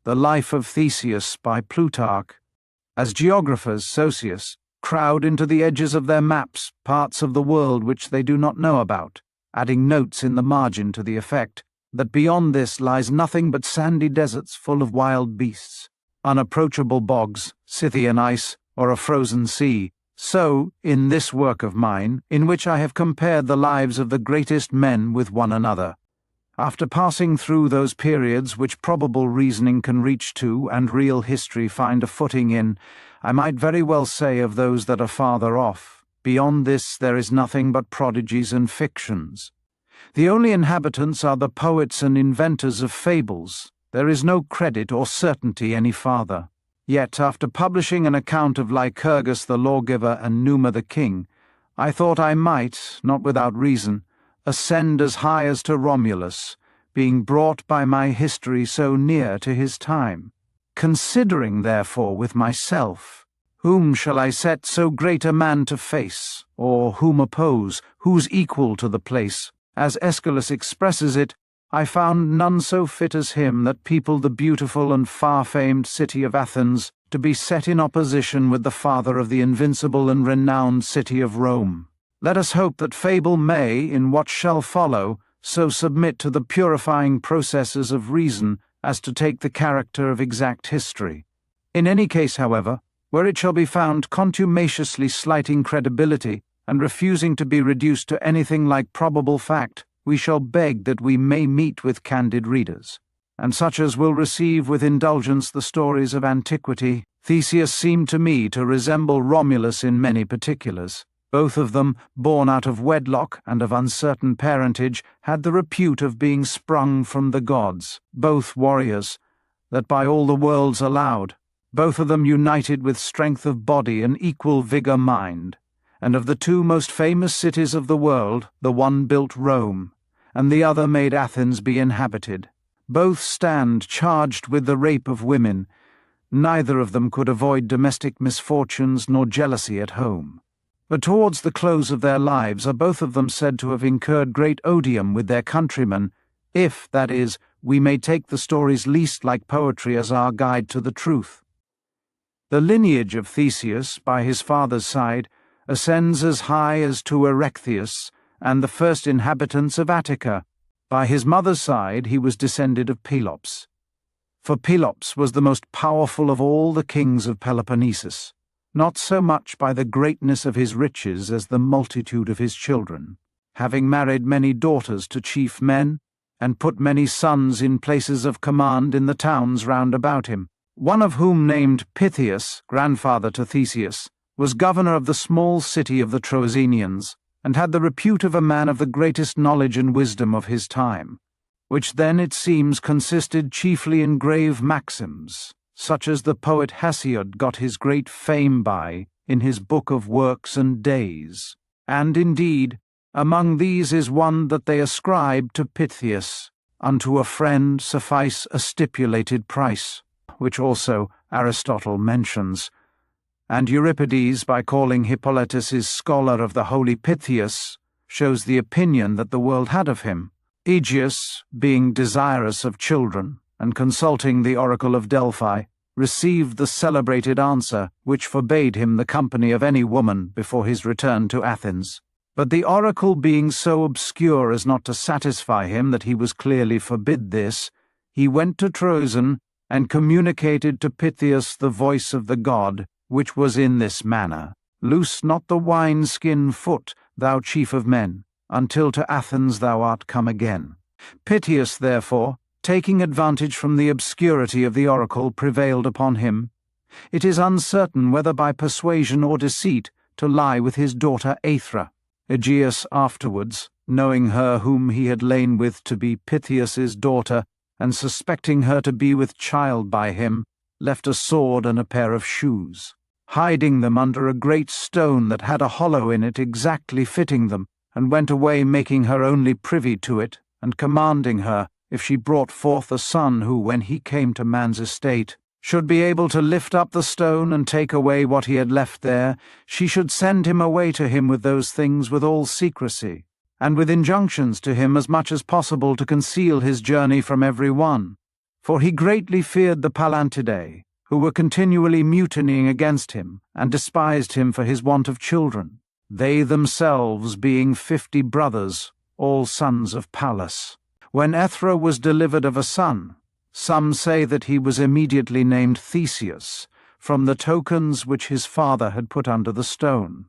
The Life of Theseus by Plutarch. As geographers, socius, crowd into the edges of their maps parts of the world which they do not know about, adding notes in the margin to the effect that beyond this lies nothing but sandy deserts full of wild beasts, unapproachable bogs, Scythian ice, or a frozen sea, so, in this work of mine, in which I have compared the lives of the greatest men with one another, after passing through those periods which probable reasoning can reach to and real history find a footing in, I might very well say of those that are farther off, beyond this there is nothing but prodigies and fictions. The only inhabitants are the poets and inventors of fables. There is no credit or certainty any farther. Yet, after publishing an account of Lycurgus the lawgiver and Numa the king, I thought I might, not without reason, ascend as high as to Romulus, being brought by my history so near to his time. Considering, therefore, with myself, whom shall I set so great a man to face, or whom oppose, who's equal to the place? As Aeschylus expresses it, I found none so fit as him that peopled the beautiful and far-famed city of Athens, to be set in opposition with the father of the invincible and renowned city of Rome. Let us hope that fable may, in what shall follow, so submit to the purifying processes of reason as to take the character of exact history. In any case, however, where it shall be found contumaciously slighting credibility and refusing to be reduced to anything like probable fact, we shall beg that we may meet with candid readers, and such as will receive with indulgence the stories of antiquity. Theseus seemed to me to resemble Romulus in many particulars. Both of them, born out of wedlock and of uncertain parentage, had the repute of being sprung from the gods, both warriors, that by all the world's allowed, both of them united with strength of body and equal vigour mind. And of the two most famous cities of the world, the one built Rome, and the other made Athens be inhabited. Both stand charged with the rape of women. Neither of them could avoid domestic misfortunes nor jealousy at home. But towards the close of their lives are both of them said to have incurred great odium with their countrymen, if, that is, we may take the stories least like poetry as our guide to the truth. The lineage of Theseus, by his father's side, ascends as high as to Erechtheus and the first inhabitants of Attica. By his mother's side he was descended of Pelops. For Pelops was the most powerful of all the kings of Peloponnesus, not so much by the greatness of his riches as the multitude of his children, having married many daughters to chief men, and put many sons in places of command in the towns round about him, one of whom named Pythius, grandfather to Theseus, was governor of the small city of the Troezenians, and had the repute of a man of the greatest knowledge and wisdom of his time, which then, it seems, consisted chiefly in grave maxims, such as the poet Hesiod got his great fame by in his book of Works and Days. And indeed, among these is one that they ascribe to Pythius, unto a friend suffice a stipulated price, which also Aristotle mentions, and Euripides, by calling Hippolytus his scholar of the holy Pythius, shows the opinion that the world had of him. Aegeus, being desirous of children, and consulting the oracle of Delphi, received the celebrated answer which forbade him the company of any woman before his return to Athens. But the oracle being so obscure as not to satisfy him that he was clearly forbid this, he went to Troezen and communicated to Pythius the voice of the god, which was in this manner: Loose not the wine-skin foot, thou chief of men, until to Athens thou art come again. Pythius, therefore, taking advantage from the obscurity of the oracle, prevailed upon him, it is uncertain whether by persuasion or deceit, to lie with his daughter Aethra. Aegeus afterwards, knowing her whom he had lain with to be Pythius's daughter, and suspecting her to be with child by him, left a sword and a pair of shoes, hiding them under a great stone that had a hollow in it exactly fitting them, and went away, making her only privy to it, and commanding her, if she brought forth a son who, when he came to man's estate, should be able to lift up the stone and take away what he had left there, she should send him away to him with those things with all secrecy, and with injunctions to him as much as possible to conceal his journey from every one. for he greatly feared the Palantidae, who were continually mutinying against him, and despised him for his want of children, they themselves being 50 brothers, all sons of Pallas. When Aethra was delivered of a son, some say that he was immediately named Theseus, from the tokens which his father had put under the stone.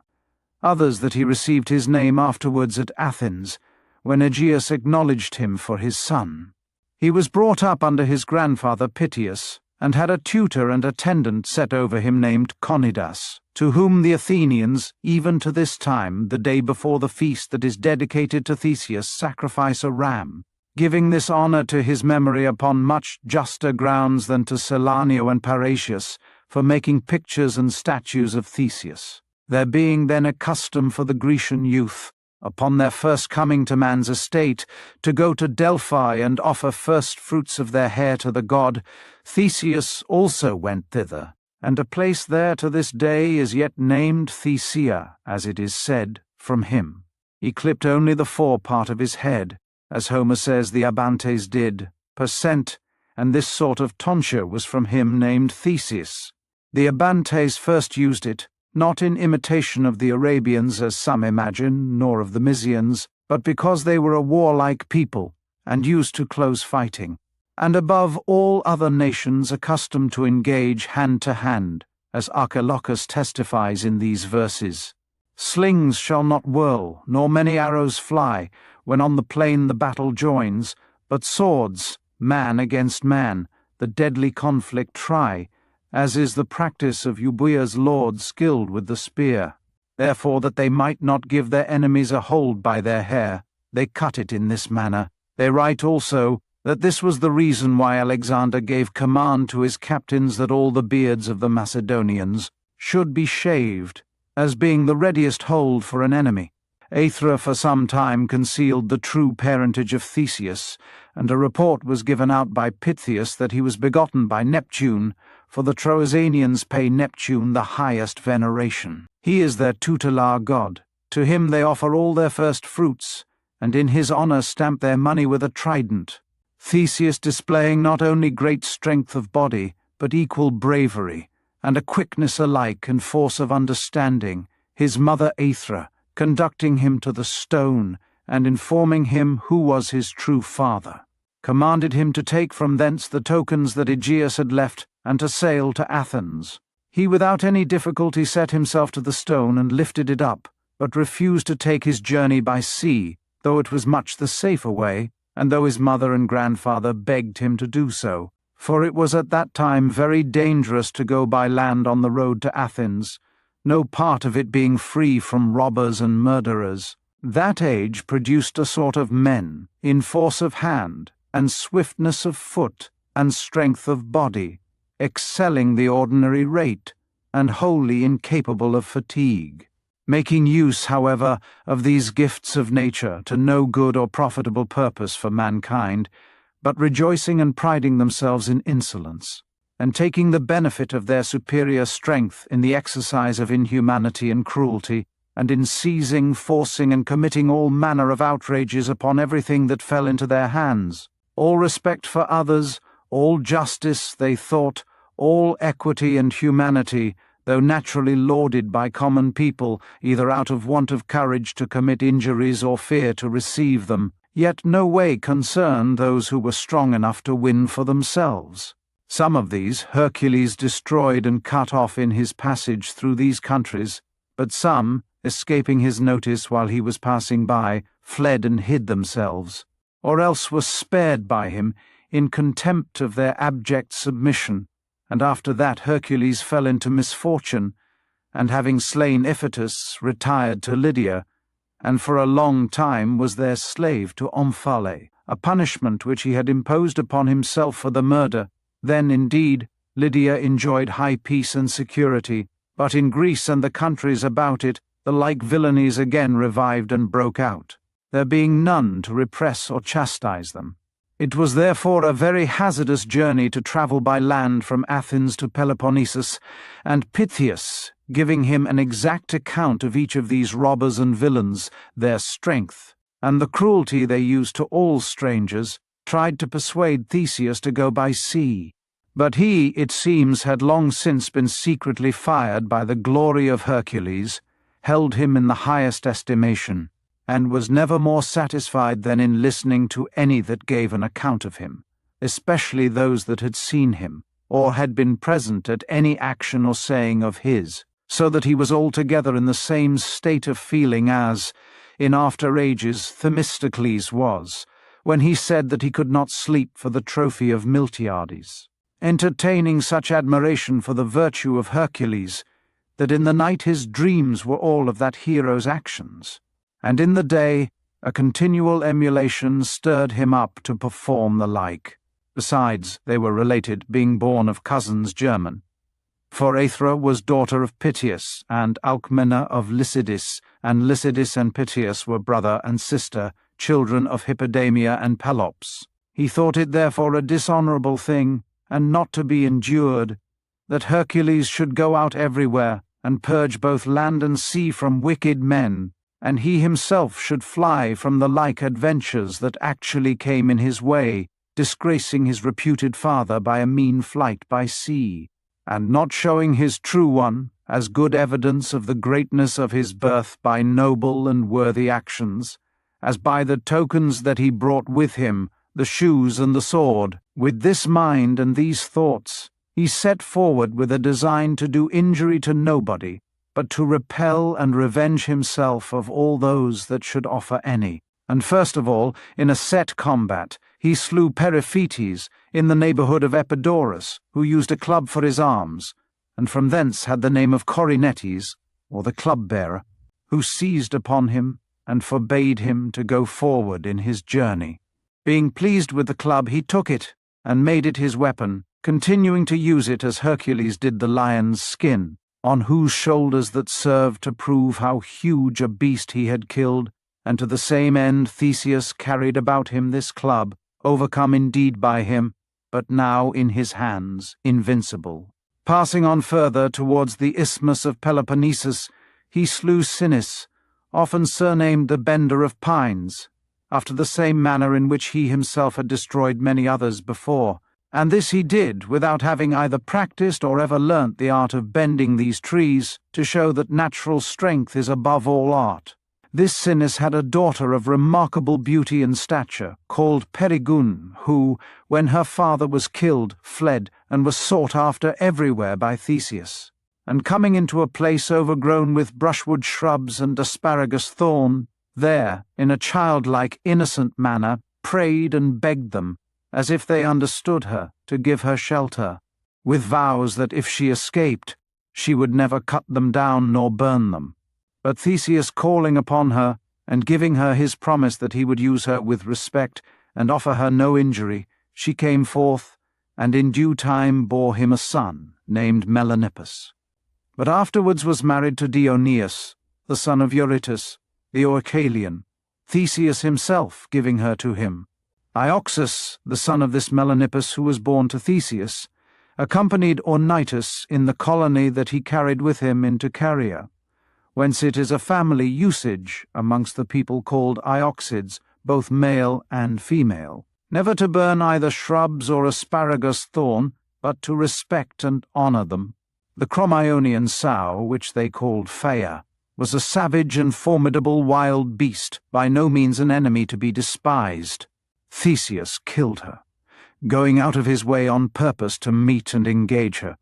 Others that he received his name afterwards at Athens, when Aegeus acknowledged him for his son. He was brought up under his grandfather Pittheus, and had a tutor and attendant set over him named Conidas, to whom the Athenians, even to this time, the day before the feast that is dedicated to Theseus, sacrifice a ram, giving this honour to his memory upon much juster grounds than to Celanio and Paratius, for making pictures and statues of Theseus. There being then a custom for the Grecian youth, upon their first coming to man's estate, to go to Delphi and offer first fruits of their hair to the god, Theseus also went thither, and a place there to this day is yet named Thesea, as it is said, from him. He clipped only the forepart of his head, as Homer says the Abantes did, per cent, and this sort of tonsure was from him named Theseus. The Abantes first used it, not in imitation of the Arabians as some imagine, nor of the Mysians, but because they were a warlike people, and used to close fighting, and above all other nations accustomed to engage hand to hand, as Archilochus testifies in these verses. Slings shall not whirl, nor many arrows fly, when on the plain the battle joins, but swords, man against man, the deadly conflict try, as is the practice of Euboea's lord skilled with the spear. Therefore, that they might not give their enemies a hold by their hair, they cut it in this manner. They write also that this was the reason why Alexander gave command to his captains that all the beards of the Macedonians should be shaved, as being the readiest hold for an enemy. Aethra for some time concealed the true parentage of Theseus, and a report was given out by Pittheus that he was begotten by Neptune, for the Troezenians pay Neptune the highest veneration. He is their tutelar god. To him they offer all their first fruits, and in his honour stamp their money with a trident. Theseus displaying not only great strength of body, but equal bravery, and a quickness alike and force of understanding, his mother Aethra, conducting him to the stone, and informing him who was his true father, commanded him to take from thence the tokens that Aegeus had left, and to sail to Athens. He without any difficulty set himself to the stone and lifted it up, but refused to take his journey by sea, though it was much the safer way, and though his mother and grandfather begged him to do so, for it was at that time very dangerous to go by land on the road to Athens, no part of it being free from robbers and murderers. That age produced a sort of men, in force of hand, and swiftness of foot, and strength of body, excelling the ordinary rate, and wholly incapable of fatigue, making use, however, of these gifts of nature to no good or profitable purpose for mankind, but rejoicing and priding themselves in insolence, and taking the benefit of their superior strength in the exercise of inhumanity and cruelty, and in seizing, forcing, and committing all manner of outrages upon everything that fell into their hands. All respect for others, all justice, they thought, all equity and humanity, though naturally lauded by common people, either out of want of courage to commit injuries or fear to receive them, yet no way concerned those who were strong enough to win for themselves. Some of these Hercules destroyed and cut off in his passage through these countries, but some, escaping his notice while he was passing by, fled and hid themselves, or else were spared by him in contempt of their abject submission. And after that Hercules fell into misfortune, and having slain Iphitus, retired to Lydia, and for a long time was their slave to Omphale, a punishment which he had imposed upon himself for the murder. Then, indeed, Lydia enjoyed high peace and security, but in Greece and the countries about it the like villainies again revived and broke out, there being none to repress or chastise them. It was therefore a very hazardous journey to travel by land from Athens to Peloponnesus, and Pittheus, giving him an exact account of each of these robbers and villains, their strength, and the cruelty they used to all strangers, tried to persuade Theseus to go by sea. But he, it seems, had long since been secretly fired by the glory of Hercules, held him in the highest estimation, and was never more satisfied than in listening to any that gave an account of him, especially those that had seen him, or had been present at any action or saying of his, so that he was altogether in the same state of feeling as, in after ages, Themistocles was, when he said that he could not sleep for the trophy of Miltiades, entertaining such admiration for the virtue of Hercules, that in the night his dreams were all of that hero's actions, and in the day a continual emulation stirred him up to perform the like. Besides, they were related, being born of cousins German. For Aethra was daughter of Pythias, and Alcmena of Lycidas, and Lycidas and Pythias were brother and sister, children of Hippodamia and Pelops. He thought it therefore a dishonourable thing, and not to be endured, that Hercules should go out everywhere, and purge both land and sea from wicked men, and he himself should fly from the like adventures that actually came in his way, disgracing his reputed father by a mean flight by sea, and not showing his true one, as good evidence of the greatness of his birth by noble and worthy actions, as by the tokens that he brought with him, the shoes and the sword. With this mind and these thoughts, he set forward with a design to do injury to nobody, but to repel and revenge himself of all those that should offer any. And first of all, in a set combat, he slew Periphetes in the neighbourhood of Epidaurus, who used a club for his arms, and from thence had the name of Corinetes, or the club-bearer, who seized upon him and forbade him to go forward in his journey. Being pleased with the club, he took it and made it his weapon, continuing to use it as Hercules did the lion's skin, on whose shoulders that served to prove how huge a beast he had killed, and to the same end Theseus carried about him this club, overcome indeed by him, but now in his hands, invincible. Passing on further towards the isthmus of Peloponnesus, he slew Sinis, often surnamed the Bender of Pines, after the same manner in which he himself had destroyed many others before, and this he did without having either practised or ever learnt the art of bending these trees, to show that natural strength is above all art. This Sinis had a daughter of remarkable beauty and stature, called Perigune, who, when her father was killed, fled, and was sought after everywhere by Theseus. And coming into a place overgrown with brushwood shrubs and asparagus thorn, there, in a childlike, innocent manner, prayed and begged them, as if they understood her, to give her shelter, with vows that if she escaped, she would never cut them down nor burn them. But Theseus, calling upon her, and giving her his promise that he would use her with respect, and offer her no injury, she came forth, and in due time bore him a son, named Melanippus. But afterwards was married to Dioneus, the son of Eurytus, the Oechalian, Theseus himself giving her to him. Ioxus, the son of this Melanippus who was born to Theseus, accompanied Ornytus in the colony that he carried with him into Caria, whence it is a family usage amongst the people called Ioxids, both male and female, never to burn either shrubs or asparagus thorn, but to respect and honour them. The Crommyonian sow, which they called Phaia, was a savage and formidable wild beast, by no means an enemy to be despised. Theseus killed her, going out of his way on purpose to meet and engage her,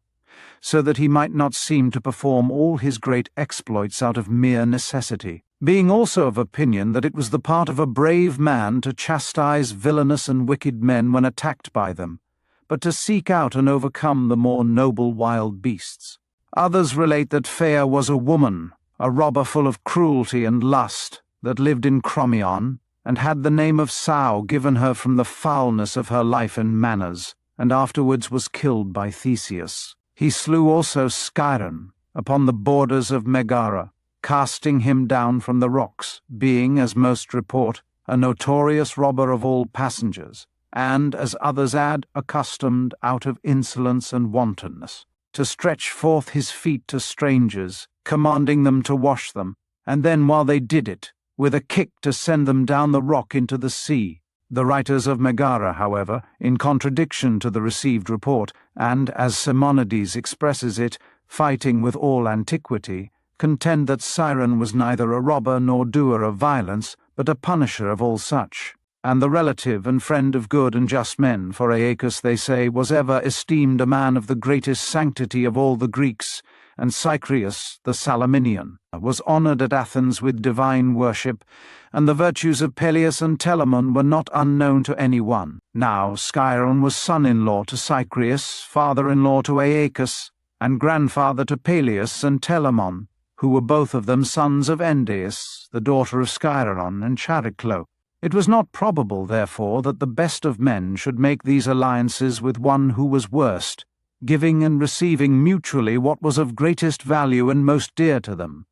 so that he might not seem to perform all his great exploits out of mere necessity, being also of opinion that it was the part of a brave man to chastise villainous and wicked men when attacked by them, but to seek out and overcome the more noble wild beasts. Others relate that Phaia was a woman, a robber full of cruelty and lust, that lived in Cromyon, and had the name of Sow given her from the foulness of her life and manners, and afterwards was killed by Theseus. He slew also Scyron, upon the borders of Megara, casting him down from the rocks, being, as most report, a notorious robber of all passengers, and, as others add, accustomed, out of insolence and wantonness, to stretch forth his feet to strangers, commanding them to wash them, and then, while they did it, with a kick to send them down the rock into the sea, The writers of Megara, however, in contradiction to the received report, and, as Simonides expresses it, fighting with all antiquity, contend that Sciron was neither a robber nor doer of violence, but a punisher of all such, and the relative and friend of good and just men, for Aeacus, they say, was ever esteemed a man of the greatest sanctity of all the Greeks, and Cycreus, the Salaminian, was honoured at Athens with divine worship, and the virtues of Peleus and Telamon were not unknown to any one. Now Sciron was son-in-law to Cycreus, father-in-law to Aeacus, and grandfather to Peleus and Telamon, who were both of them sons of Endeus, the daughter of Sciron and Chariclo. It was not probable, therefore, that the best of men should make these alliances with one who was worst, giving and receiving mutually what was of greatest value and most dear to them.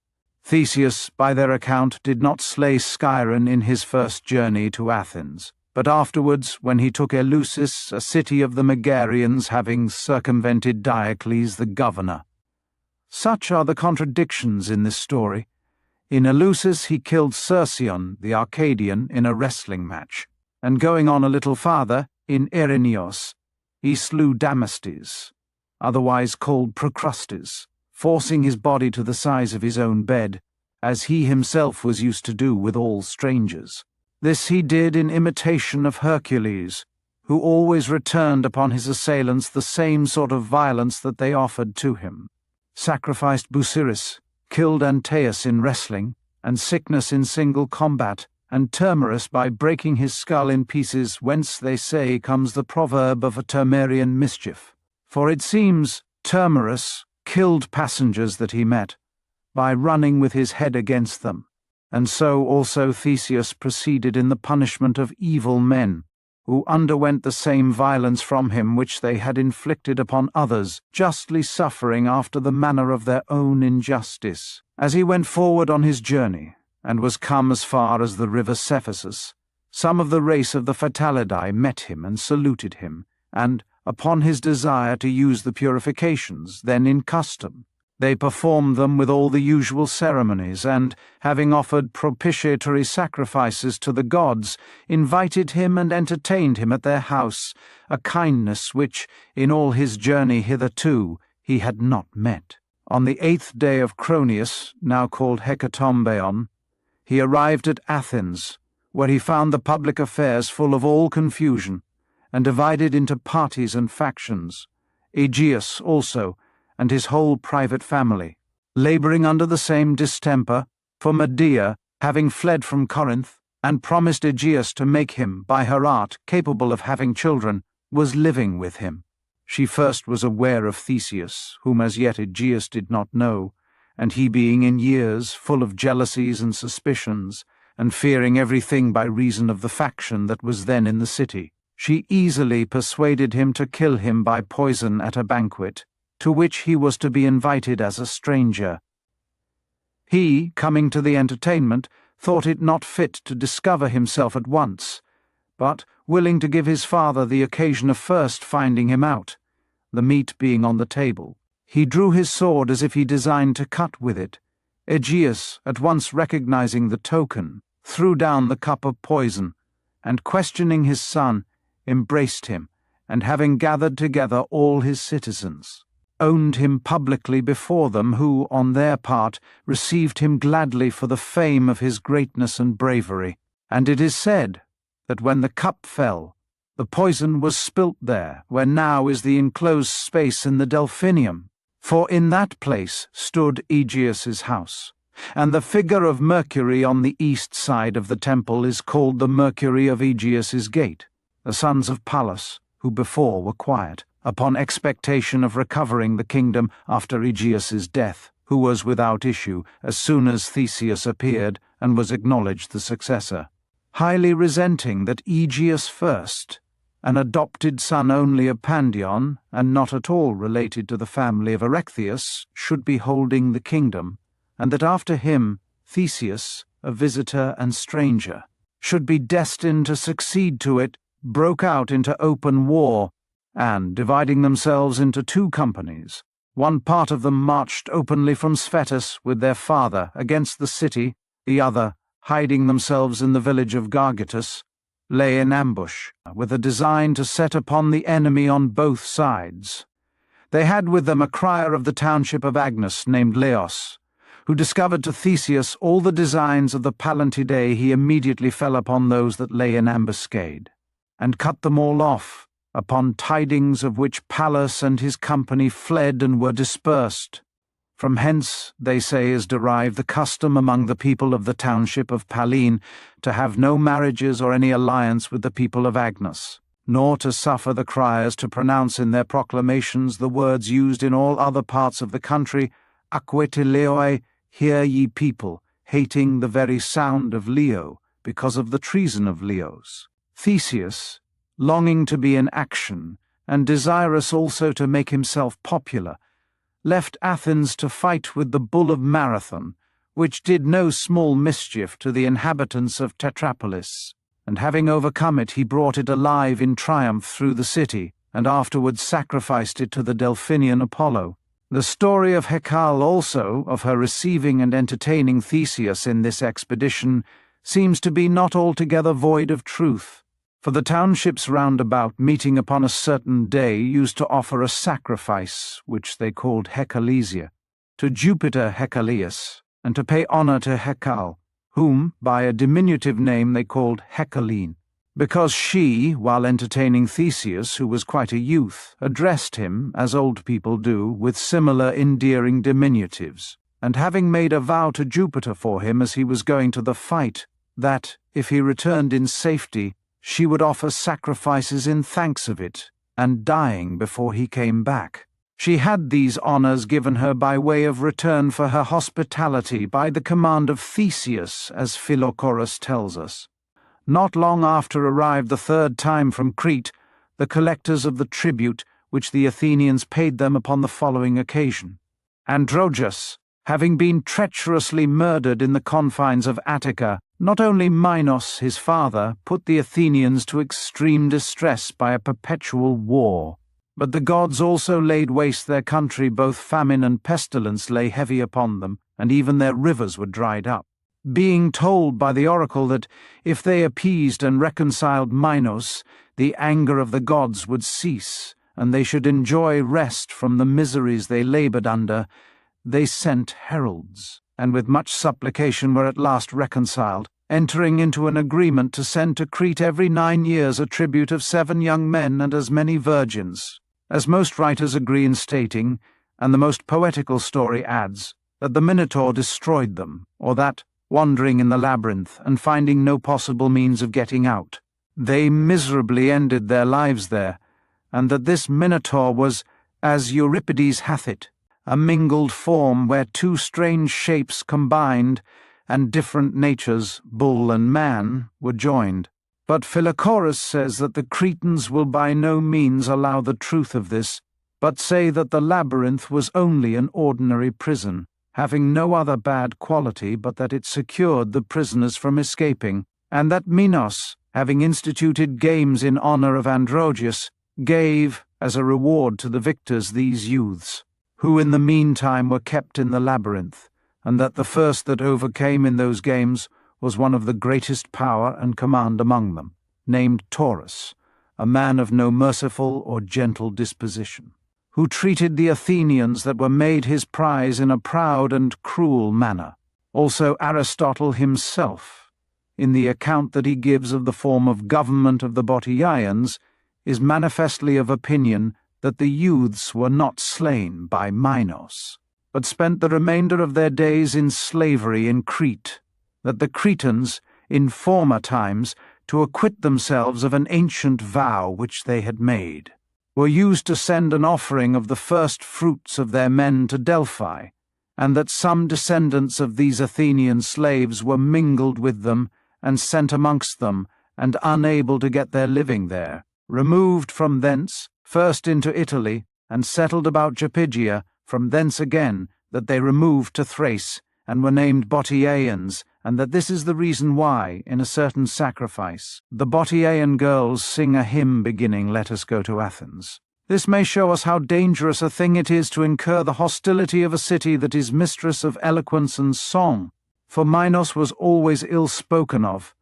Theseus, by their account, did not slay Sciron in his first journey to Athens, but afterwards, when he took Eleusis, a city of the Megarians, having circumvented Diocles the governor. Such are the contradictions in this story. In Eleusis he killed Cercyon, the Arcadian, in a wrestling match, and going on a little farther, in Erineos, he slew Damastes, otherwise called Procrustes, forcing his body to the size of his own bed, as he himself was used to do with all strangers. This he did in imitation of Hercules, who always returned upon his assailants the same sort of violence that they offered to him. Sacrificed Busiris, killed Antaeus in wrestling, and Sickness in single combat, and Termerus by breaking his skull in pieces, whence, they say, comes the proverb of a Termerian mischief. For it seems Termerus killed passengers that he met, by running with his head against them, and so also Theseus proceeded in the punishment of evil men, who underwent the same violence from him which they had inflicted upon others, justly suffering after the manner of their own injustice. As he went forward on his journey, and was come as far as the river Cephisus, some of the race of the Fatalidae met him and saluted him, and, upon his desire to use the purifications then in custom, they performed them with all the usual ceremonies, and, having offered propitiatory sacrifices to the gods, invited him and entertained him at their house, a kindness which, in all his journey hitherto, he had not met. On the 8th day of Cronius, now called Hecatombeon, he arrived at Athens, where he found the public affairs full of all confusion, and divided into parties and factions, Aegeus also, and his whole private family, labouring under the same distemper, for Medea, having fled from Corinth, and promised Aegeus to make him, by her art, capable of having children, was living with him. She first was aware of Theseus, whom as yet Aegeus did not know, and he being in years full of jealousies and suspicions, and fearing everything by reason of the faction that was then in the city, she easily persuaded him to kill him by poison at a banquet, to which he was to be invited as a stranger. He, coming to the entertainment, thought it not fit to discover himself at once, but, willing to give his father the occasion of first finding him out, the meat being on the table, he drew his sword as if he designed to cut with it. Aegeus, at once recognizing the token, threw down the cup of poison, and, questioning his son, embraced him, and having gathered together all his citizens, owned him publicly before them, who, on their part, received him gladly for the fame of his greatness and bravery. And it is said that when the cup fell, the poison was spilt there, where now is the enclosed space in the Delphinium, for in that place stood Aegeus's house, and the figure of Mercury on the east side of the temple is called the Mercury of Aegeus's gate, the sons of Pallas, who before were quiet, upon expectation of recovering the kingdom after Aegeus's death, who was without issue as soon as Theseus appeared and was acknowledged the successor, highly resenting that Aegeus first, an adopted son only of Pandion, and not at all related to the family of Erechtheus, should be holding the kingdom, and that after him Theseus, a visitor and stranger, should be destined to succeed to it, broke out into open war, and, dividing themselves into two companies, one part of them marched openly from Sphetus with their father against the city, the other, hiding themselves in the village of Gargitus, lay in ambush, with a design to set upon the enemy on both sides. They had with them a crier of the township of Agnus named Leos, who discovered to Theseus all the designs of the Palantidae. He immediately fell upon those that lay in ambuscade, and cut them all off, upon tidings of which Pallas and his company fled and were dispersed. From hence, they say, is derived the custom among the people of the township of Pallene to have no marriages or any alliance with the people of Agnus, nor to suffer the criers to pronounce in their proclamations the words used in all other parts of the country, Aquae Leoi, hear ye people, hating the very sound of Leo, because of the treason of Leos. Theseus, longing to be in action, and desirous also to make himself popular, left Athens to fight with the bull of Marathon, which did no small mischief to the inhabitants of Tetrapolis, and having overcome it he brought it alive in triumph through the city, and afterwards sacrificed it to the Delphinian Apollo. The story of Hecale also, of her receiving and entertaining Theseus in this expedition, seems to be not altogether void of truth. For the townships round about, meeting upon a certain day, used to offer a sacrifice, which they called Hecalesia, to Jupiter Hecaleus, and to pay honour to Hecale, whom by a diminutive name they called Hecaline, because she, while entertaining Theseus, who was quite a youth, addressed him, as old people do, with similar endearing diminutives, and having made a vow to Jupiter for him as he was going to the fight, that, if he returned in safety, she would offer sacrifices in thanks of it, and dying before he came back. She had these honours given her by way of return for her hospitality by the command of Theseus, as Philochorus tells us. Not long after arrived the third time from Crete, the collectors of the tribute which the Athenians paid them upon the following occasion. Androgeus, having been treacherously murdered in the confines of Attica, not only Minos, his father, put the Athenians to extreme distress by a perpetual war, but the gods also laid waste their country. Both famine and pestilence lay heavy upon them, and even their rivers were dried up. Being told by the oracle that if they appeased and reconciled Minos, the anger of the gods would cease, and they should enjoy rest from the miseries they laboured under, they sent heralds, and with much supplication were at last reconciled, entering into an agreement to send to Crete every 9 years a tribute of 7 young men and as many virgins, as most writers agree in stating, and the most poetical story adds, that the Minotaur destroyed them, or that, wandering in the labyrinth and finding no possible means of getting out, they miserably ended their lives there, and that this Minotaur was, as Euripides hath it, a mingled form where 2 strange shapes combined, and different natures, bull and man, were joined. But Philochorus says that the Cretans will by no means allow the truth of this, but say that the labyrinth was only an ordinary prison, having no other bad quality but that it secured the prisoners from escaping, and that Minos, having instituted games in honour of Androgeus, gave, as a reward to the victors, these youths, who in the meantime were kept in the labyrinth, and that the first that overcame in those games was one of the greatest power and command among them, named Taurus, a man of no merciful or gentle disposition, who treated the Athenians that were made his prize in a proud and cruel manner. Also Aristotle himself, in the account that he gives of the form of government of the Bottiaeans, is manifestly of opinion that the youths were not slain by Minos, but spent the remainder of their days in slavery in Crete, that the Cretans, in former times, to acquit themselves of an ancient vow which they had made, were used to send an offering of the first fruits of their men to Delphi, and that some descendants of these Athenian slaves were mingled with them and sent amongst them, and unable to get their living there, removed from thence, first into Italy, and settled about Japigia, from thence again, that they removed to Thrace, and were named Bottiaeans, and that this is the reason why, in a certain sacrifice, the Bottiaean girls sing a hymn beginning, "Let us go to Athens." This may show us how dangerous a thing it is to incur the hostility of a city that is mistress of eloquence and song, for Minos was always ill spoken of,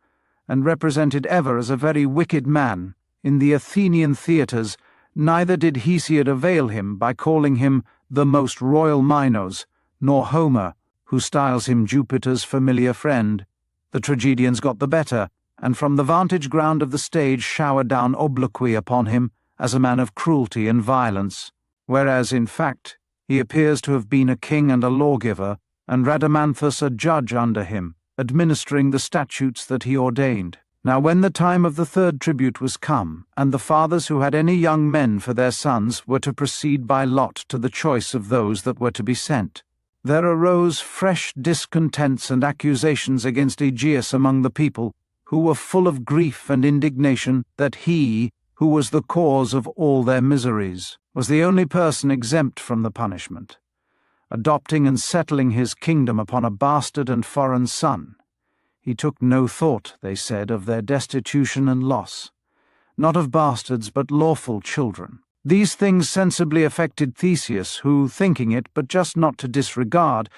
and represented ever as a very wicked man, in the Athenian theatres, neither did Hesiod avail him by calling him the most royal Minos, nor Homer, who styles him Jupiter's familiar friend. The tragedians got the better, and from the vantage ground of the stage showered down obloquy upon him as a man of cruelty and violence, whereas, in fact, he appears to have been a king and a lawgiver, and Rhadamanthus a judge under him, administering the statutes that he ordained. Now when the time of the third tribute was come, and the fathers who had any young men for their sons were to proceed by lot to the choice of those that were to be sent, there arose fresh discontents and accusations against Aegeus among the people, who were full of grief and indignation that he, who was the cause of all their miseries, was the only person exempt from the punishment, adopting and settling his kingdom upon a bastard and foreign son. He took no thought, they said, of their destitution and loss, not of bastards but lawful children. These things sensibly affected Theseus, who, thinking it, but just not to disregard,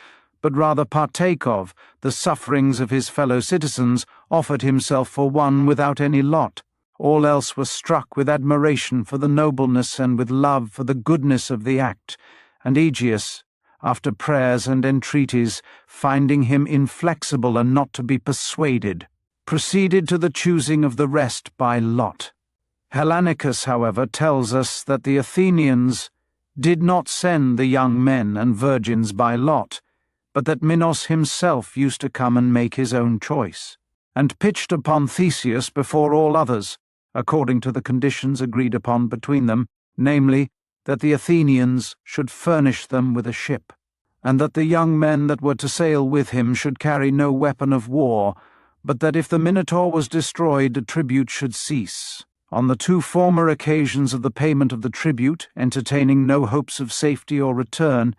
but rather partake of, the sufferings of his fellow citizens, offered himself for one without any lot. All else were struck with admiration for the nobleness and with love for the goodness of the act, and Aegeus, after prayers and entreaties, finding him inflexible and not to be persuaded, proceeded to the choosing of the rest by lot. Hellanicus, however, tells us that the Athenians did not send the young men and virgins by lot, but that Minos himself used to come and make his own choice, and pitched upon Theseus before all others, according to the conditions agreed upon between them, namely, that the Athenians should furnish them with a ship, and that the young men that were to sail with him should carry no weapon of war, but that if the Minotaur was destroyed, the tribute should cease. On the two former occasions of the payment of the tribute, entertaining no hopes of safety or return,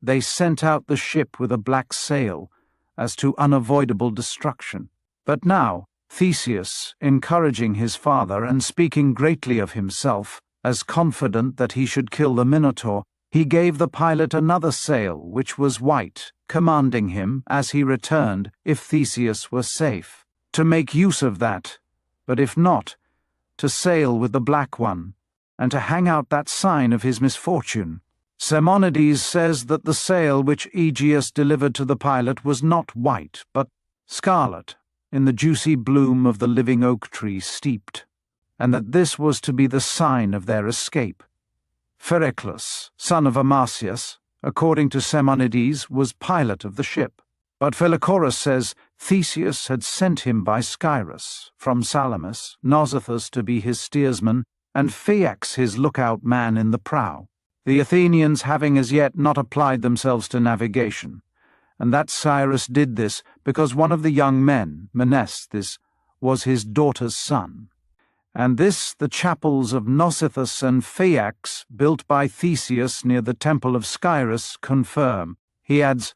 they sent out the ship with a black sail, as to unavoidable destruction. But now, Theseus, encouraging his father and speaking greatly of himself, as confident that he should kill the Minotaur, he gave the pilot another sail, which was white, commanding him, as he returned, if Theseus were safe, to make use of that, but if not, to sail with the black one, and to hang out that sign of his misfortune. Simonides says that the sail which Aegeus delivered to the pilot was not white, but scarlet, in the juicy bloom of the living oak tree steeped, and that this was to be the sign of their escape. Phereclus, son of Amasius, according to Simonides, was pilot of the ship, but Philochorus says Theseus had sent him by Scyrus, from Salamis, Nausithous to be his steersman, and Phaeax his lookout man in the prow, the Athenians having as yet not applied themselves to navigation, and that Cyrus did this because one of the young men, Mnestheus, was his daughter's son. And this the chapels of Nausithous and Phaeax, built by Theseus near the temple of Scyrus, confirm. He adds,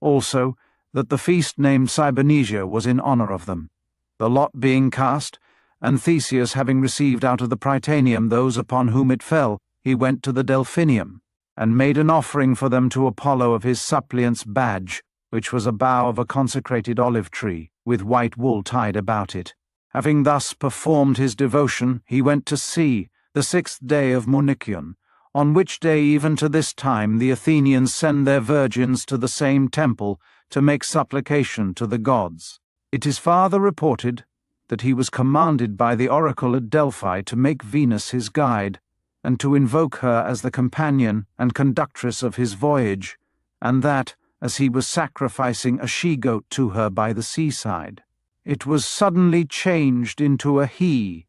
also, that the feast named Cybernesia was in honour of them. The lot being cast, and Theseus having received out of the Prytaneum those upon whom it fell, he went to the Delphinium, and made an offering for them to Apollo of his suppliant's badge, which was a bough of a consecrated olive tree, with white wool tied about it. Having thus performed his devotion, he went to sea, the 6th day of Municion, on which day even to this time the Athenians send their virgins to the same temple to make supplication to the gods. It is farther reported that he was commanded by the oracle at Delphi to make Venus his guide, and to invoke her as the companion and conductress of his voyage, and that, as he was sacrificing a she-goat to her by the seaside, it was suddenly changed into a he,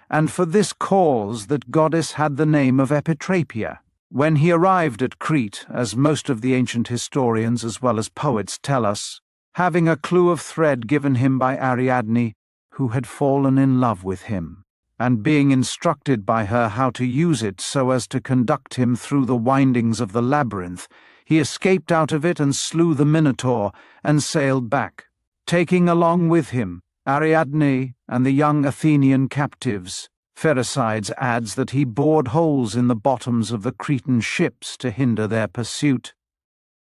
and for this cause that goddess had the name of Epitrapia. When he arrived at Crete, as most of the ancient historians as well as poets tell us, having a clue of thread given him by Ariadne, who had fallen in love with him, and being instructed by her how to use it so as to conduct him through the windings of the labyrinth, he escaped out of it and slew the Minotaur, and sailed back, taking along with him Ariadne and the young Athenian captives. Pherecydes adds that he bored holes in the bottoms of the Cretan ships to hinder their pursuit.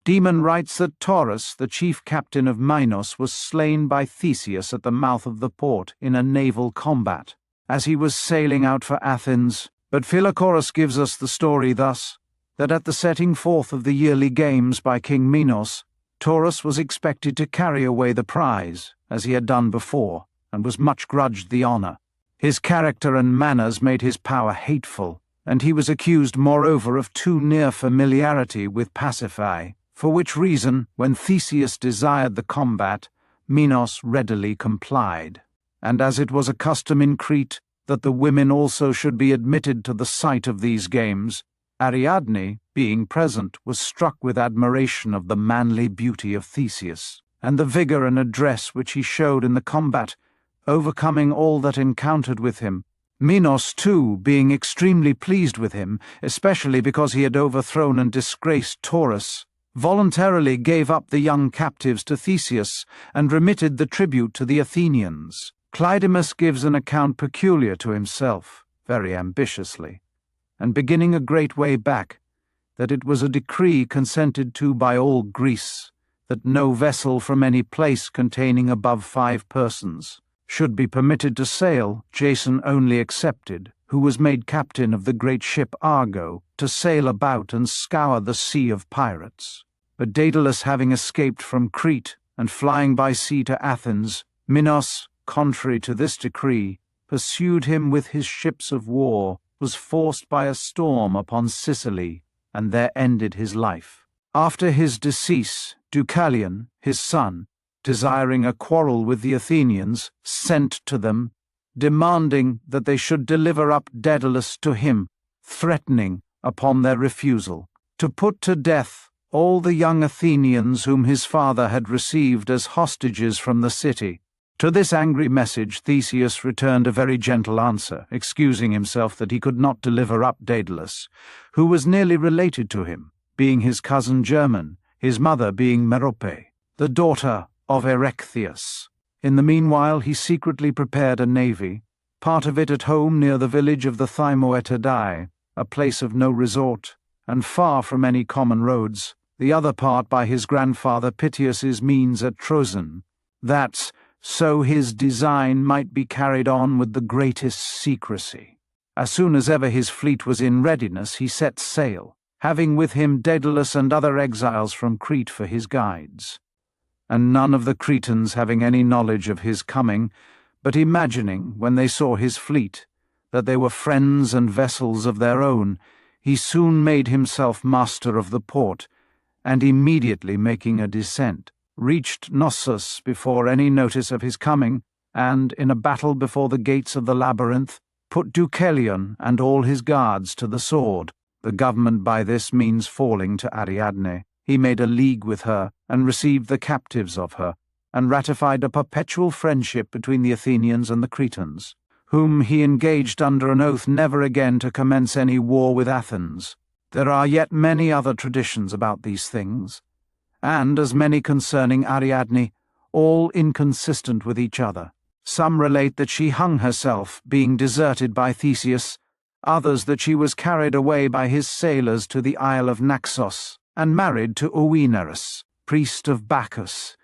Demon writes that Taurus, the chief captain of Minos, was slain by Theseus at the mouth of the port in a naval combat, as he was sailing out for Athens. But Philochorus gives us the story thus, that at the setting forth of the yearly games by King Minos, Taurus was expected to carry away the prize, as he had done before, and was much grudged the honour. His character and manners made his power hateful, and he was accused moreover of too near familiarity with Pasiphae, for which reason, when Theseus desired the combat, Minos readily complied. And as it was a custom in Crete that the women also should be admitted to the sight of these games, Ariadne, being present, was struck with admiration of the manly beauty of Theseus, and the vigour and address which he showed in the combat, overcoming all that encountered with him. Minos, too, being extremely pleased with him, especially because he had overthrown and disgraced Taurus, voluntarily gave up the young captives to Theseus and remitted the tribute to the Athenians. Clydemus gives an account peculiar to himself, very ambitiously, and beginning a great way back, that it was a decree consented to by all Greece, that no vessel from any place containing above 5 persons should be permitted to sail, Jason only excepted, who was made captain of the great ship Argo, to sail about and scour the sea of pirates. But Daedalus having escaped from Crete, and flying by sea to Athens, Minos, contrary to this decree, pursued him with his ships of war, was forced by a storm upon Sicily, and there ended his life. After his decease, Deucalion, his son, desiring a quarrel with the Athenians, sent to them, demanding that they should deliver up Daedalus to him, threatening, upon their refusal, to put to death all the young Athenians whom his father had received as hostages from the city. To this angry message Theseus returned a very gentle answer, excusing himself that he could not deliver up Daedalus, who was nearly related to him, being his cousin german, his mother being Merope, the daughter of Erechtheus. In the meanwhile he secretly prepared a navy, part of it at home near the village of the Thymoetadae, a place of no resort, and far from any common roads, the other part by his grandfather Pythius's means at Troezen, that so his design might be carried on with the greatest secrecy. As soon as ever his fleet was in readiness, he set sail, having with him Daedalus and other exiles from Crete for his guides. And none of the Cretans having any knowledge of his coming, but imagining, when they saw his fleet, that they were friends and vessels of their own, he soon made himself master of the port, and immediately making a descent, reached Knossos before any notice of his coming, and, in a battle before the gates of the labyrinth, put Deucalion and all his guards to the sword, the government by this means falling to Ariadne. He made a league with her, and received the captives of her, and ratified a perpetual friendship between the Athenians and the Cretans, whom he engaged under an oath never again to commence any war with Athens. There are yet many other traditions about these things, and as many concerning Ariadne, all inconsistent with each other. Some relate that she hung herself, being deserted by Theseus, others that she was carried away by his sailors to the isle of Naxos, and married to Oeneus, priest of Bacchus,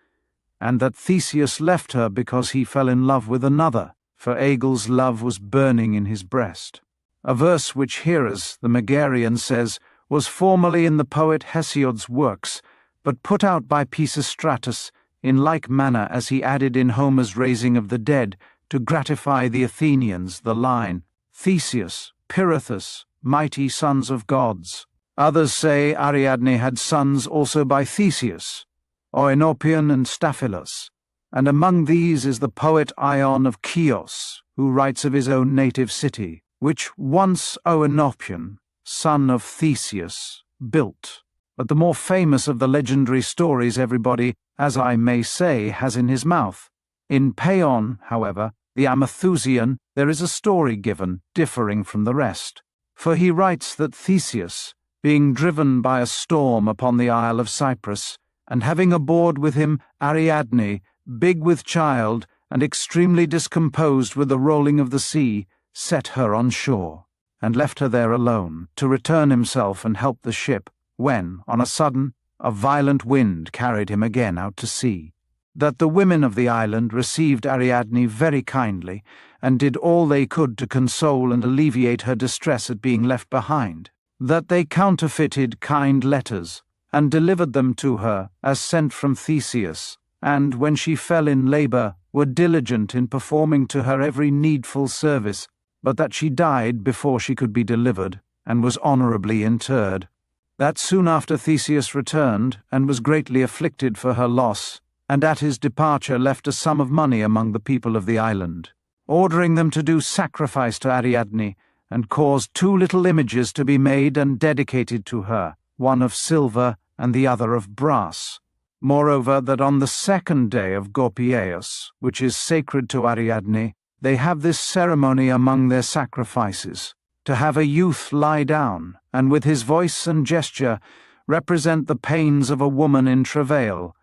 and that Theseus left her because he fell in love with another, for Aegel's love was burning in his breast. A verse which Heras, the Megarian, says was formerly in the poet Hesiod's works, but put out by Pisistratus in like manner as he added in Homer's raising of the dead to gratify the Athenians the line, Theseus, Pirithous, mighty sons of gods. Others say Ariadne had sons also by Theseus, Oenopion and Staphylos, and among these is the poet Ion of Chios, who writes of his own native city, which once Oenopion, son of Theseus, built. But the more famous of the legendary stories everybody, as I may say, has in his mouth. In Paeon, however, the Amathusian, there is a story given, differing from the rest. For he writes that Theseus, being driven by a storm upon the Isle of Cyprus, and having aboard with him Ariadne, big with child, and extremely discomposed with the rolling of the sea, set her on shore, and left her there alone, to return himself and help the ship, when, on a sudden, a violent wind carried him again out to sea. That the women of the island received Ariadne very kindly, and did all they could to console and alleviate her distress at being left behind. That they counterfeited kind letters, and delivered them to her as sent from Theseus, and, when she fell in labour, were diligent in performing to her every needful service, but that she died before she could be delivered, and was honourably interred. That soon after Theseus returned, and was greatly afflicted for her loss, and at his departure left a sum of money among the people of the island, ordering them to do sacrifice to Ariadne, and caused 2 little images to be made and dedicated to her, one of silver and the other of brass. Moreover, that on the 2nd day of Gorpieus, which is sacred to Ariadne, they have this ceremony among their sacrifices, to have a youth lie down, and with his voice and gesture represent the pains of a woman in travail,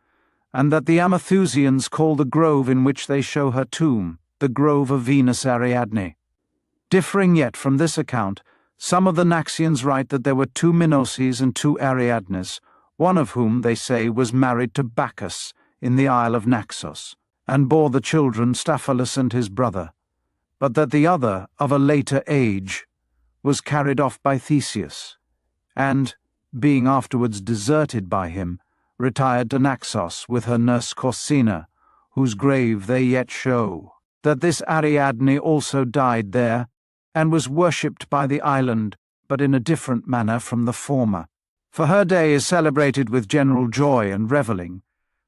and that the Amalthusians call the grove in which they show her tomb the grove of Venus Ariadne. Differing yet from this account, some of the Naxians write that there were 2 Minoses and 2 Ariadnes, one of whom, they say, was married to Bacchus in the isle of Naxos, and bore the children Staphylos and his brother, but that the other, of a later age, was carried off by Theseus, and, being afterwards deserted by him, retired to Naxos with her nurse Corsina, whose grave they yet show. That this Ariadne also died there, and was worshipped by the island, but in a different manner from the former. For her day is celebrated with general joy and revelling,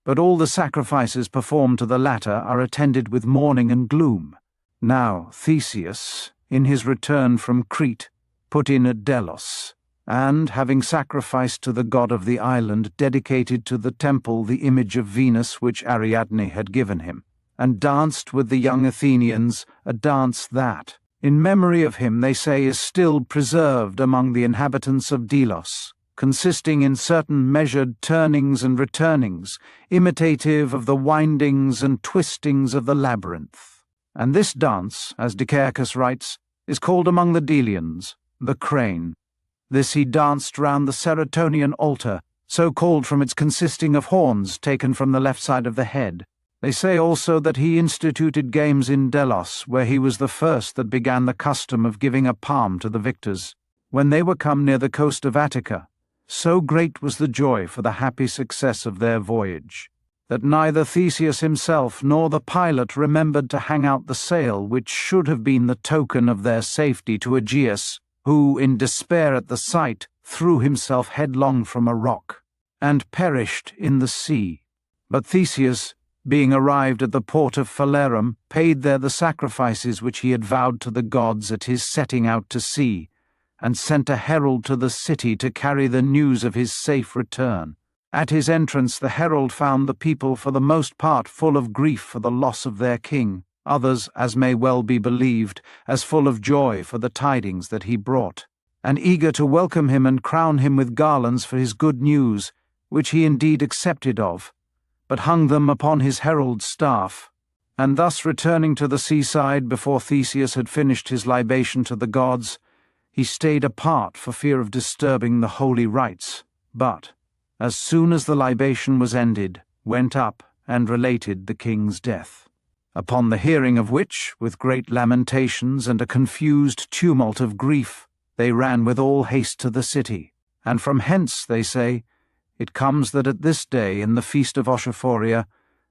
but all the sacrifices performed to the latter are attended with mourning and gloom. Now Theseus, in his return from Crete, put in at Delos, and, having sacrificed to the god of the island, dedicated to the temple the image of Venus which Ariadne had given him, and danced with the young Athenians a dance that, in memory of him, they say, is still preserved among the inhabitants of Delos, consisting in certain measured turnings and returnings, imitative of the windings and twistings of the labyrinth. And this dance, as Dicaearchus writes, is called among the Delians the crane. This he danced round the Ceratonian altar, so called from its consisting of horns taken from the left side of the head. They say also that he instituted games in Delos, where he was the first that began the custom of giving a palm to the victors, when they were come near the coast of Attica. So great was the joy for the happy success of their voyage, that neither Theseus himself nor the pilot remembered to hang out the sail which should have been the token of their safety to Aegeus, who, in despair at the sight, threw himself headlong from a rock, and perished in the sea. But Theseus, being arrived at the port of Phalerum, paid there the sacrifices which he had vowed to the gods at his setting out to sea, and sent a herald to the city to carry the news of his safe return. At his entrance the herald found the people for the most part full of grief for the loss of their king, others, as may well be believed, as full of joy for the tidings that he brought, and eager to welcome him and crown him with garlands for his good news, which he indeed accepted of, but hung them upon his herald's staff. And thus returning to the seaside before Theseus had finished his libation to the gods, he stayed apart for fear of disturbing the holy rites, but, as soon as the libation was ended, went up and related the king's death. Upon the hearing of which, with great lamentations and a confused tumult of grief, they ran with all haste to the city, and from hence, they say, it comes that at this day, in the feast of Oshaphoria,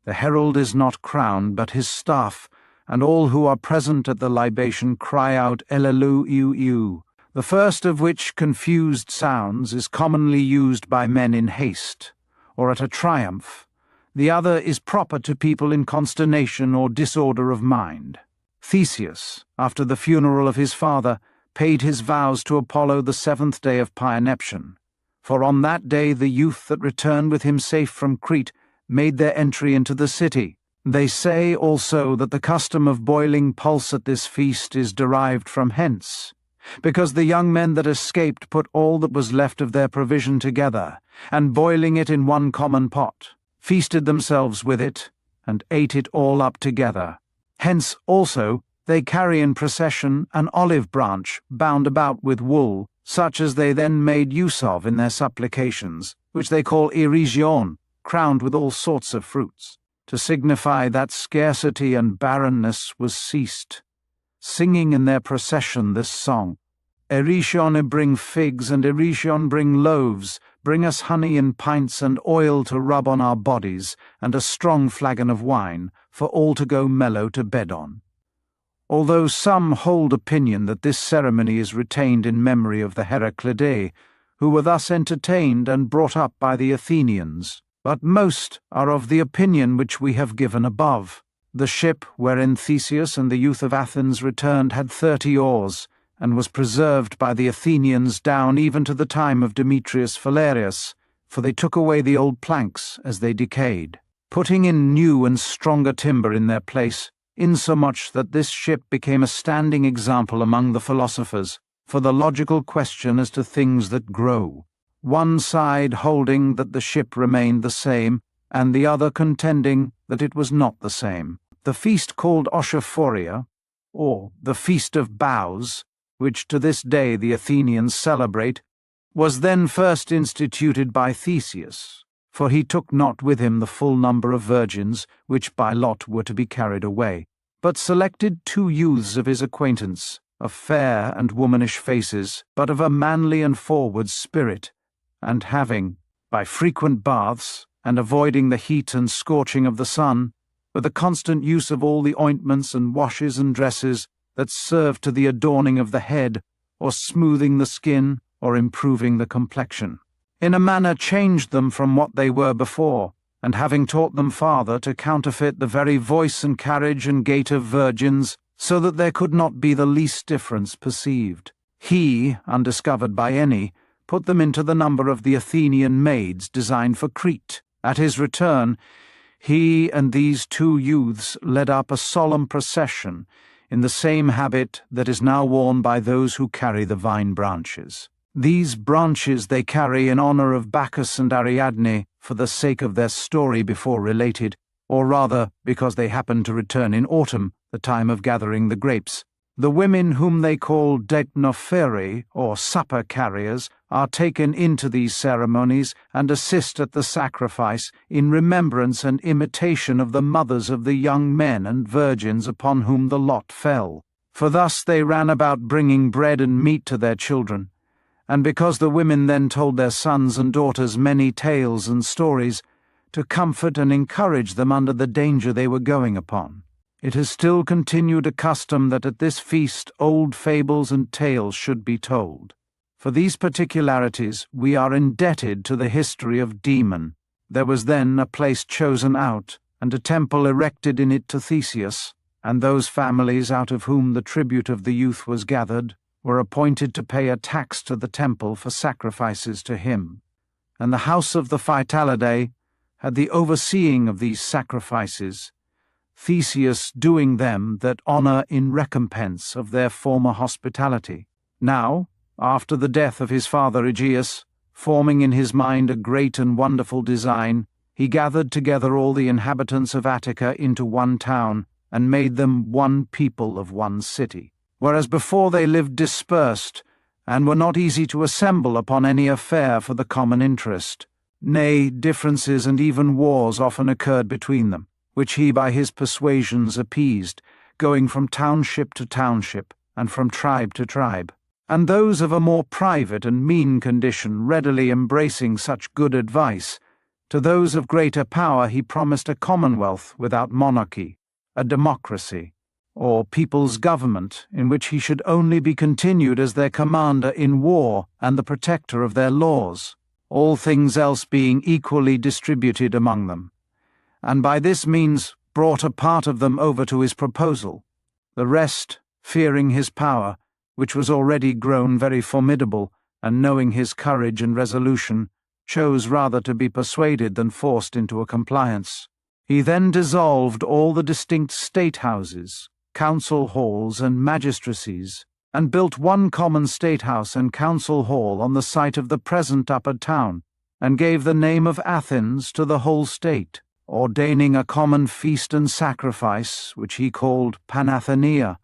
the herald is not crowned but his staff, and all who are present at the libation cry out Elelu, the first of which confused sounds is commonly used by men in haste, or at a triumph. The other is proper to people in consternation or disorder of mind. Theseus, after the funeral of his father, paid his vows to Apollo the 7th day of Pyaneption, for on that day the youth that returned with him safe from Crete made their entry into the city. They say also that the custom of boiling pulse at this feast is derived from hence, because the young men that escaped put all that was left of their provision together, and boiling it in one common pot, feasted themselves with it, and ate it all up together. Hence also They carry in procession an olive branch bound about with wool, such as they then made use of in their supplications, which they call erigion, crowned with all sorts of fruits, to signify that scarcity and barrenness was ceased, singing in their procession this song: Erigion bring figs, and Erigion bring loaves, bring us honey in pints and oil to rub on our bodies, and a strong flagon of wine, for all to go mellow to bed on. Although some hold opinion that this ceremony is retained in memory of the Heraclidae, who were thus entertained and brought up by the Athenians, but most are of the opinion which we have given above. The ship wherein Theseus and the youth of Athens returned had 30 oars, and was preserved by the Athenians down even to the time of Demetrius Phalereus, for they took away the old planks as they decayed, putting in new and stronger timber in their place, insomuch that this ship became a standing example among the philosophers for the logical question as to things that grow, one side holding that the ship remained the same, and the other contending that it was not the same. The feast called Oschophoria, or the Feast of Boughs, which to this day the Athenians celebrate, was then first instituted by Theseus, for he took not with him the full number of virgins which by lot were to be carried away, but selected 2 youths of his acquaintance, of fair and womanish faces, but of a manly and forward spirit, and having, by frequent baths, and avoiding the heat and scorching of the sun, with the constant use of all the ointments and washes and dresses that served to the adorning of the head, or smoothing the skin, or improving the complexion, in a manner changed them from what they were before, and having taught them farther to counterfeit the very voice and carriage and gait of virgins, so that there could not be the least difference perceived, he, undiscovered by any, put them into the number of the Athenian maids designed for Crete. At his return, he and these 2 youths led up a solemn procession, in the same habit that is now worn by those who carry the vine branches. These branches they carry in honor of Bacchus and Ariadne for the sake of their story before related, or rather because they happen to return in autumn, the time of gathering the grapes. The women whom they call deipnopherae, or supper carriers, are taken into these ceremonies and assist at the sacrifice in remembrance and imitation of the mothers of the young men and virgins upon whom the lot fell. For thus they ran about bringing bread and meat to their children, and because the women then told their sons and daughters many tales and stories, to comfort and encourage them under the danger they were going upon. It has still continued a custom that at this feast old fables and tales should be told. For these particularities we are indebted to the history of Demon. There was then a place chosen out, and a temple erected in it to Theseus, and those families out of whom the tribute of the youth was gathered were appointed to pay a tax to the temple for sacrifices to him. And the house of the Phytalidae had the overseeing of these sacrifices, Theseus doing them that honor in recompense of their former hospitality. Now, after the death of his father Aegeus, forming in his mind a great and wonderful design, he gathered together all the inhabitants of Attica into one town, and made them one people of one city. Whereas before they lived dispersed, and were not easy to assemble upon any affair for the common interest. Nay, differences and even wars often occurred between them, which he by his persuasions appeased, going from township to township, and from tribe to tribe. And those of a more private and mean condition readily embracing such good advice, to those of greater power he promised a commonwealth without monarchy, a democracy, or people's government, in which he should only be continued as their commander in war and the protector of their laws, all things else being equally distributed among them, and by this means brought a part of them over to his proposal. The rest, fearing his power, which was already grown very formidable, and knowing his courage and resolution, chose rather to be persuaded than forced into a compliance. He then dissolved all the distinct state houses, council halls, and magistracies, and built one common state house and council hall on the site of the present upper town, and gave the name of Athens to the whole state, ordaining a common feast and sacrifice, which he called Panathenaea,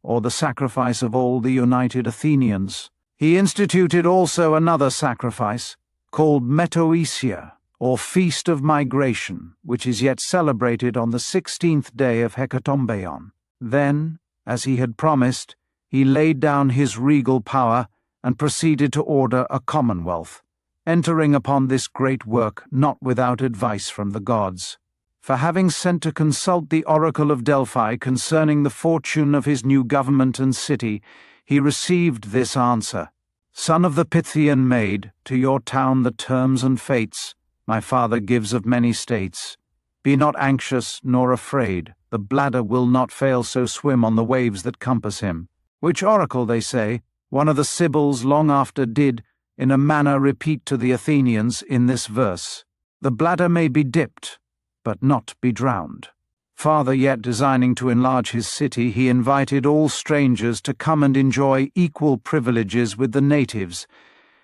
or the sacrifice of all the united Athenians. He instituted also another sacrifice, called Metoesia, or Feast of Migration, which is yet celebrated on the 16th day of Hecatombeion. Then, as he had promised, he laid down his regal power and proceeded to order a commonwealth, entering upon this great work not without advice from the gods. For having sent to consult the oracle of Delphi concerning the fortune of his new government and city, he received this answer: Son of the Pythian maid, to your town the terms and fates my father gives of many states. Be not anxious nor afraid, the bladder will not fail so swim on the waves that compass him. Which oracle, they say, one of the Sibyls long after did in a manner repeat to the Athenians in this verse: The bladder may be dipped, but not be drowned. Farther yet, designing to enlarge his city, he invited all strangers to come and enjoy equal privileges with the natives,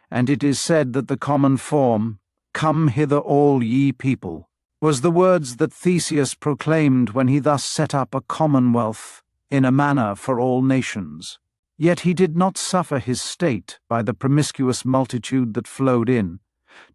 and it is said that the common form, "Come hither all ye people," was the words that Theseus proclaimed when he thus set up a commonwealth in a manner for all nations. Yet he did not suffer his state, by the promiscuous multitude that flowed in,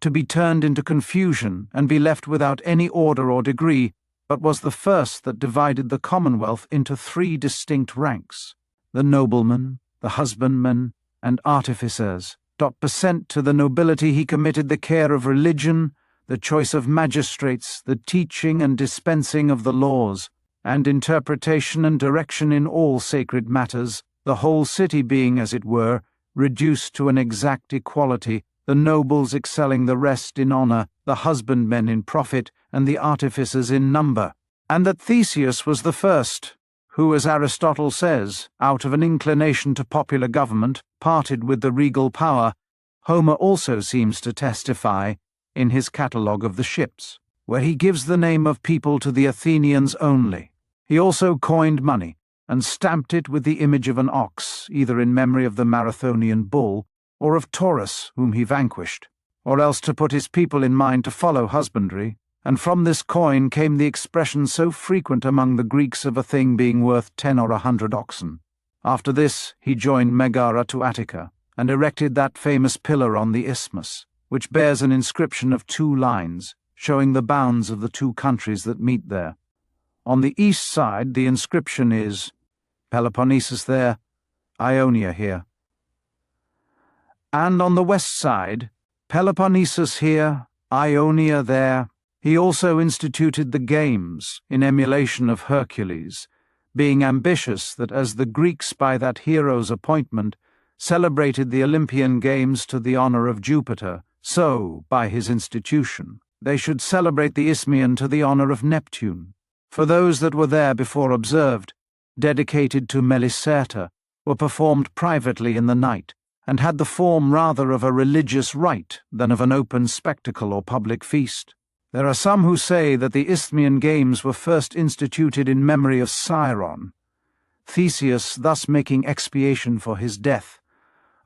to be turned into confusion and be left without any order or degree, but was the first that divided the commonwealth into 3 distinct ranks: the noblemen, the husbandmen, and artificers. Per cent to the nobility he committed the care of religion, the choice of magistrates, the teaching and dispensing of the laws, and interpretation and direction in all sacred matters, the whole city being, as it were, reduced to an exact equality, the nobles excelling the rest in honour, the husbandmen in profit, and the artificers in number. And that Theseus was the first, who, as Aristotle says, out of an inclination to popular government, parted with the regal power, Homer also seems to testify in his catalogue of the ships, where he gives the name of people to the Athenians only. He also coined money, and stamped it with the image of an ox, either in memory of the Marathonian bull, or of Taurus, whom he vanquished, or else to put his people in mind to follow husbandry, and from this coin came the expression so frequent among the Greeks of a thing being worth 10 or 100 oxen. After this he joined Megara to Attica, and erected that famous pillar on the isthmus, which bears an inscription of 2 lines, showing the bounds of the 2 countries that meet there. On the east side the inscription is, Peloponnesus there, Ionia here. And on the west side, Peloponnesus here, Ionia there. He also instituted the games, in emulation of Hercules, being ambitious that as the Greeks by that hero's appointment celebrated the Olympian games to the honour of Jupiter, so, by his institution, they should celebrate the Isthmian to the honour of Neptune. For those that were there before observed, dedicated to Melicerta, were performed privately in the night, and had the form rather of a religious rite than of an open spectacle or public feast. There are some who say that the Isthmian games were first instituted in memory of Sciron, Theseus thus making expiation for his death,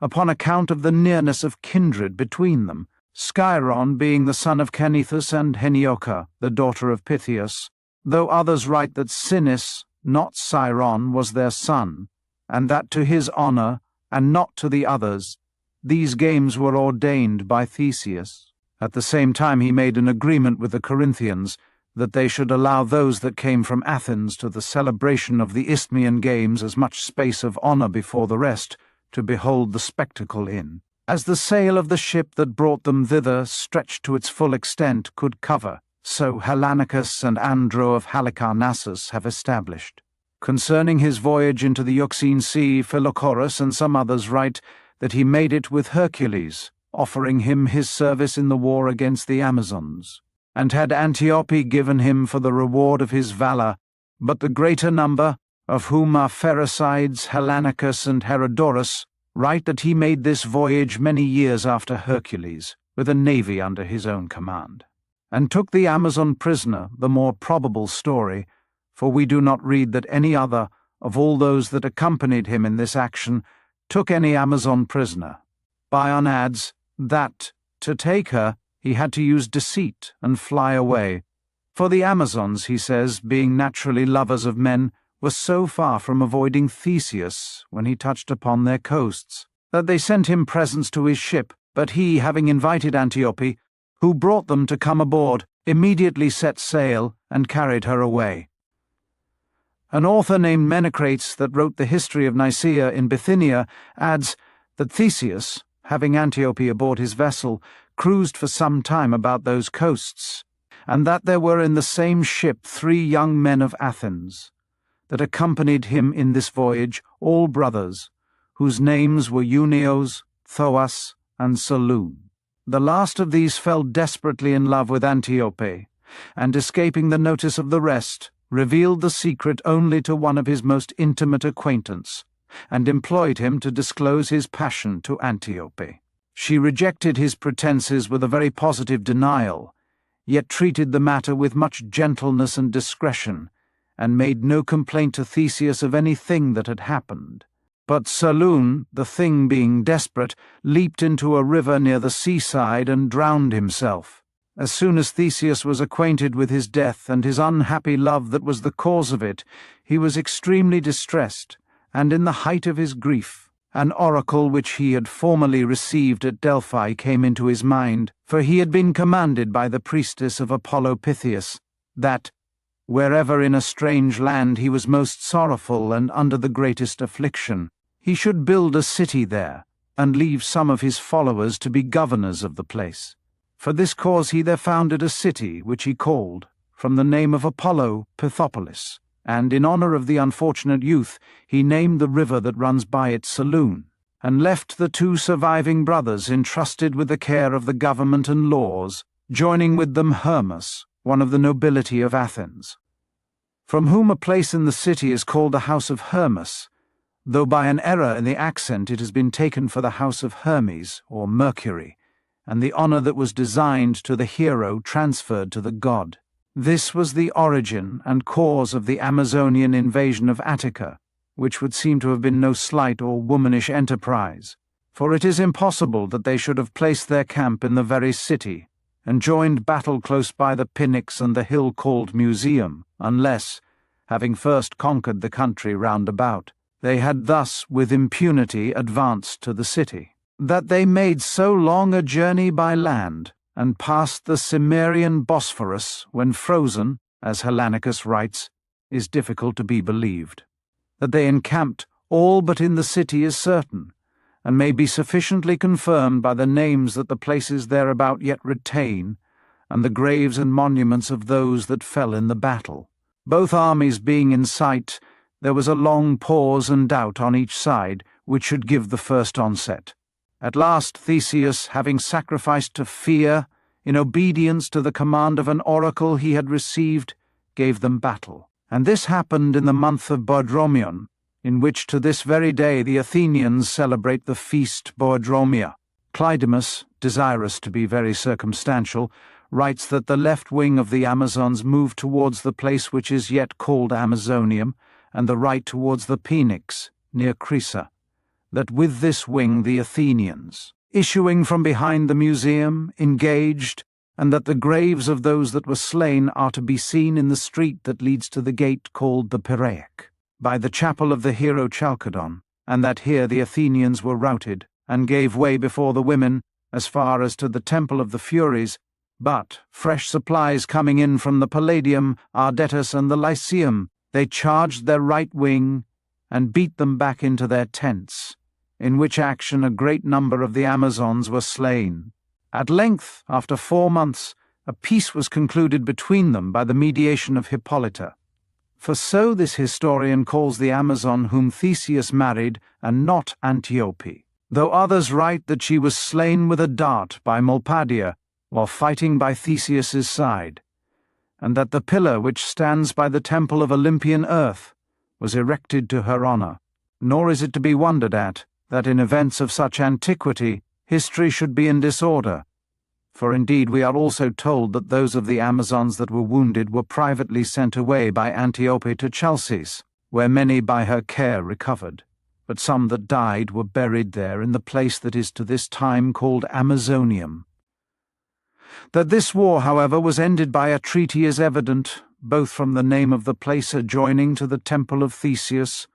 upon account of the nearness of kindred between them, Sciron being the son of Canethus and Heniocha, the daughter of Pythias, though others write that Sinis, not Sciron, was their son, and that to his honour, and not to the others, these games were ordained by Theseus. At the same time he made an agreement with the Corinthians that they should allow those that came from Athens to the celebration of the Isthmian games as much space of honour before the rest to behold the spectacle in, as the sail of the ship that brought them thither, stretched to its full extent, could cover, so Hellanicus and Andro of Halicarnassus have established. Concerning his voyage into the Euxine Sea, Philochorus and some others write that he made it with Hercules, offering him his service in the war against the Amazons, and had Antiope given him for the reward of his valour, but the greater number, of whom are Pherecydes, Hellanicus, and Herodorus, write that he made this voyage many years after Hercules, with a navy under his own command, and took the Amazon prisoner, the more probable story, for we do not read that any other, of all those that accompanied him in this action, took any Amazon prisoner. Bion adds that, to take her, he had to use deceit and fly away. For the Amazons, he says, being naturally lovers of men, were so far from avoiding Theseus when he touched upon their coasts, that they sent him presents to his ship, but he, having invited Antiope, who brought them to come aboard, immediately set sail and carried her away. An author named Menecrates, that wrote the history of Nicaea in Bithynia, adds that Theseus, having Antiope aboard his vessel, cruised for some time about those coasts, and that there were in the same ship 3 young men of Athens, that accompanied him in this voyage, all brothers, whose names were Euneos, Thoas, and Saloon. The last of these fell desperately in love with Antiope, and escaping the notice of the rest, revealed the secret only to one of his most intimate acquaintance, and employed him to disclose his passion to Antiope. She rejected his pretenses with a very positive denial, yet treated the matter with much gentleness and discretion, and made no complaint to Theseus of anything that had happened. But Saloon, the thing being desperate, leaped into a river near the seaside and drowned himself. As soon as Theseus was acquainted with his death and his unhappy love that was the cause of it, he was extremely distressed, and in the height of his grief, an oracle which he had formerly received at Delphi came into his mind, for he had been commanded by the priestess of Apollo Pythias, that, wherever in a strange land he was most sorrowful and under the greatest affliction, he should build a city there, and leave some of his followers to be governors of the place. For this cause he there founded a city which he called, from the name of Apollo, Pythopolis, and in honor of the unfortunate youth he named the river that runs by it Saloon, and left the 2 surviving brothers entrusted with the care of the government and laws, joining with them Hermas, one of the nobility of Athens, from whom a place in the city is called the house of Hermas, though by an error in the accent it has been taken for the house of Hermes, or Mercury, and the honor that was designed to the hero transferred to the god. This was the origin and cause of the Amazonian invasion of Attica, which would seem to have been no slight or womanish enterprise, for it is impossible that they should have placed their camp in the very city, and joined battle close by the Pnyx and the hill called Museum, unless, having first conquered the country round about, they had thus with impunity advanced to the city. That they made so long a journey by land, and passed the Cimmerian Bosphorus when frozen, as Hellanicus writes, is difficult to be believed. That they encamped all but in the city is certain, and may be sufficiently confirmed by the names that the places thereabout yet retain, and the graves and monuments of those that fell in the battle. Both armies being in sight, there was a long pause and doubt on each side which should give the first onset. At last Theseus, having sacrificed to fear, in obedience to the command of an oracle he had received, gave them battle. And this happened in the month of Boedromion, in which to this very day the Athenians celebrate the feast Boedromia. Clydemus, desirous to be very circumstantial, writes that the left wing of the Amazons moved towards the place which is yet called Amazonium, and the right towards the Pnyx, near Crisa. That with this wing the Athenians, issuing from behind the museum, engaged, and that the graves of those that were slain are to be seen in the street that leads to the gate called the Pyrrhaic, by the chapel of the hero Chalcedon, and that here the Athenians were routed, and gave way before the women, as far as to the temple of the Furies, but, fresh supplies coming in from the Palladium, Ardetus, and the Lyceum, they charged their right wing, and beat them back into their tents, in which action a great number of the Amazons were slain. At length, after 4 months, a peace was concluded between them by the mediation of Hippolyta. For so this historian calls the Amazon whom Theseus married, and not Antiope, though others write that she was slain with a dart by Molpadia, while fighting by Theseus's side, and that the pillar which stands by the temple of Olympian earth was erected to her honor. Nor is it to be wondered at that in events of such antiquity history should be in disorder, for indeed we are also told that those of the Amazons that were wounded were privately sent away by Antiope to Chalcis, where many by her care recovered, but some that died were buried there in the place that is to this time called Amazonium. That this war, however, was ended by a treaty is evident, both from the name of the place adjoining to the temple of Theseus,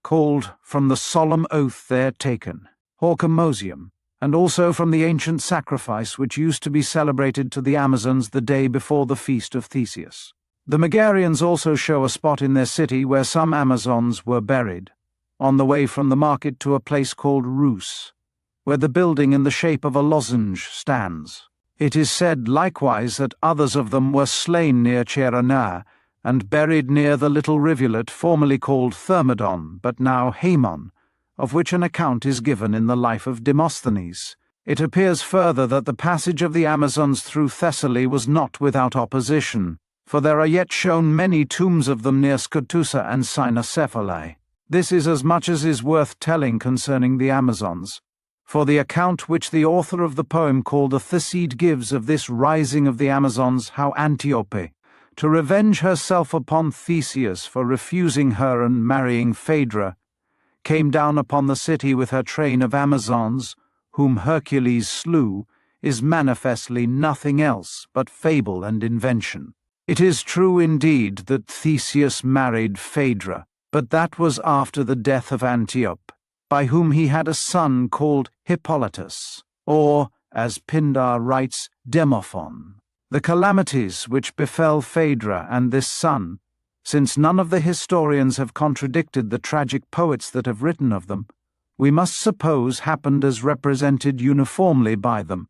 called from the solemn oath there taken, Horcomosium, and also from the ancient sacrifice which used to be celebrated to the Amazons the day before the feast of Theseus. The Megarians also show a spot in their city where some Amazons were buried, on the way from the market to a place called Rus, where the building in the shape of a lozenge stands. It is said likewise that others of them were slain near Chaeronea, and buried near the little rivulet formerly called Thermodon, but now Haemon, of which an account is given in the life of Demosthenes. It appears further that the passage of the Amazons through Thessaly was not without opposition, for there are yet shown many tombs of them near Scotusa and Cynocephalae. This is as much as is worth telling concerning the Amazons, for the account which the author of the poem called the Theseid gives of this rising of the Amazons, how Antiope, to revenge herself upon Theseus for refusing her and marrying Phaedra, came down upon the city with her train of Amazons, whom Hercules slew, is manifestly nothing else but fable and invention. It is true indeed that Theseus married Phaedra, but that was after the death of Antiope, by whom he had a son called Hippolytus, or, as Pindar writes, Demophon. The calamities which befell Phaedra and this son, since none of the historians have contradicted the tragic poets that have written of them, we must suppose happened as represented uniformly by them.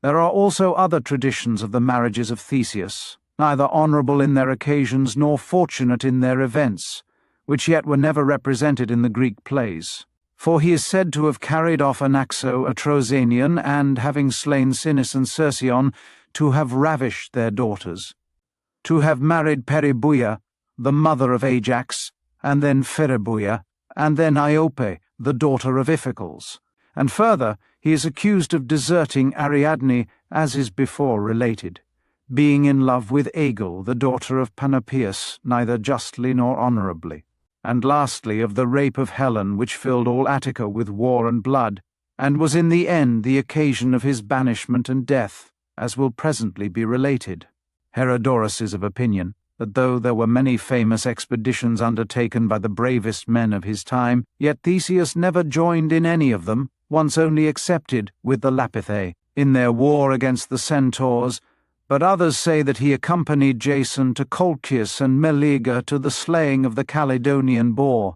There are also other traditions of the marriages of Theseus, neither honourable in their occasions nor fortunate in their events, which yet were never represented in the Greek plays. For he is said to have carried off Anaxo, a Trozenian, and, having slain Sinis and Cercyon, to have ravished their daughters, to have married Peribuia, the mother of Ajax, and then Pherebuia, and then Iope, the daughter of Iphicles. And further, he is accused of deserting Ariadne, as is before related, being in love with Aegle, the daughter of Panopeus, neither justly nor honourably. And lastly, of the rape of Helen, which filled all Attica with war and blood, and was in the end the occasion of his banishment and death, as will presently be related. Herodorus is of opinion that though there were many famous expeditions undertaken by the bravest men of his time, yet Theseus never joined in any of them, once only excepted with the Lapithae, in their war against the Centaurs, but others say that he accompanied Jason to Colchis and Meleager to the slaying of the Caledonian boar,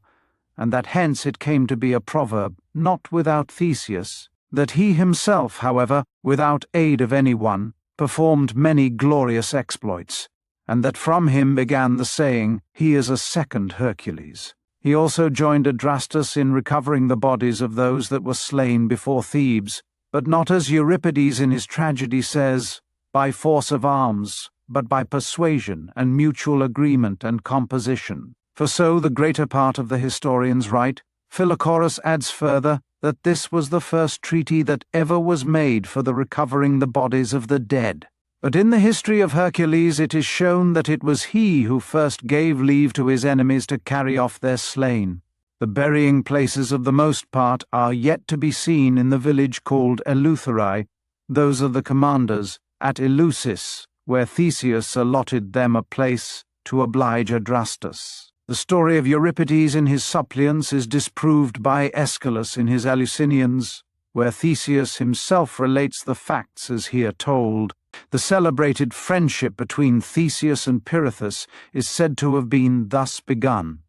and that hence it came to be a proverb, not without Theseus, that he himself, however, without aid of any one, performed many glorious exploits, and that from him began the saying, he is a second Hercules. He also joined Adrastus in recovering the bodies of those that were slain before Thebes, but not as Euripides in his tragedy says, by force of arms, but by persuasion and mutual agreement and composition. For so the greater part of the historians write. Philochorus adds further that this was the first treaty that ever was made for the recovering the bodies of the dead. But in the history of Hercules it is shown that it was he who first gave leave to his enemies to carry off their slain. The burying places of the most part are yet to be seen in the village called Eleutherae, those of the commanders, at Eleusis, where Theseus allotted them a place to oblige Adrastus. The story of Euripides in his Suppliants is disproved by Aeschylus in his Eleusinians, where Theseus himself relates the facts as here told. The celebrated friendship between Theseus and Pirithous is said to have been thus begun,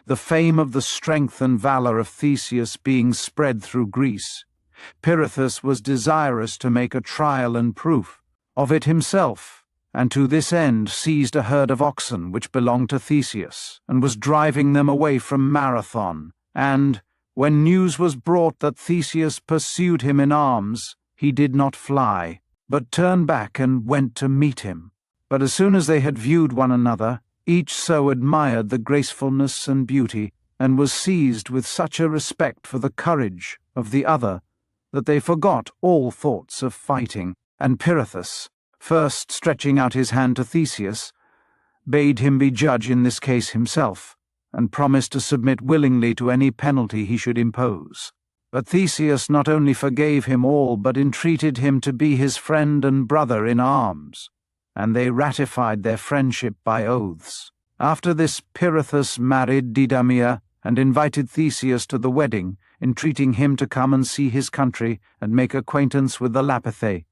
the fame of the strength and valour of Theseus being spread through Greece. Pirithous was desirous to make a trial and proof of it himself, and to this end seized a herd of oxen which belonged to Theseus, and was driving them away from Marathon, and, when news was brought that Theseus pursued him in arms, he did not fly, but turned back and went to meet him. But as soon as they had viewed one another, each so admired the gracefulness and beauty, and was seized with such a respect for the courage of the other, that they forgot all thoughts of fighting, and Pirithous, first stretching out his hand to Theseus, bade him be judge in this case himself, and promised to submit willingly to any penalty he should impose. But Theseus not only forgave him all, but entreated him to be his friend and brother in arms. and they ratified their friendship by oaths. After this, Pirithous married Didymia and invited Theseus to the wedding, entreating him to come and see his country and make acquaintance with the Lapithae.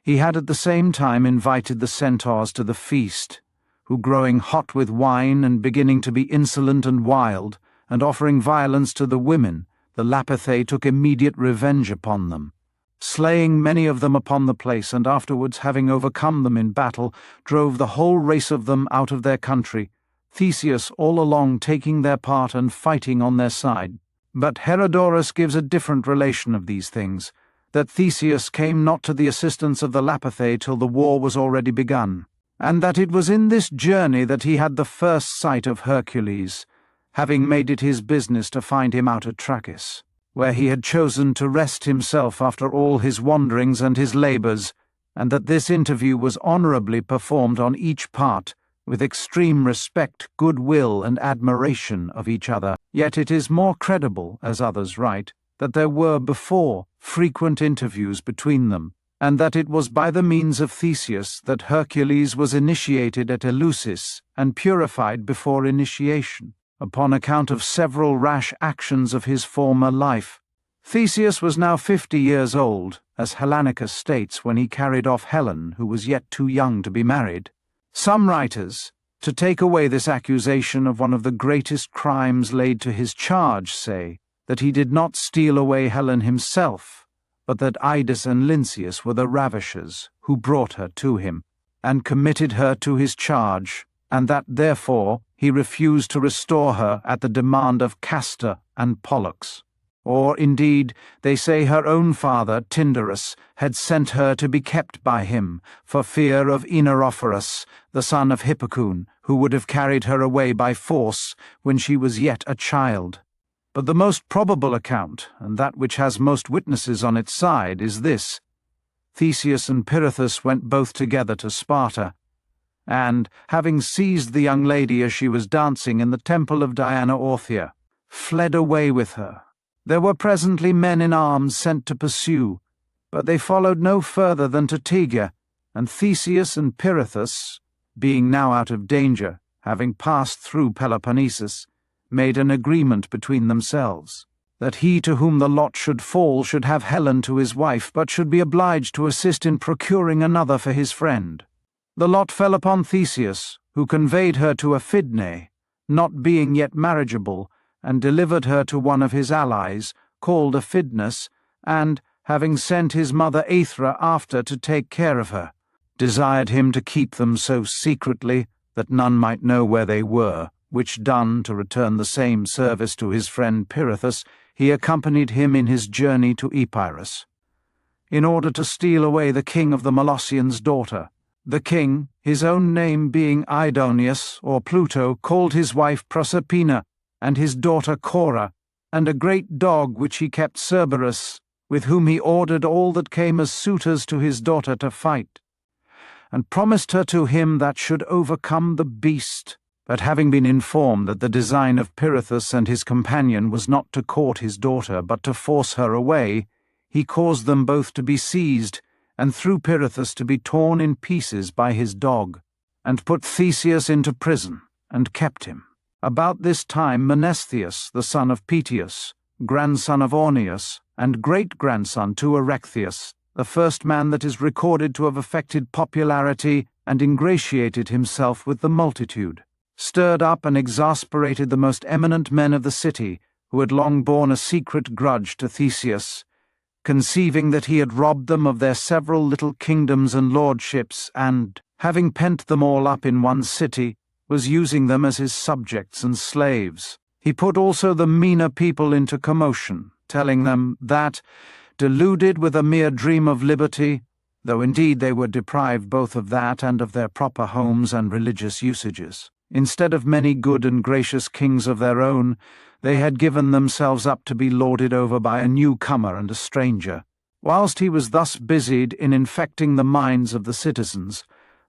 He had at the same time invited the centaurs to the feast, who, growing hot with wine and beginning to be insolent and wild, and offering violence to the women, the Lapithae took immediate revenge upon them, slaying many of them upon the place, and afterwards, having overcome them in battle, drove the whole race of them out of their country, Theseus all along taking their part and fighting on their side. But Herodorus gives a different relation of these things, that Theseus came not to the assistance of the Lapithae till the war was already begun, and that it was in this journey that he had the first sight of Hercules, having made it his business to find him out at Trachis, where he had chosen to rest himself after all his wanderings and his labours, and that this interview was honourably performed on each part, with extreme respect, good-will, and admiration of each other. Yet it is more credible, as others write, that there were before frequent interviews between them, and that it was by the means of Theseus that Hercules was initiated at Eleusis and purified before initiation, upon account of several rash actions of his former life. Theseus was now 50 years old, as Hellanicus states, when he carried off Helen, who was yet too young to be married. Some writers, to take away this accusation of one of the greatest crimes laid to his charge, say that he did not steal away Helen himself, but that Idas and Lynceus were the ravishers who brought her to him, and committed her to his charge, and that therefore he refused to restore her at the demand of Castor and Pollux. Or, indeed, they say her own father, Tyndarus, had sent her to be kept by him, for fear of Oenophorus, the son of Hippocoon, who would have carried her away by force when she was yet a child. But the most probable account, and that which has most witnesses on its side, is this. Theseus and Pirithous went both together to Sparta, and, having seized the young lady as she was dancing in the temple of Diana Orthia, fled away with her. There were presently men in arms sent to pursue, but they followed no further than to Tegea, and Theseus and Pirithous, being now out of danger, having passed through Peloponnesus, made an agreement between themselves, that he to whom the lot should fall should have Helen to his wife, but should be obliged to assist in procuring another for his friend. The lot fell upon Theseus, who conveyed her to Aphidne, not being yet marriageable, and delivered her to one of his allies, called Aphidnus, and, having sent his mother Aethra after to take care of her, desired him to keep them so secretly that none might know where they were, which done, to return the same service to his friend Pirithous, he accompanied him in his journey to Epirus, in order to steal away the king of the Molossians' daughter. The king, his own name being Aidoneus or Pluto, called his wife Proserpina, and his daughter Cora, and a great dog which he kept Cerberus, with whom he ordered all that came as suitors to his daughter to fight, and promised her to him that should overcome the beast. But having been informed that the design of Pirithous and his companion was not to court his daughter, but to force her away, he caused them both to be seized, and threw Pirithous to be torn in pieces by his dog, and put Theseus into prison, and kept him. About this time Menestheus, the son of Peteus, grandson of Orneus, and great-grandson to Erechtheus, the first man that is recorded to have affected popularity and ingratiated himself with the multitude, stirred up and exasperated the most eminent men of the city, who had long borne a secret grudge to Theseus, conceiving that he had robbed them of their several little kingdoms and lordships, and, having pent them all up in one city, was using them as his subjects and slaves. He put also the meaner people into commotion, telling them that, deluded with a mere dream of liberty, though indeed they were deprived both of that and of their proper homes and religious usages, instead of many good and gracious kings of their own, they had given themselves up to be lorded over by a newcomer and a stranger. Whilst he was thus busied in infecting the minds of the citizens,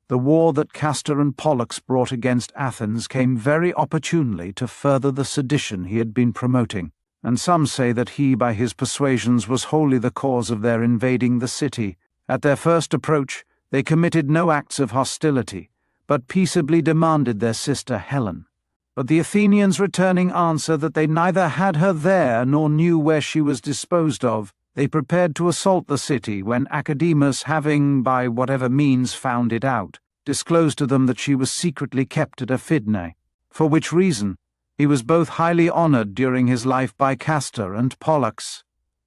the war that Castor and Pollux brought against Athens came very opportunely to further the sedition he had been promoting, and some say that he by his persuasions was wholly the cause of their invading the city. At their first approach They committed no acts of hostility, but peaceably demanded their sister Helen. But the Athenians returning answer that they neither had her there nor knew where she was disposed of, they prepared to assault the city, when Academus, having, by whatever means, found it out, disclosed to them that she was secretly kept at Aphidnae, for which reason he was both highly honoured during his life by Castor and Pollux,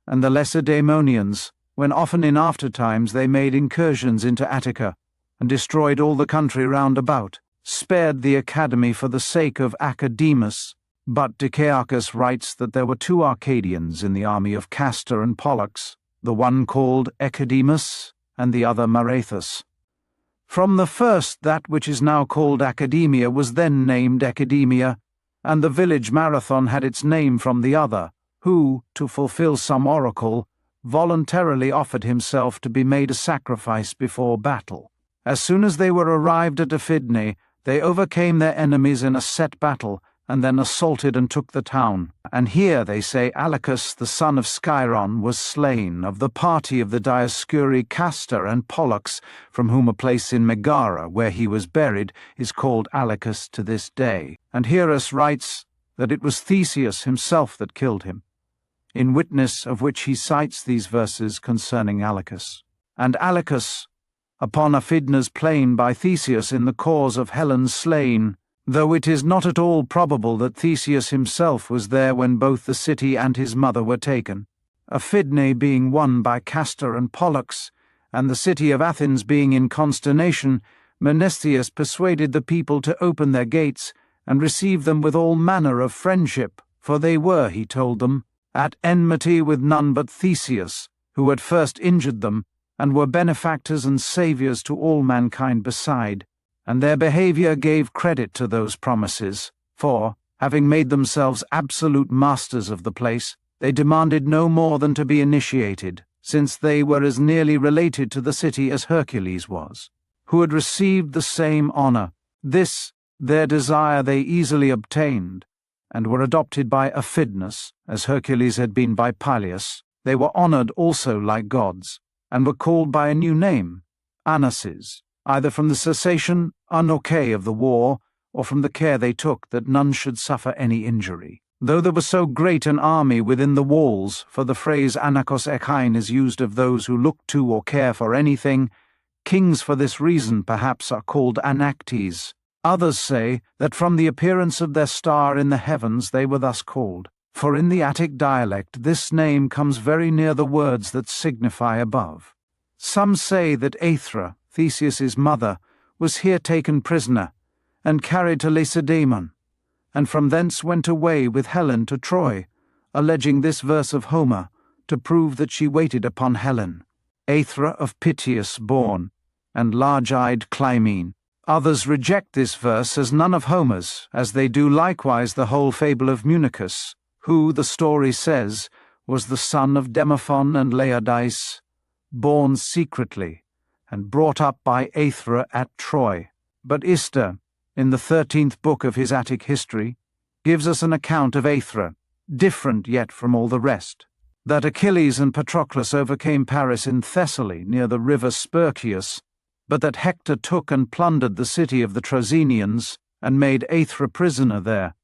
and the Lacedaemonians, when often in after times they made incursions into Attica, and destroyed all the country round about, spared the academy for the sake of Academus. But Dicaearchus writes that there were two Arcadians in the army of Castor and Pollux, the one called Echedemus, and the other Marathus. From the first that which is now called Academia was then named Ecademia, and the village Marathon had its name from the other, who, to fulfill some oracle, voluntarily offered himself to be made a sacrifice before battle. As soon as they were arrived at Aphidnae, they overcame their enemies in a set battle, and then assaulted and took the town. And here, they say, Alacus, the son of Scyron, was slain, of the party of the Dioscuri Castor and Pollux, from whom a place in Megara, where he was buried, is called Alacus to this day. And Hierus writes that it was Theseus himself that killed him, in witness of which he cites these verses concerning Alacus. And Alacus, upon Aphidna's plain by Theseus in the cause of Helen slain, though it is not at all probable that Theseus himself was there when both the city and his mother were taken. Aphidnae being won by Castor and Pollux, and the city of Athens being in consternation, Mnestheus persuaded the people to open their gates and receive them with all manner of friendship, for they were, he told them, at enmity with none but Theseus, who had first injured them, and were benefactors and saviours to all mankind beside, and their behaviour gave credit to those promises, for, having made themselves absolute masters of the place, they demanded no more than to be initiated, since they were as nearly related to the city as Hercules was, who had received the same honour. This, their desire, they easily obtained, and were adopted by Aphidnus, as Hercules had been by Peleus. They were honoured also like gods, and were called by a new name, Anases, either from the cessation, anarche of the war, or from the care they took that none should suffer any injury. Though there was so great an army within the walls, for the phrase anarchos echein is used of those who look to or care for anything, kings for this reason perhaps are called anactes. Others say that from the appearance of their star in the heavens they were thus called, for in the Attic dialect this name comes very near the words that signify above. Some say that Aethra, Theseus's mother, was here taken prisoner, and carried to Lacedaemon, and from thence went away with Helen to Troy, alleging this verse of Homer, to prove that she waited upon Helen, Aethra of Piteus born, and large-eyed Clymene. Others reject this verse as none of Homer's, as they do likewise the whole fable of Munychus, who, the story says, was the son of Demophon and Laodice, born secretly, and brought up by Aethra at Troy. But Ister, in the 13th book of his Attic history, gives us an account of Aethra, different yet from all the rest, that Achilles and Patroclus overcame Paris in Thessaly near the river Spercheius, but that Hector took and plundered the city of the Trozenians, and made Aethra prisoner there.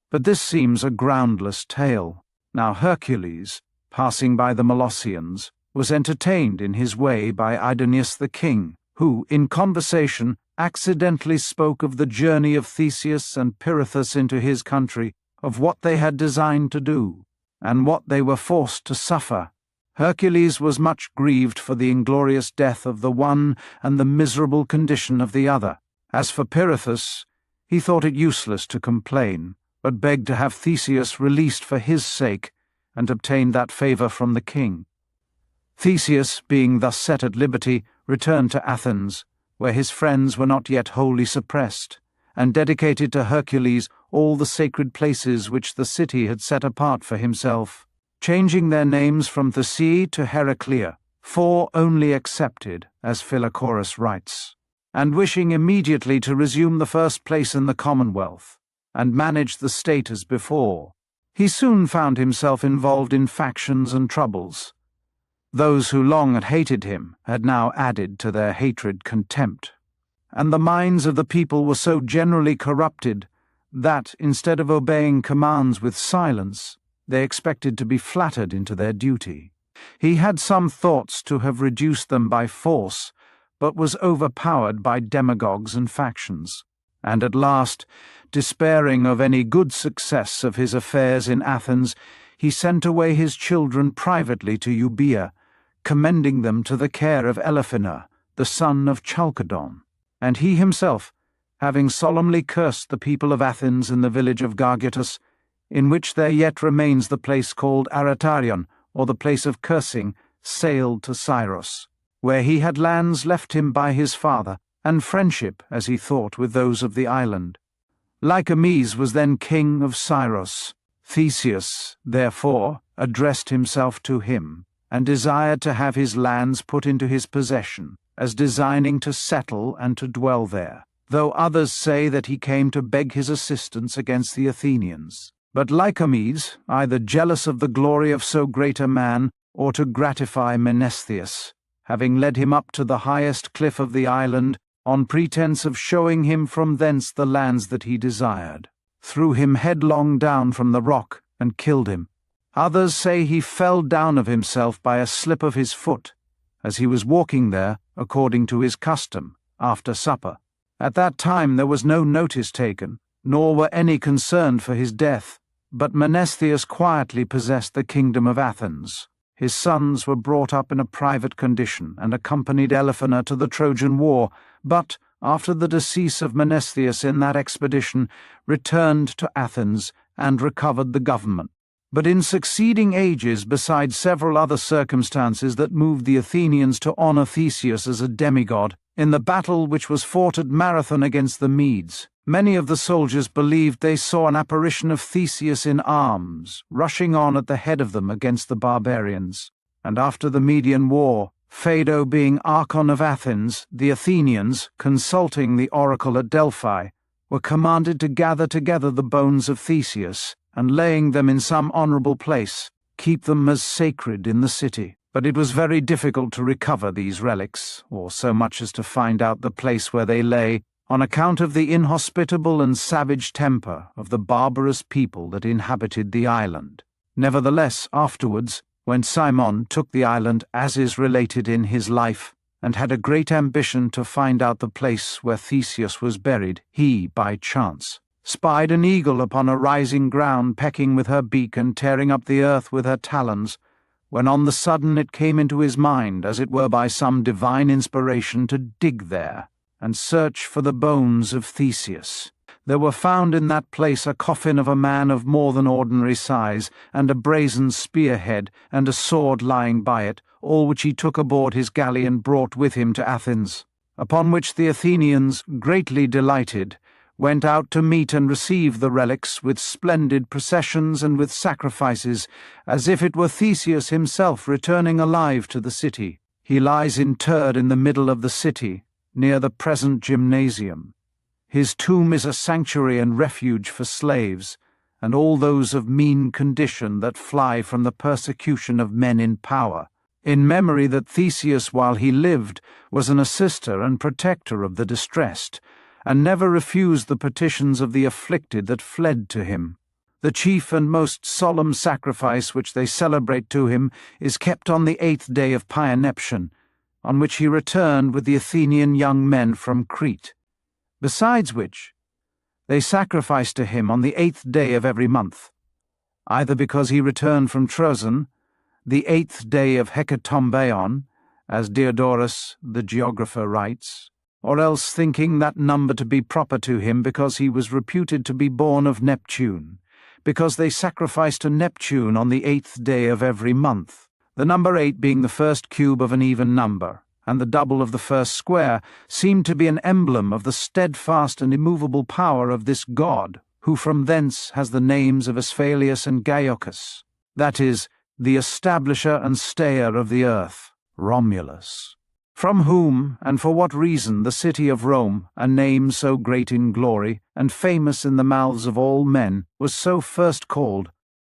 But this seems a groundless tale. Now Hercules, passing by the Molossians, was entertained in his way by Aidoneus the king, who, in conversation, accidentally spoke of the journey of Theseus and Pirithous into his country, of what they had designed to do, and what they were forced to suffer. Hercules was much grieved for the inglorious death of the one and the miserable condition of the other. As for Pirithous, he thought it useless to complain, but begged to have Theseus released for his sake, and obtained that favour from the king. Theseus, being thus set at liberty, returned to Athens, where his friends were not yet wholly suppressed, and dedicated to Hercules all the sacred places which the city had set apart for himself, changing their names from Thesea to Heraclea, 4 only excepted, as Philochorus writes, and wishing immediately to resume the first place in the commonwealth, and manage the state as before, he soon found himself involved in factions and troubles, Those who long had hated him had now added to their hatred contempt, and the minds of the people were so generally corrupted that, instead of obeying commands with silence, they expected to be flattered into their duty. He had some thoughts to have reduced them by force, but was overpowered by demagogues and factions, and at last, despairing of any good success of his affairs in Athens, he sent away his children privately to Euboea, commending them to the care of Eliphaner, the son of Chalcodon, and he himself, having solemnly cursed the people of Athens in the village of Gargitus, in which there yet remains the place called Aratarion, or the place of cursing, sailed to Syros, where he had lands left him by his father, and friendship, as he thought, with those of the island. Lycomedes was then king of Syros. Theseus, therefore, addressed himself to him, and desired to have his lands put into his possession, as designing to settle and to dwell there, though others say that he came to beg his assistance against the Athenians. But Lycomedes, either jealous of the glory of so great a man, or to gratify Mnestheus, having led him up to the highest cliff of the island, on pretence of showing him from thence the lands that he desired, threw him headlong down from the rock, and killed him. Others say he fell down of himself by a slip of his foot, as he was walking there, according to his custom, after supper. At that time there was no notice taken, nor were any concerned for his death, but Mnestheus quietly possessed the kingdom of Athens. His sons were brought up in a private condition, and accompanied Eliphaner to the Trojan War, but, after the decease of Mnestheus in that expedition, returned to Athens, and recovered the government. But in succeeding ages, besides several other circumstances that moved the Athenians to honour Theseus as a demigod, in the battle which was fought at Marathon against the Medes, many of the soldiers believed they saw an apparition of Theseus in arms, rushing on at the head of them against the barbarians. And after the Median War, Phaedo being Archon of Athens, the Athenians, consulting the oracle at Delphi, were commanded to gather together the bones of Theseus, and laying them in some honourable place, keep them as sacred in the city. But it was very difficult to recover these relics, or so much as to find out the place where they lay, on account of the inhospitable and savage temper of the barbarous people that inhabited the island. Nevertheless, afterwards, when Cimon took the island as is related in his life, and had a great ambition to find out the place where Theseus was buried, he, by chance, spied an eagle upon a rising ground pecking with her beak and tearing up the earth with her talons, when on the sudden it came into his mind, as it were by some divine inspiration, to dig there, and search for the bones of Theseus. There were found in that place a coffin of a man of more than ordinary size, and a brazen spearhead, and a sword lying by it, all which he took aboard his galley and brought with him to Athens. Upon which the Athenians, greatly delighted, went out to meet and receive the relics with splendid processions and with sacrifices, as if it were Theseus himself returning alive to the city. He lies interred in the middle of the city, near the present gymnasium. His tomb is a sanctuary and refuge for slaves, and all those of mean condition that fly from the persecution of men in power, in memory that Theseus, while he lived, was an assister and protector of the distressed, and never refused the petitions of the afflicted that fled to him. The chief and most solemn sacrifice which they celebrate to him is kept on the 8th day of Pyaneption, on which he returned with the Athenian young men from Crete. Besides which, they sacrifice to him on the 8th day of every month, either because he returned from Troezen, the 8th day of Hecatombaion, as Diodorus the geographer writes, or else thinking that number to be proper to him because he was reputed to be born of Neptune, because they sacrifice to Neptune on the 8th day of every month, the number 8 being the first cube of an even number, and the double of the first square, seemed to be an emblem of the steadfast and immovable power of this god, who from thence has the names of Asphalius and Gaiocus, that is, the establisher and stayer of the earth, Romulus. From whom, and for what reason, the city of Rome, a name so great in glory, and famous in the mouths of all men, was so first called,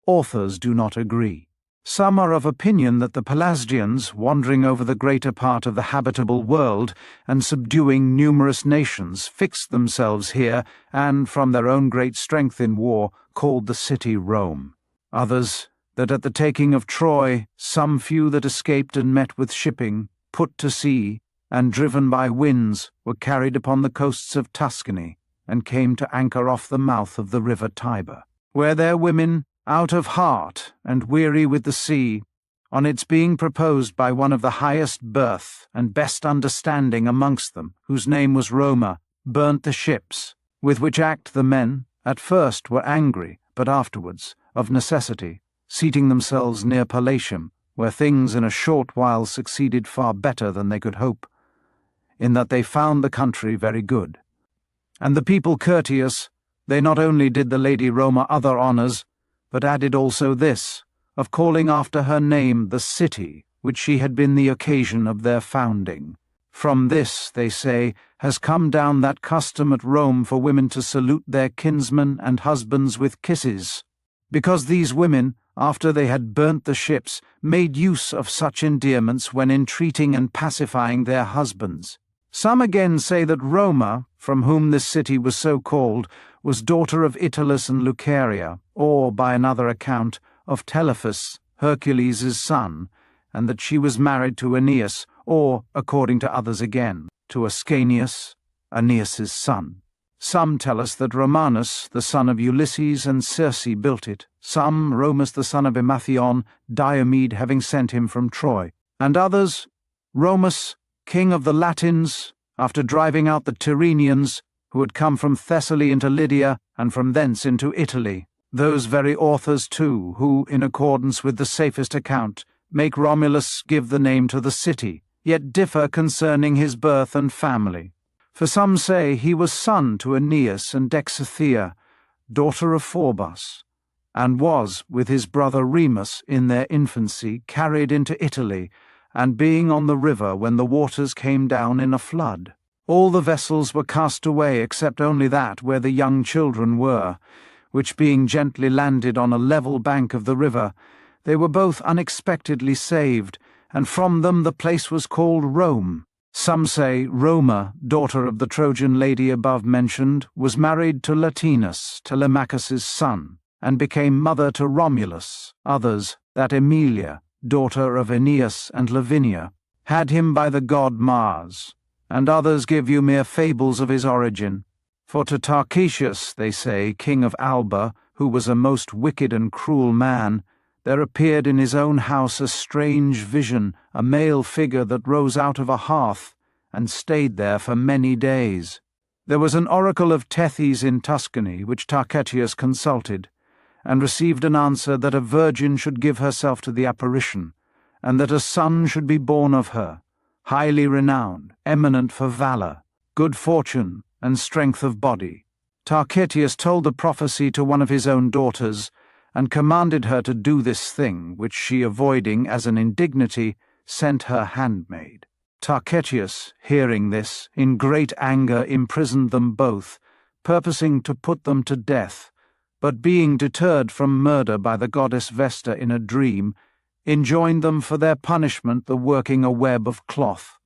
authors do not agree. Some are of opinion that the Pelasgians, wandering over the greater part of the habitable world and subduing numerous nations, fixed themselves here and, from their own great strength in war, called the city Rome. Others, that at the taking of Troy, some few that escaped and met with shipping, put to sea, and driven by winds, were carried upon the coasts of Tuscany, and came to anchor off the mouth of the river Tiber, where their women, out of heart and weary with the sea, on its being proposed by one of the highest birth and best understanding amongst them, whose name was Roma, burnt the ships, with which act the men at first were angry, but afterwards, of necessity, seating themselves near Palatium, where things in a short while succeeded far better than they could hope, in that they found the country very good. And the people courteous, they not only did the Lady Roma other honours, but added also this, of calling after her name the city which she had been the occasion of their founding. From this, they say, has come down that custom at Rome for women to salute their kinsmen and husbands with kisses, because these women, after they had burnt the ships, made use of such endearments when entreating and pacifying their husbands. Some again say that Roma, from whom this city was so called, was daughter of Italus and Lucaria, or, by another account, of Telephus, Hercules' son, and that she was married to Aeneas, or, according to others again, to Ascanius, Aeneas' son. Some tell us that Romanus, the son of Ulysses and Circe, built it, some Romus, the son of Emathion, Diomede having sent him from Troy, and others, Romus, king of the Latins, after driving out the Tyrrhenians, who had come from Thessaly into Lydia, and from thence into Italy, those very authors too, who, in accordance with the safest account, make Romulus give the name to the city, yet differ concerning his birth and family. For some say he was son to Aeneas and Dexithea, daughter of Phorbas, and was, with his brother Remus, in their infancy, carried into Italy, and being on the river when the waters came down in a flood, all the vessels were cast away except only that where the young children were, which being gently landed on a level bank of the river, they were both unexpectedly saved, and from them the place was called Rome. Some say Roma, daughter of the Trojan lady above mentioned, was married to Latinus, Telemachus' son, and became mother to Romulus. Others, that Emilia, daughter of Aeneas and Lavinia, had him by the god Mars, and others give you mere fables of his origin. For to Tarchetius, they say, king of Alba, who was a most wicked and cruel man, there appeared in his own house a strange vision, a male figure that rose out of a hearth, and stayed there for many days. There was an oracle of Theseus in Tuscany, which Tarchetius consulted, and received an answer that a virgin should give herself to the apparition, and that a son should be born of her, highly renowned, eminent for valour, good fortune, and strength of body. Tarchetius told the prophecy to one of his own daughters, and commanded her to do this thing, which she, avoiding as an indignity, sent her handmaid. Tarchetius, hearing this, in great anger imprisoned them both, purposing to put them to death, but being deterred from murder by the goddess Vesta in a dream, enjoined them for their punishment the working a web of cloth.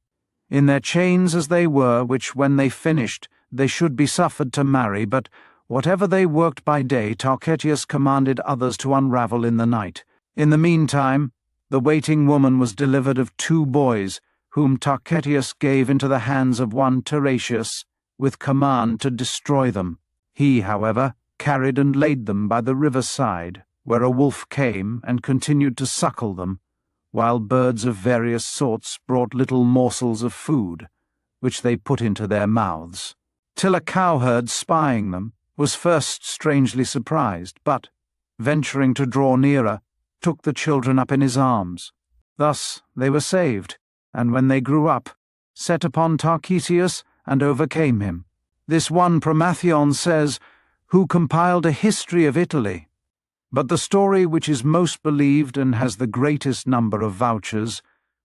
In their chains as they were, which when they finished, they should be suffered to marry, but whatever they worked by day, Tarchetius commanded others to unravel in the night. In the meantime, the waiting woman was delivered of 2 boys, whom Tarchetius gave into the hands of one Teratius, with command to destroy them. He, however, carried and laid them by the river's side, where a wolf came and continued to suckle them, while birds of various sorts brought little morsels of food, which they put into their mouths, till a cowherd, spying them, was first strangely surprised, but, venturing to draw nearer, took the children up in his arms. Thus they were saved, and when they grew up, set upon Tarchetius and overcame him. This one Promathion says, who compiled a history of Italy. But the story which is most believed and has the greatest number of vouchers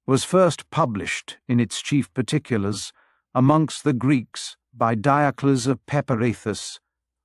was first published, in its chief particulars, amongst the Greeks by Diocles of Peparethus,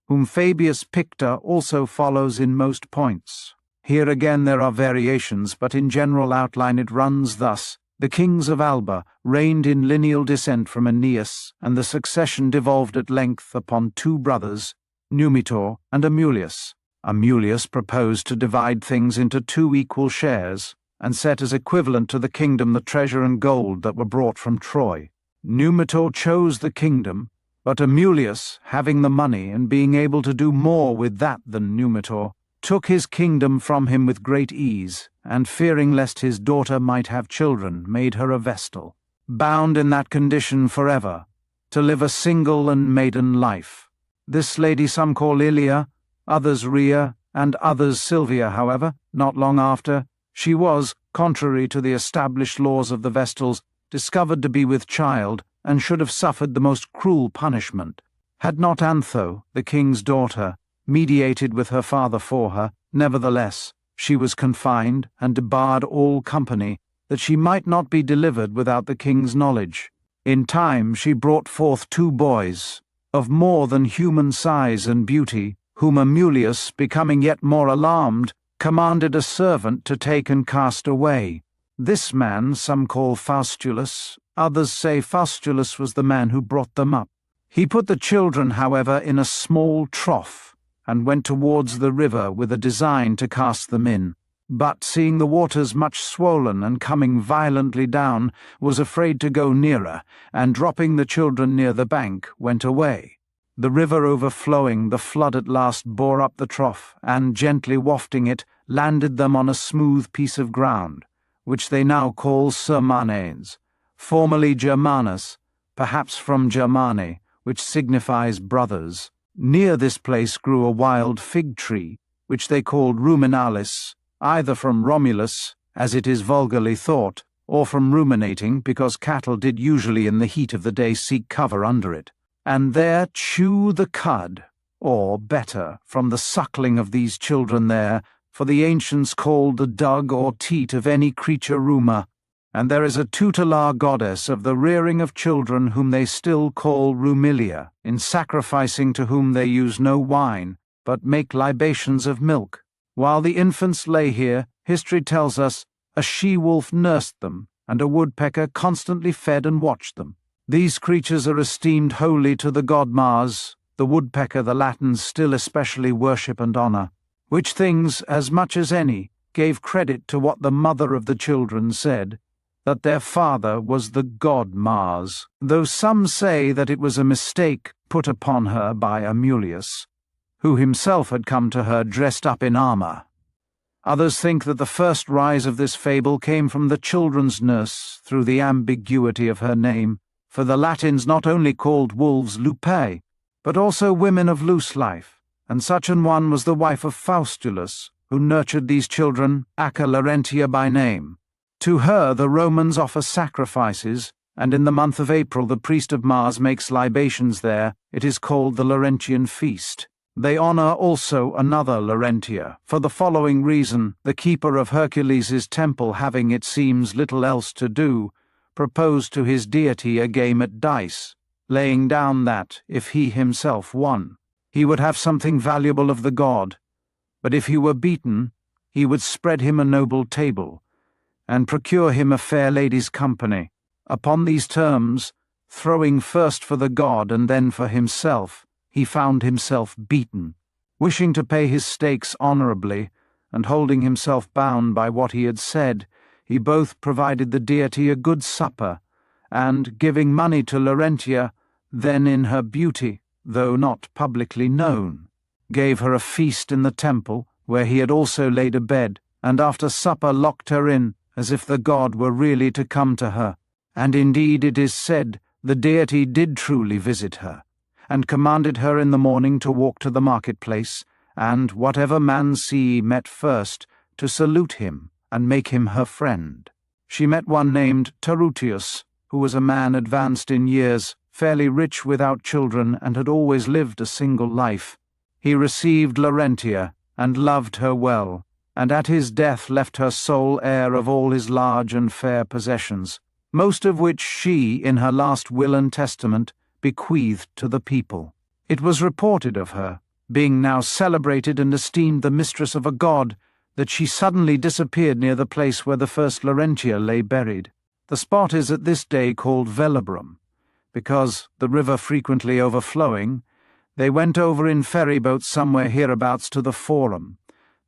whom Fabius Pictor also follows in most points. Here again there are variations, but in general outline it runs thus. The kings of Alba reigned in lineal descent from Aeneas, and the succession devolved at length upon two brothers, Numitor and Amulius. Amulius proposed to divide things into two equal shares, and set as equivalent to the kingdom the treasure and gold that were brought from Troy. Numitor chose the kingdom, but Amulius, having the money and being able to do more with that than Numitor, took his kingdom from him with great ease, and fearing lest his daughter might have children, made her a vestal, bound in that condition forever, to live a single and maiden life. This lady some call Ilia, others Rhea, and others Silvia. However, not long after, she was, contrary to the established laws of the Vestals, discovered to be with child, and should have suffered the most cruel punishment. Had not Antho, the king's daughter, mediated with her father for her, nevertheless, she was confined and debarred all company, that she might not be delivered without the king's knowledge. In time she brought forth two boys, of more than human size and beauty, whom Amulius, becoming yet more alarmed, commanded a servant to take and cast away. This man some call Faustulus, others say Faustulus was the man who brought them up. He put the children, however, in a small trough, and went towards the river with a design to cast them in, but, seeing the waters much swollen and coming violently down, was afraid to go nearer, and dropping the children near the bank, went away. The river overflowing, the flood at last bore up the trough, and, gently wafting it, landed them on a smooth piece of ground, which they now call Sermanes, formerly Germanus, perhaps from Germane, which signifies brothers. Near this place grew a wild fig tree, which they called ruminalis, either from Romulus, as it is vulgarly thought, or from ruminating, because cattle did usually in the heat of the day seek cover under it, and there chew the cud, or, better, from the suckling of these children there, for the ancients called the dug or teat of any creature ruma, and there is a tutelar goddess of the rearing of children whom they still call Rumilia, in sacrificing to whom they use no wine, but make libations of milk. While the infants lay here, history tells us, a she-wolf nursed them, and a woodpecker constantly fed and watched them. These creatures are esteemed holy to the god Mars, the woodpecker the Latins still especially worship and honor, which things, as much as any, gave credit to what the mother of the children said, that their father was the god Mars, though some say that it was a mistake put upon her by Amulius, who himself had come to her dressed up in armor. Others think that the first rise of this fable came from the children's nurse through the ambiguity of her name, for the Latins not only called wolves lupae, but also women of loose life, and such an one was the wife of Faustulus, who nurtured these children, Acca Laurentia by name. To her the Romans offer sacrifices, and in the month of April the priest of Mars makes libations there. It is called the Laurentian feast. They honor also another Laurentia, for the following reason: the keeper of Hercules' temple, having, it seems, little else to do, proposed to his deity a game at dice, laying down that, if he himself won, he would have something valuable of the god, but if he were beaten, he would spread him a noble table, and procure him a fair lady's company. Upon these terms, throwing first for the god and then for himself, he found himself beaten. Wishing to pay his stakes honorably, and holding himself bound by what he had said, he both provided the deity a good supper, and, giving money to Laurentia, then in her beauty, though not publicly known, gave her a feast in the temple, where he had also laid a bed, and after supper locked her in, as if the god were really to come to her. And indeed it is said the deity did truly visit her, and commanded her in the morning to walk to the marketplace, and, whatever man she met first, to salute him, and make him her friend. She met one named Tarutius, who was a man advanced in years, fairly rich without children, and had always lived a single life. He received Laurentia, and loved her well, and at his death left her sole heir of all his large and fair possessions, most of which she, in her last will and testament, bequeathed to the people. It was reported of her, being now celebrated and esteemed the mistress of a god, that she suddenly disappeared near the place where the first Laurentia lay buried. The spot is at this day called Velabrum, because, the river frequently overflowing, they went over in ferry boats somewhere hereabouts to the Forum,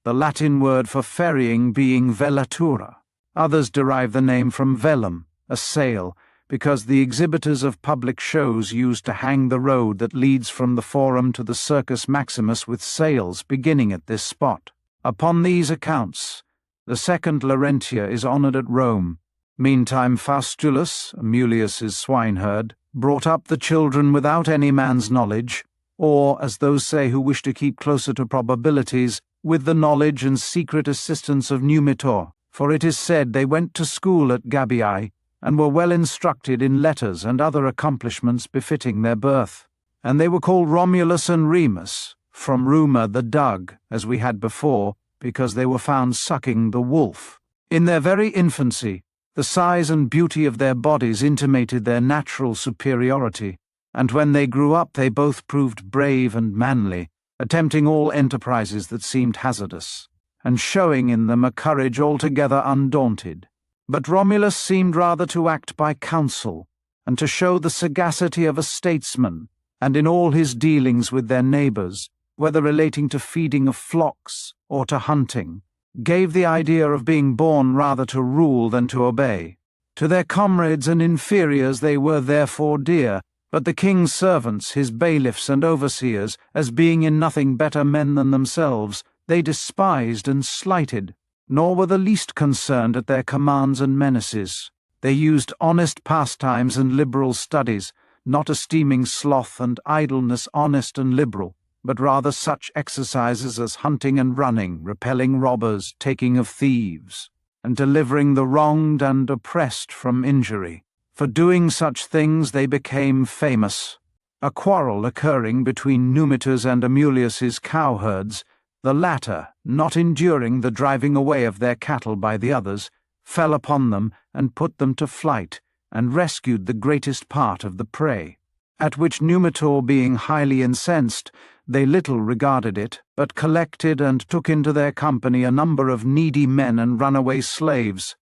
the Latin word for ferrying being velatura. Others derive the name from velum, a sail, because the exhibitors of public shows used to hang the road that leads from the Forum to the Circus Maximus with sails beginning at this spot. Upon these accounts, the second Laurentia is honoured at Rome. Meantime Faustulus, Amulius's swineherd, brought up the children without any man's knowledge, or, as those say who wish to keep closer to probabilities, with the knowledge and secret assistance of Numitor, for it is said they went to school at Gabii, and were well instructed in letters and other accomplishments befitting their birth. And they were called Romulus and Remus, from rumour the dug, as we had before, because they were found sucking the wolf. In their very infancy, the size and beauty of their bodies intimated their natural superiority, and when they grew up they both proved brave and manly, attempting all enterprises that seemed hazardous, and showing in them a courage altogether undaunted. But Romulus seemed rather to act by counsel, and to show the sagacity of a statesman, and in all his dealings with their neighbours, whether relating to feeding of flocks or to hunting, gave the idea of being born rather to rule than to obey. To their comrades and inferiors they were therefore dear, but the king's servants, his bailiffs and overseers, as being in nothing better men than themselves, they despised and slighted, nor were the least concerned at their commands and menaces. They used honest pastimes and liberal studies, not esteeming sloth and idleness honest and liberal, but rather such exercises as hunting and running, repelling robbers, taking of thieves, and delivering the wronged and oppressed from injury. For doing such things they became famous. A quarrel occurring between Numitor's and Amulius's cowherds, the latter, not enduring the driving away of their cattle by the others, fell upon them and put them to flight, and rescued the greatest part of the prey. At which Numitor being highly incensed, they little regarded it, but collected and took into their company a number of needy men and runaway slaves,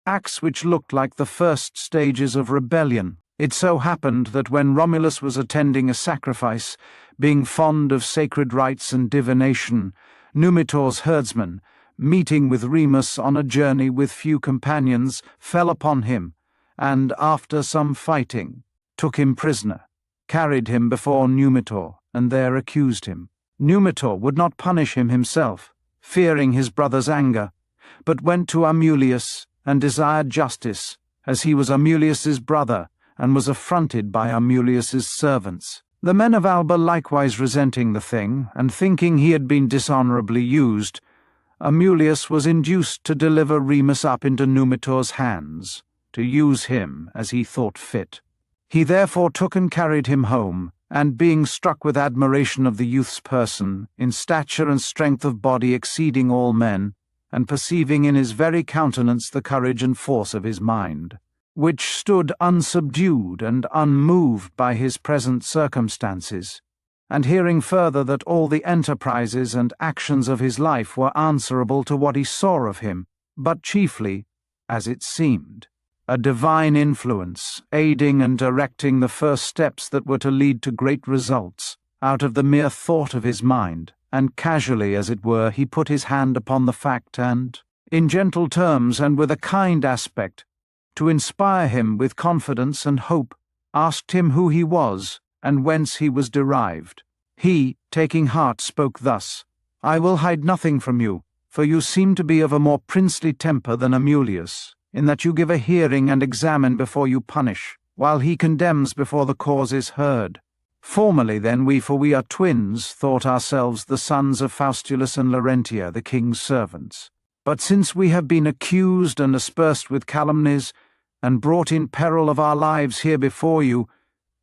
acts which looked like the first stages of rebellion. It so happened that when Romulus was attending a sacrifice, being fond of sacred rites and divination, Numitor's herdsman, meeting with Remus on a journey with few companions, fell upon him, and, after some fighting, took him prisoner, carried him before Numitor, and there accused him. Numitor would not punish him himself, fearing his brother's anger, but went to Amulius and desired justice, as he was Amulius's brother, and was affronted by Amulius's servants. The men of Alba likewise resenting the thing, and thinking he had been dishonourably used, Amulius was induced to deliver Remus up into Numitor's hands, to use him as he thought fit. He therefore took and carried him home, and being struck with admiration of the youth's person, in stature and strength of body exceeding all men, and perceiving in his very countenance the courage and force of his mind, which stood unsubdued and unmoved by his present circumstances, and hearing further that all the enterprises and actions of his life were answerable to what he saw of him, but chiefly, as it seemed, a divine influence, aiding and directing the first steps that were to lead to great results, out of the mere thought of his mind, and casually, as it were, he put his hand upon the fact and, in gentle terms and with a kind aspect, to inspire him with confidence and hope, asked him who he was, and whence he was derived. He, taking heart, spoke thus: I will hide nothing from you, for you seem to be of a more princely temper than Amulius, in that you give a hearing and examine before you punish, while he condemns before the cause is heard. Formerly then for we are twins, thought ourselves the sons of Faustulus and Laurentia, the king's servants. But since we have been accused and aspersed with calumnies, and brought in peril of our lives here before you,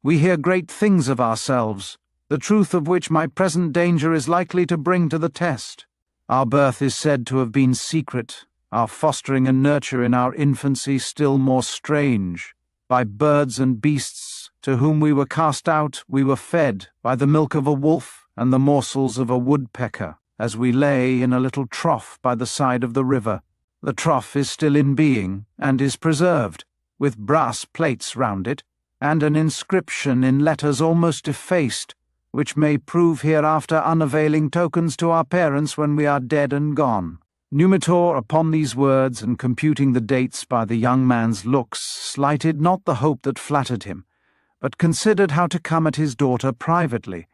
we hear great things of ourselves, the truth of which my present danger is likely to bring to the test. Our birth is said to have been secret, our fostering and nurture in our infancy still more strange. By birds and beasts, to whom we were cast out, we were fed, by the milk of a wolf and the morsels of a woodpecker. as we lay in a little trough by the side of the river. The trough is still in being, and is preserved, with brass plates round it, and an inscription in letters almost effaced, which may prove hereafter unavailing tokens to our parents when we are dead and gone. Numitor, upon these words, and computing the dates by the young man's looks, slighted not the hope that flattered him, but considered how to come at his daughter privately,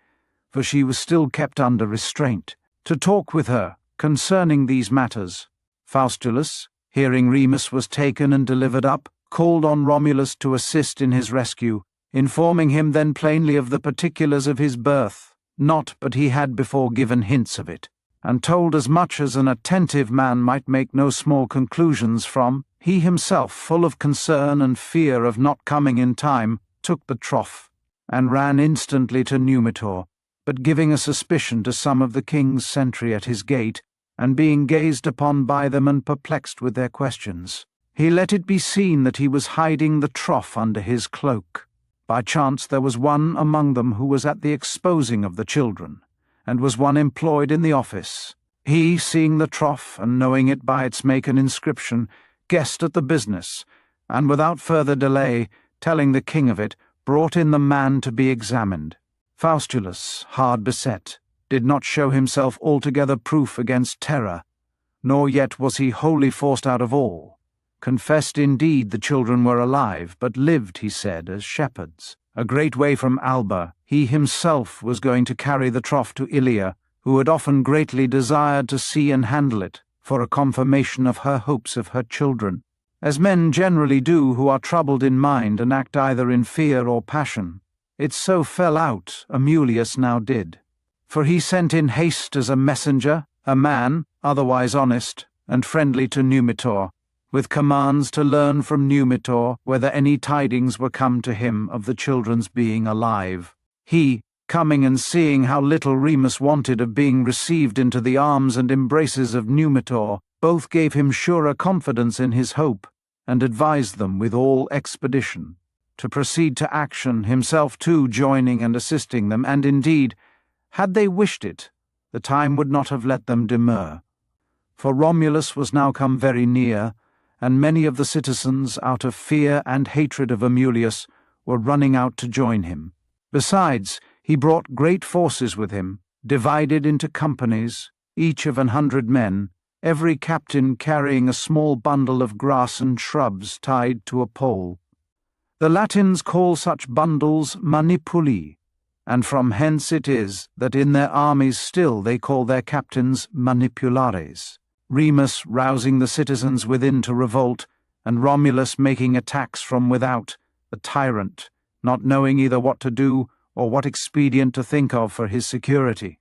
for she was still kept under restraint, to talk with her concerning these matters. Faustulus, hearing Remus was taken and delivered up, called on Romulus to assist in his rescue, informing him then plainly of the particulars of his birth, not but he had before given hints of it, and told as much as an attentive man might make no small conclusions from. He himself, full of concern and fear of not coming in time, took the trough, and ran instantly to Numitor, but giving a suspicion to some of the king's sentry at his gate, and being gazed upon by them and perplexed with their questions, he let it be seen that he was hiding the trough under his cloak. By chance there was one among them who was at the exposing of the children, and was one employed in the office. He, seeing the trough, and knowing it by its make and inscription, guessed at the business, and without further delay, telling the king of it, brought in the man to be examined. Faustulus, hard beset, did not show himself altogether proof against terror, nor yet was he wholly forced out of all. Confessed indeed the children were alive, but lived, he said, as shepherds. A great way from Alba, he himself was going to carry the trough to Ilia, who had often greatly desired to see and handle it, for a confirmation of her hopes of her children, as men generally do who are troubled in mind and act either in fear or passion. It so fell out Amulius now did, for he sent in haste as a messenger, a man, otherwise honest, and friendly to Numitor, with commands to learn from Numitor whether any tidings were come to him of the children's being alive. He, coming and seeing how little Remus wanted of being received into the arms and embraces of Numitor, both gave him surer confidence in his hope, and advised them with all expedition to proceed to action, himself too joining and assisting them, and indeed, had they wished it, the time would not have let them demur. For Romulus was now come very near, and many of the citizens, out of fear and hatred of Amulius, were running out to join him. Besides, he brought great forces with him, divided into companies, each of 100 men, every captain carrying a small bundle of grass and shrubs tied to a pole. The Latins call such bundles manipuli, and from hence it is that in their armies still they call their captains manipulares. Remus rousing the citizens within to revolt, and Romulus making attacks from without, the tyrant, not knowing either what to do or what expedient to think of for his security.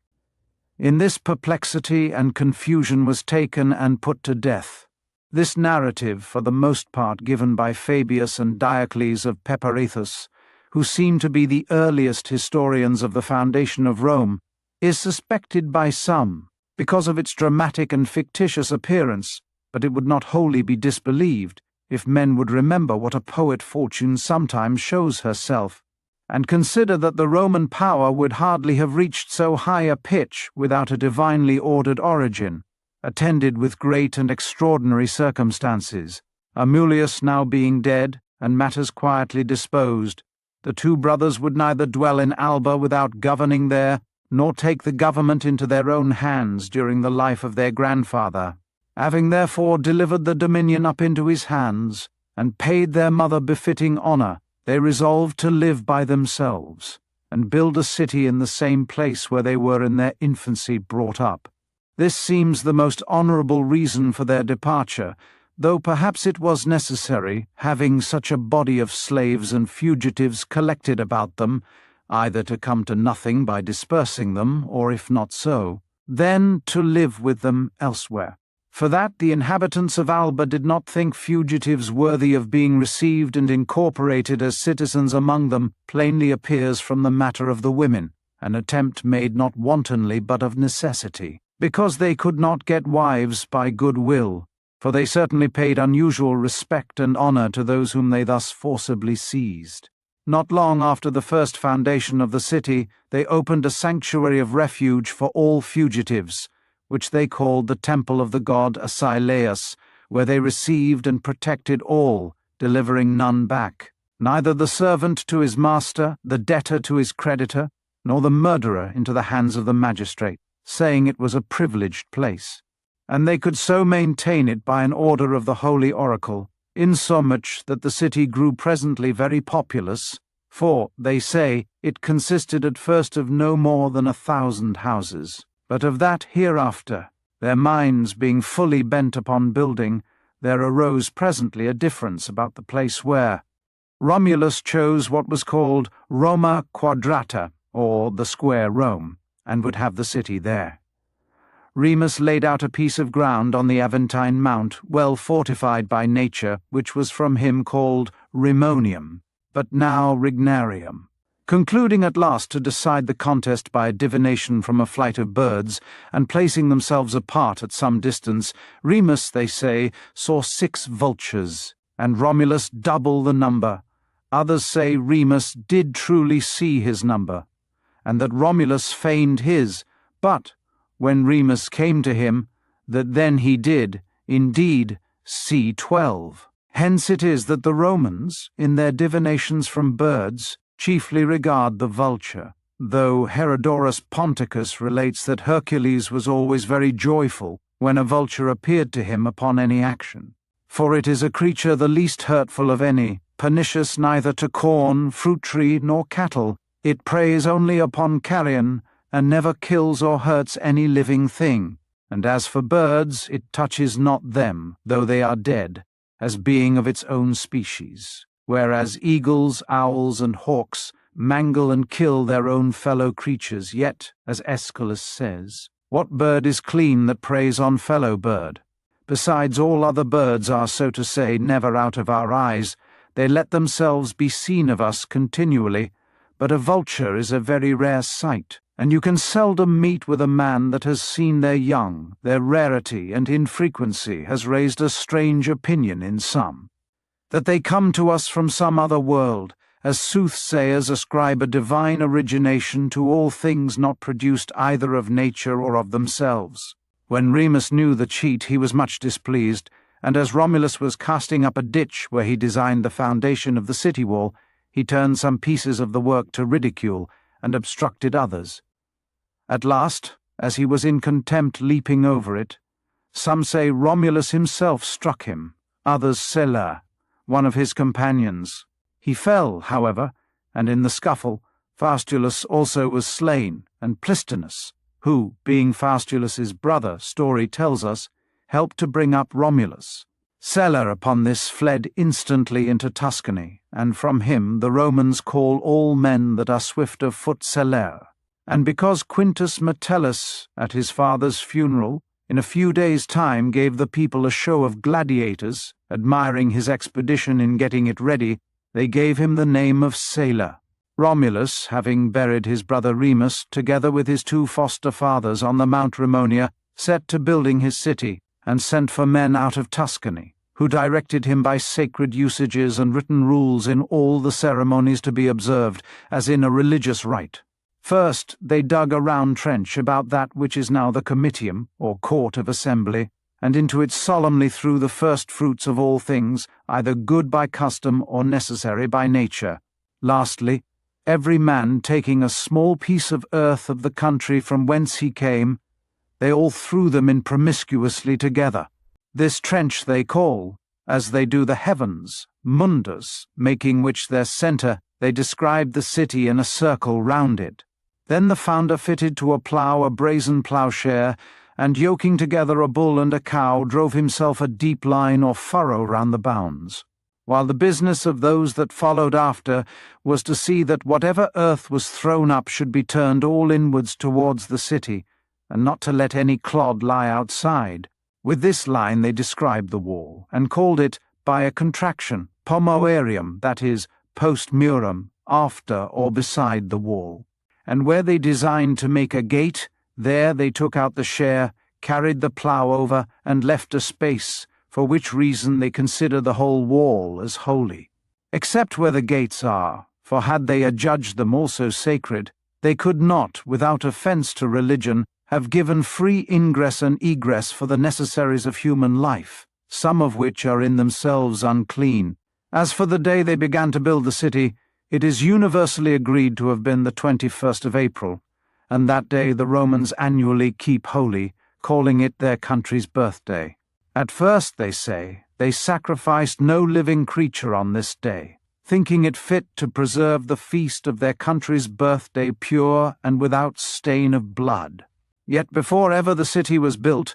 In this perplexity and confusion was taken and put to death. This narrative, for the most part given by Fabius and Diocles of Peparethus, who seem to be the earliest historians of the foundation of Rome, is suspected by some, because of its dramatic and fictitious appearance, but it would not wholly be disbelieved, if men would remember what a poet Fortune sometimes shows herself, and consider that the Roman power would hardly have reached so high a pitch without a divinely ordered origin, attended with great and extraordinary circumstances. Amulius now being dead, and matters quietly disposed, the two brothers would neither dwell in Alba without governing there, nor take the government into their own hands during the life of their grandfather. Having therefore delivered the dominion up into his hands, and paid their mother befitting honour, they resolved to live by themselves, and build a city in the same place where they were in their infancy brought up. This seems the most honourable reason for their departure, though perhaps it was necessary, having such a body of slaves and fugitives collected about them, either to come to nothing by dispersing them, or if not so, then to live with them elsewhere. For that the inhabitants of Alba did not think fugitives worthy of being received and incorporated as citizens among them plainly appears from the matter of the women, an attempt made not wantonly but of necessity, because they could not get wives by good will, for they certainly paid unusual respect and honour to those whom they thus forcibly seized. Not long after the first foundation of the city, they opened a sanctuary of refuge for all fugitives, which they called the temple of the god Asileus, where they received and protected all, delivering none back, neither the servant to his master, the debtor to his creditor, nor the murderer into the hands of the magistrate, saying it was a privileged place. And they could so maintain it by an order of the holy oracle, insomuch that the city grew presently very populous, for, they say, it consisted at first of no more than 1,000 houses. But of that hereafter, their minds being fully bent upon building, there arose presently a difference about the place where Romulus chose what was called Roma Quadrata, or the square Rome, and would have the city there. Remus laid out a piece of ground on the Aventine Mount, well fortified by nature, which was from him called Rimonium, but now Rignarium, concluding at last to decide the contest by a divination from a flight of birds, and placing themselves apart at some distance. Remus, they say, saw 6 vultures, and Romulus double the number. Others say Remus did truly see his number, and that Romulus feigned his, but when Remus came to him, that then he did, indeed, see 12. Hence it is that the Romans, in their divinations from birds, chiefly regard the vulture, though Herodorus Ponticus relates that Hercules was always very joyful when a vulture appeared to him upon any action. For it is a creature the least hurtful of any, pernicious neither to corn, fruit tree, nor cattle. It preys only upon carrion, and never kills or hurts any living thing. And as for birds, it touches not them, though they are dead, as being of its own species, whereas eagles, owls, and hawks mangle and kill their own fellow creatures. Yet, as Aeschylus says, what bird is clean that preys on fellow bird? Besides, all other birds are, so to say, never out of our eyes. They let themselves be seen of us continually, but a vulture is a very rare sight, and you can seldom meet with a man that has seen their young. Their rarity and infrequency has raised a strange opinion in some, that they come to us from some other world, as soothsayers ascribe a divine origination to all things not produced either of nature or of themselves. When Remus knew the cheat, he was much displeased, and as Romulus was casting up a ditch where he designed the foundation of the city wall, he turned some pieces of the work to ridicule, and obstructed others. At last, as he was in contempt leaping over it, some say Romulus himself struck him, others Celer, one of his companions. He fell, however, and in the scuffle Faustulus also was slain, and Plistinus, who, being Faustulus's brother, story tells us, helped to bring up Romulus. Celer upon this fled instantly into Tuscany, and from him the Romans call all men that are swift of foot Celer. And because Quintus Metellus, at his father's funeral, in a few days' time gave the people a show of gladiators, admiring his expedition in getting it ready, they gave him the name of Sailor. Romulus, having buried his brother Remus, together with his 2 foster fathers on the Mount Rimonia, set to building his city, and sent for men out of Tuscany, who directed him by sacred usages and written rules in all the ceremonies to be observed, as in a religious rite. First, they dug a round trench about that which is now the Comitium, or Court of Assembly, and into it solemnly threw the first fruits of all things, either good by custom or necessary by nature. Lastly, every man taking a small piece of earth of the country from whence he came, they all threw them in promiscuously together. This trench they call, as they do the heavens, mundus, making which their centre, they described the city in a circle round it. Then the founder fitted to a plough a brazen ploughshare, and yoking together a bull and a cow, drove himself a deep line or furrow round the bounds, while the business of those that followed after was to see that whatever earth was thrown up should be turned all inwards towards the city, and not to let any clod lie outside. With this line they described the wall, and called it, by a contraction, pomoerium, that is, post murum, after or beside the wall. And where they designed to make a gate, there they took out the share, carried the plough over, and left a space, for which reason they consider the whole wall as holy, except where the gates are, for had they adjudged them also sacred, they could not, without offence to religion, have given free ingress and egress for the necessaries of human life, some of which are in themselves unclean. As for the day they began to build the city, it is universally agreed to have been the 21st of April, and that day the Romans annually keep holy, calling it their country's birthday. At first, they say, they sacrificed no living creature on this day, thinking it fit to preserve the feast of their country's birthday pure and without stain of blood. Yet before ever the city was built,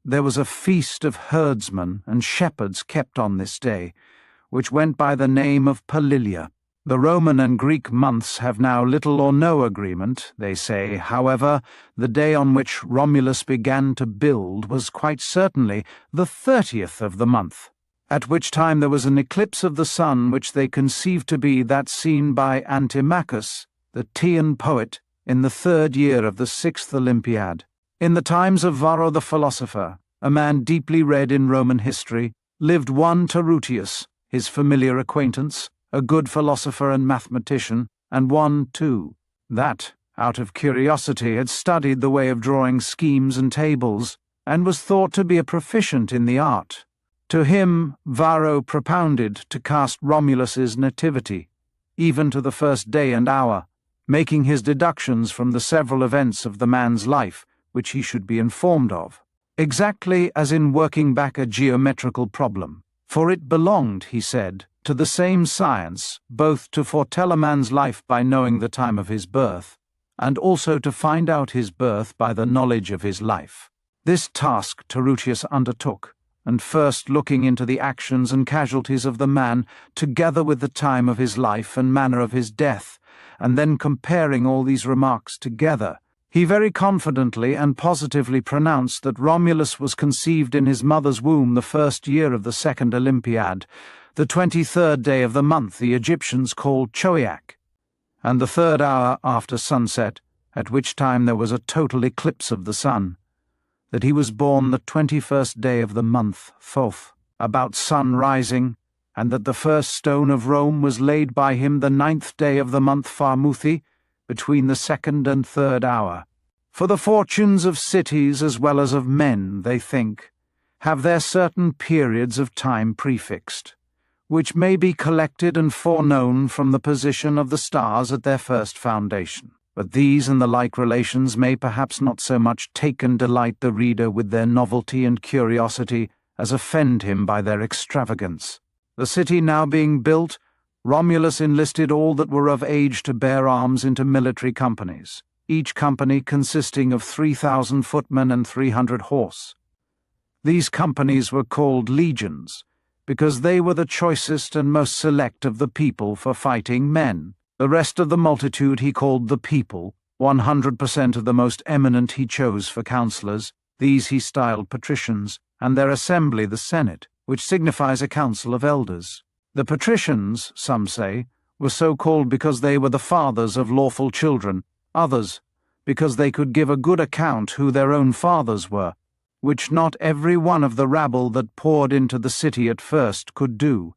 there was a feast of herdsmen and shepherds kept on this day, which went by the name of Palilia. The Roman and Greek months have now little or no agreement, they say. However, the day on which Romulus began to build was quite certainly the 30th of the month, at which time there was an eclipse of the sun which they conceived to be that seen by Antimachus, the Teian poet, in the 3rd year of the 6th Olympiad. In the times of Varro the philosopher, a man deeply read in Roman history, lived one Tarutius, his familiar acquaintance, a good philosopher and mathematician, and one, too, that, out of curiosity, had studied the way of drawing schemes and tables, and was thought to be a proficient in the art. To him Varro propounded to cast Romulus's nativity, even to the first day and hour, making his deductions from the several events of the man's life which he should be informed of, exactly as in working back a geometrical problem. For it belonged, he said, to the same science, both to foretell a man's life by knowing the time of his birth, and also to find out his birth by the knowledge of his life. This task Tarutius undertook, and first looking into the actions and casualties of the man, together with the time of his life and manner of his death, and then comparing all these remarks together, he very confidently and positively pronounced that Romulus was conceived in his mother's womb the 1st year of the 2nd Olympiad, the 23rd day of the month the Egyptians called Choiac, and the 3rd hour after sunset, at which time there was a total eclipse of the sun, that he was born the 21st day of the month Thoth, about sun rising, and that the first stone of Rome was laid by him the 9th day of the month Pharmuthi, between the 2nd and 3rd hour. For the fortunes of cities as well as of men, they think, have their certain periods of time prefixed, which may be collected and foreknown from the position of the stars at their first foundation. But these and the like relations may perhaps not so much take and delight the reader with their novelty and curiosity as offend him by their extravagance. The city now being built, Romulus enlisted all that were of age to bear arms into military companies, each company consisting of 3,000 footmen and 300 horse. These companies were called legions, because they were the choicest and most select of the people for fighting men. The rest of the multitude he called the people, 100% of the most eminent he chose for councillors. These he styled patricians, and their assembly the Senate, which signifies a council of elders. The patricians, some say, were so called because they were the fathers of lawful children, others because they could give a good account who their own fathers were, which not every one of the rabble that poured into the city at first could do.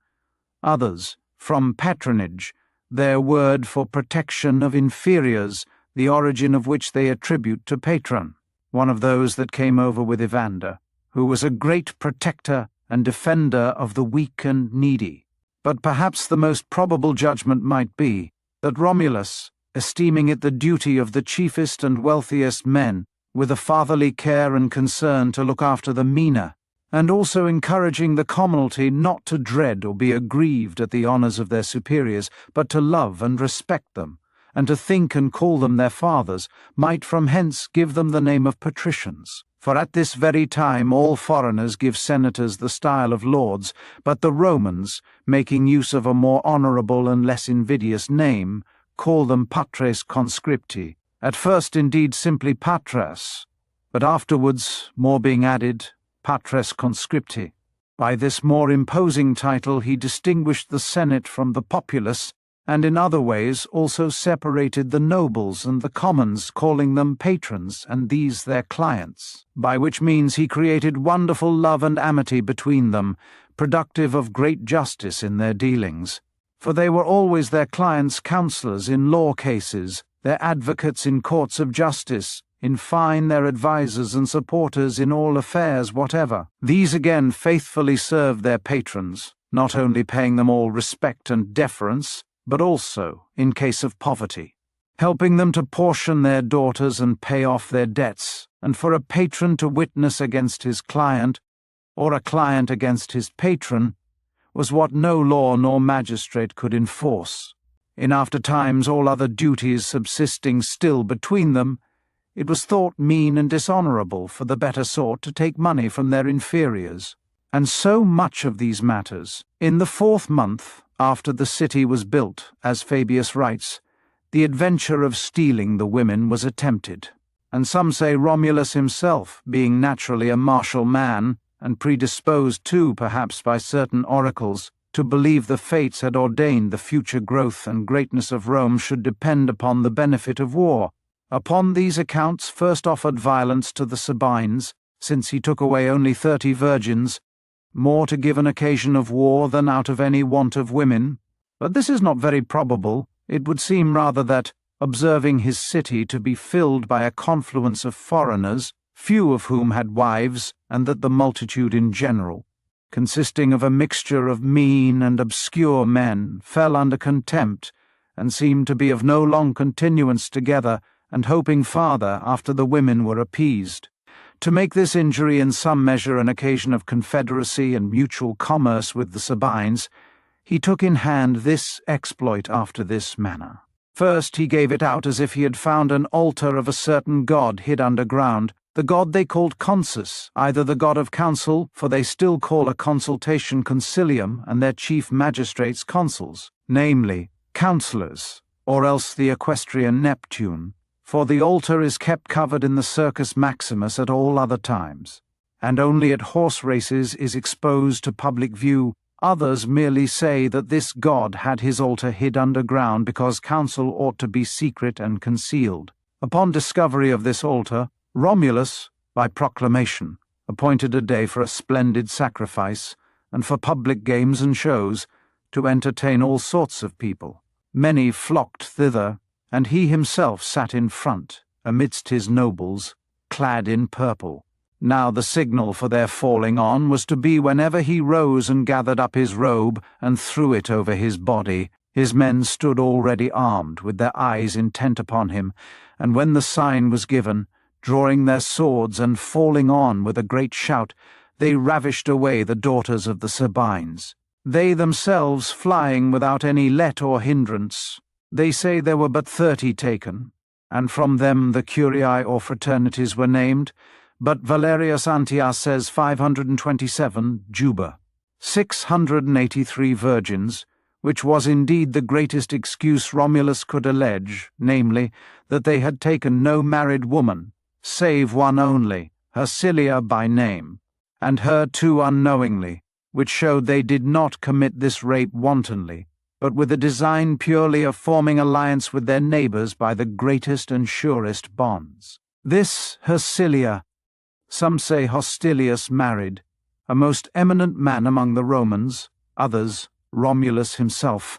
Others, from patronage, their word for protection of inferiors, the origin of which they attribute to Patron, one of those that came over with Evander, who was a great protector and defender of the weak and needy. But perhaps the most probable judgment might be that Romulus, esteeming it the duty of the chiefest and wealthiest men, with a fatherly care and concern to look after the meaner, and also encouraging the commonalty not to dread or be aggrieved at the honours of their superiors, but to love and respect them, and to think and call them their fathers, might from hence give them the name of patricians. For at this very time all foreigners give senators the style of lords, but the Romans, making use of a more honourable and less invidious name, call them patres conscripti, at first indeed simply patras, but afterwards, more being added, patres conscripti. By this more imposing title he distinguished the Senate from the populace, and in other ways also separated the nobles and the commons, calling them patrons, and these their clients, by which means he created wonderful love and amity between them, productive of great justice in their dealings. For they were always their clients' counsellors in law cases, their advocates in courts of justice, in fine their advisers and supporters in all affairs whatever. These again faithfully served their patrons, not only paying them all respect and deference, but also, in case of poverty, helping them to portion their daughters and pay off their debts, and for a patron to witness against his client, or a client against his patron, was what no law nor magistrate could enforce. In after times, all other duties subsisting still between them, it was thought mean and dishonourable for the better sort to take money from their inferiors. And so much of these matters, in the 4th month after the city was built, as Fabius writes, the adventure of stealing the women was attempted, and some say Romulus himself, being naturally a martial man, and predisposed too, perhaps by certain oracles, to believe the fates had ordained the future growth and greatness of Rome should depend upon the benefit of war, upon these accounts first offered violence to the Sabines, since he took away only 30 virgins, more to give an occasion of war than out of any want of women. But this is not very probable. It would seem rather that, observing his city to be filled by a confluence of foreigners, few of whom had wives, and that the multitude in general, consisting of a mixture of mean and obscure men, fell under contempt, and seemed to be of no long continuance together, and hoping farther after the women were appeased, to make this injury in some measure an occasion of confederacy and mutual commerce with the Sabines, he took in hand this exploit after this manner. First he gave it out as if he had found an altar of a certain god hid underground, the god they called Consus, either the god of counsel, for they still call a consultation concilium, and their chief magistrates consuls, namely, counsellors, or else the equestrian Neptune, for the altar is kept covered in the Circus Maximus at all other times, and only at horse races is exposed to public view. Others merely say that this god had his altar hid underground because counsel ought to be secret and concealed. Upon discovery of this altar, Romulus, by proclamation, appointed a day for a splendid sacrifice, and for public games and shows, to entertain all sorts of people. Many flocked thither, and he himself sat in front, amidst his nobles, clad in purple. Now the signal for their falling on was to be whenever he rose and gathered up his robe and threw it over his body, his men stood already armed, with their eyes intent upon him, and when the sign was given, drawing their swords and falling on with a great shout, they ravished away the daughters of the Sabines, they themselves flying without any let or hindrance. They say there were but 30 taken, and from them the curiae or fraternities were named, but Valerius Antias says 527 Juba, 683 virgins, which was indeed the greatest excuse Romulus could allege, namely, that they had taken no married woman, save one only, Hersilia by name, and her too unknowingly, which showed they did not commit this rape wantonly, but with a design purely of forming alliance with their neighbours by the greatest and surest bonds. This Hersilia, some say Hostilius married, a most eminent man among the Romans, others Romulus himself,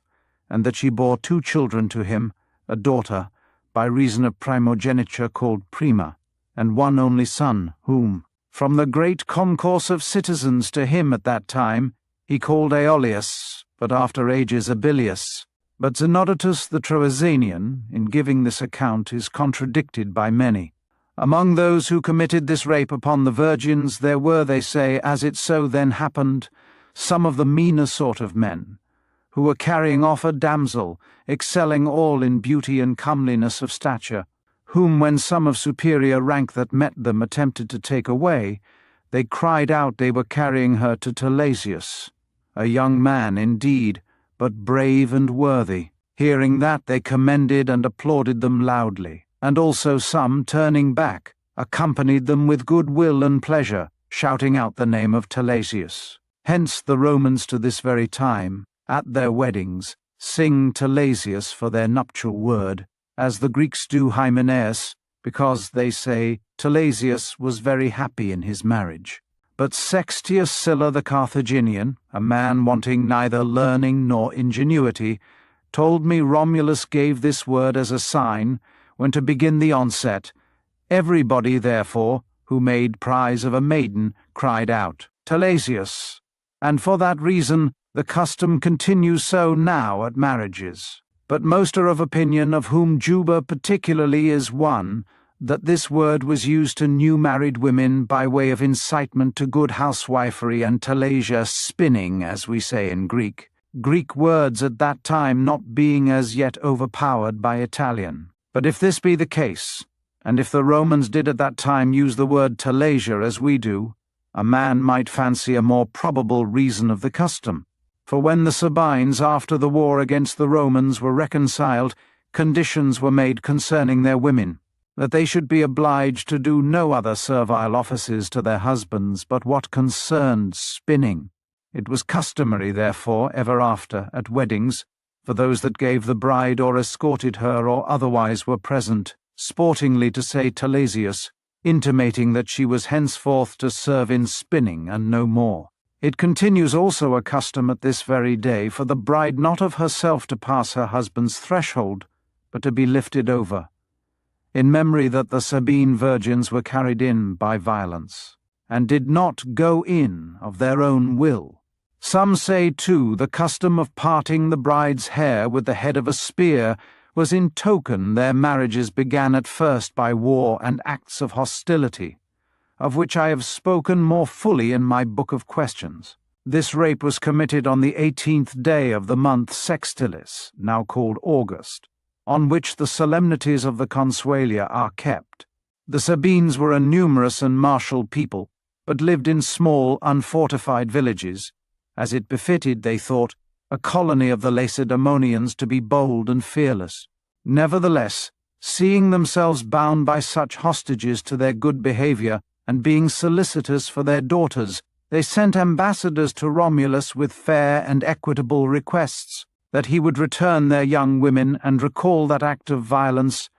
and that she bore 2 children to him, a daughter, by reason of primogeniture called Prima, and one only son, whom, from the great concourse of citizens to him at that time, he called Aeolus, but after ages Abilius. But Zenodotus the Troezenian, in giving this account, is contradicted by many. Among those who committed this rape upon the virgins there were, they say, as it so then happened, some of the meaner sort of men, who were carrying off a damsel, excelling all in beauty and comeliness of stature, whom when some of superior rank that met them attempted to take away, they cried out they were carrying her to Theseus, a young man indeed, but brave and worthy. Hearing that, they commended and applauded them loudly, and also some, turning back, accompanied them with good will and pleasure, shouting out the name of Theseus. Hence the Romans to this very time, at their weddings, sing Theseus for their nuptial word, as the Greeks do Hymenaeus, because, they say, Theseus was very happy in his marriage. But Sextius Sylla the Carthaginian, a man wanting neither learning nor ingenuity, told me Romulus gave this word as a sign, when to begin the onset, Everybody, therefore, who made prize of a maiden cried out, "Theseus," and for that reason the custom continues so now at marriages. But most are of opinion, of whom Juba particularly is one, that this word was used to new married women by way of incitement to good housewifery and telesia, spinning, as we say in Greek, Greek words at that time not being as yet overpowered by Italian. But if this be the case, and if the Romans did at that time use the word telesia as we do, a man might fancy a more probable reason of the custom. For when the Sabines, after the war against the Romans, were reconciled, conditions were made concerning their women, that they should be obliged to do no other servile offices to their husbands but what concerned spinning. It was customary, therefore, ever after, at weddings, for those that gave the bride or escorted her or otherwise were present, sportingly to say Theseus, intimating that she was henceforth to serve in spinning and no more. It continues also a custom at this very day for the bride not of herself to pass her husband's threshold, but to be lifted over, in memory that the Sabine virgins were carried in by violence, and did not go in of their own will. Some say, too, the custom of parting the bride's hair with the head of a spear was in token their marriages began at first by war and acts of hostility, of which I have spoken more fully in my Book of Questions. This rape was committed on the 18th day of the month Sextilis, now called August, on which the solemnities of the Consualia are kept. The Sabines were a numerous and martial people, but lived in small, unfortified villages, as it befitted, they thought, a colony of the Lacedaemonians to be bold and fearless. Nevertheless, seeing themselves bound by such hostages to their good behavior, and being solicitous for their daughters, they sent ambassadors to Romulus with fair and equitable requests, that he would return their young women and recall that act of violence,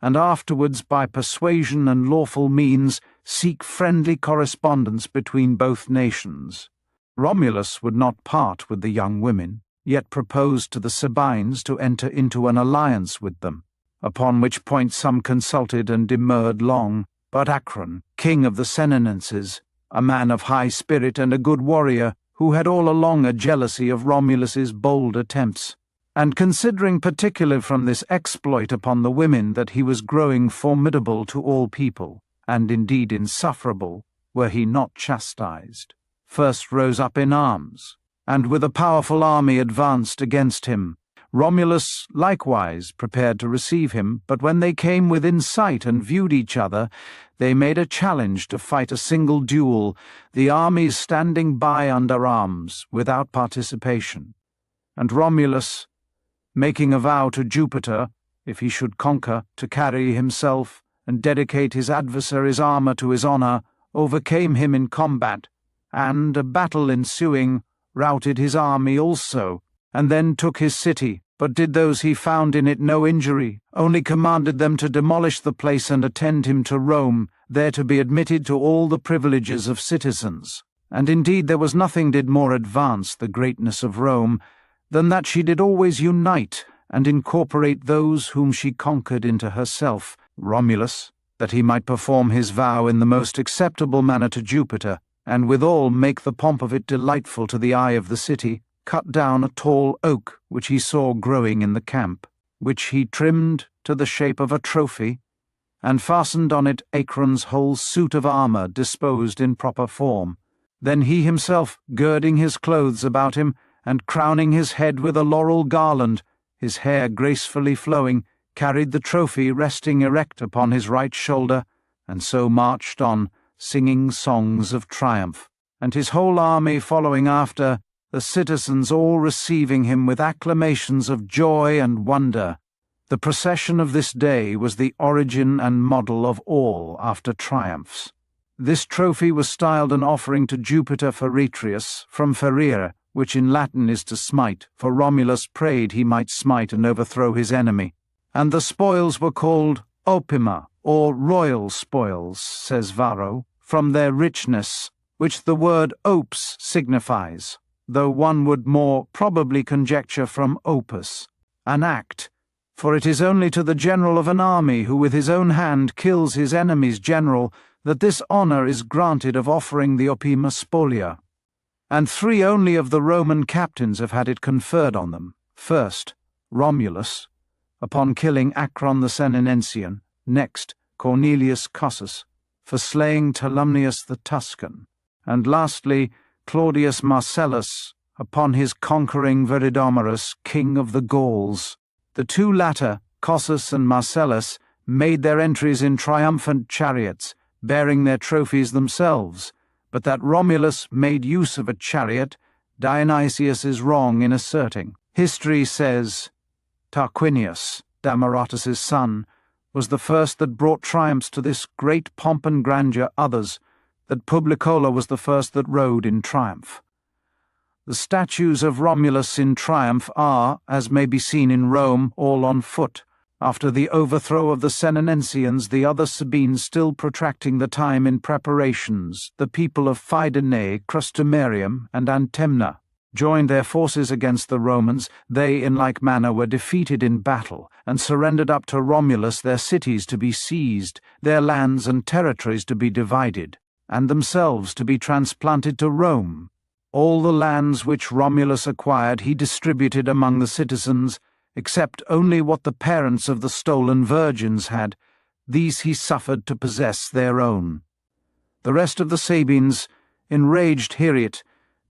and afterwards, by persuasion and lawful means, seek friendly correspondence between both nations. Romulus would not part with the young women, yet proposed to the Sabines to enter into an alliance with them, upon which point some consulted and demurred long, but Acron, king of the Senonenses, a man of high spirit and a good warrior, who had all along a jealousy of Romulus's bold attempts, and considering particularly from this exploit upon the women that he was growing formidable to all people, and indeed insufferable, were he not chastised, first rose up in arms, and with a powerful army advanced against him. Romulus likewise prepared to receive him, but when they came within sight and viewed each other, they made a challenge to fight a single duel, the armies standing by under arms, without participation. And Romulus, making a vow to Jupiter, if he should conquer, to carry himself and dedicate his adversary's armour to his honour, overcame him in combat, and, a battle ensuing, routed his army also, and then took his city, but did those he found in it no injury, only commanded them to demolish the place and attend him to Rome, there to be admitted to all the privileges of citizens. And indeed there was nothing did more advance the greatness of Rome, than that she did always unite and incorporate those whom she conquered into herself. Romulus, that he might perform his vow in the most acceptable manner to Jupiter, and withal make the pomp of it delightful to the eye of the city, cut down a tall oak which he saw growing in the camp, which he trimmed to the shape of a trophy, and fastened on it Acron's whole suit of armour disposed in proper form. Then he himself, girding his clothes about him, and crowning his head with a laurel garland, his hair gracefully flowing, carried the trophy resting erect upon his right shoulder, and so marched on, singing songs of triumph, and his whole army following after, the citizens all receiving him with acclamations of joy and wonder. The procession of this day was the origin and model of all after triumphs. This trophy was styled an offering to Jupiter Feretrius, from ferere, which in Latin is to smite, for Romulus prayed he might smite and overthrow his enemy. And the spoils were called opima, or royal spoils, says Varro, from their richness, which the word opes signifies, though one would more probably conjecture from opus, an act, For it is only to the general of an army who with his own hand kills his enemy's general that this honor is granted of offering the opima spolia. And 3 only of the Roman captains have had it conferred on them. First, Romulus, upon killing Acron the Senenensian; next, Cornelius Cossus, for slaying Tolumnius the Tuscan; and lastly, Claudius Marcellus, upon his conquering Veridomarus, king of the Gauls. The 2 latter, Cossus and Marcellus, made their entries in triumphant chariots, bearing their trophies themselves, but that Romulus made use of a chariot, Dionysius is wrong in asserting. History says, Tarquinius, Damaratus's son, was the first that brought triumphs to this great pomp and grandeur; others, that Publicola was the first that rode in triumph. The statues of Romulus in triumph are, as may be seen in Rome, all on foot. After the overthrow of the Senenensians, the other Sabines still protracting the time in preparations, the people of Fidenae, Crustumerium, and Antemna joined their forces against the Romans. They in like manner were defeated in battle, and surrendered up to Romulus their cities to be seized, their lands and territories to be divided, and themselves to be transplanted to Rome. All the lands which Romulus acquired he distributed among the citizens, except only what the parents of the stolen virgins had. These he suffered to possess their own. The rest of the Sabines, enraged hereat,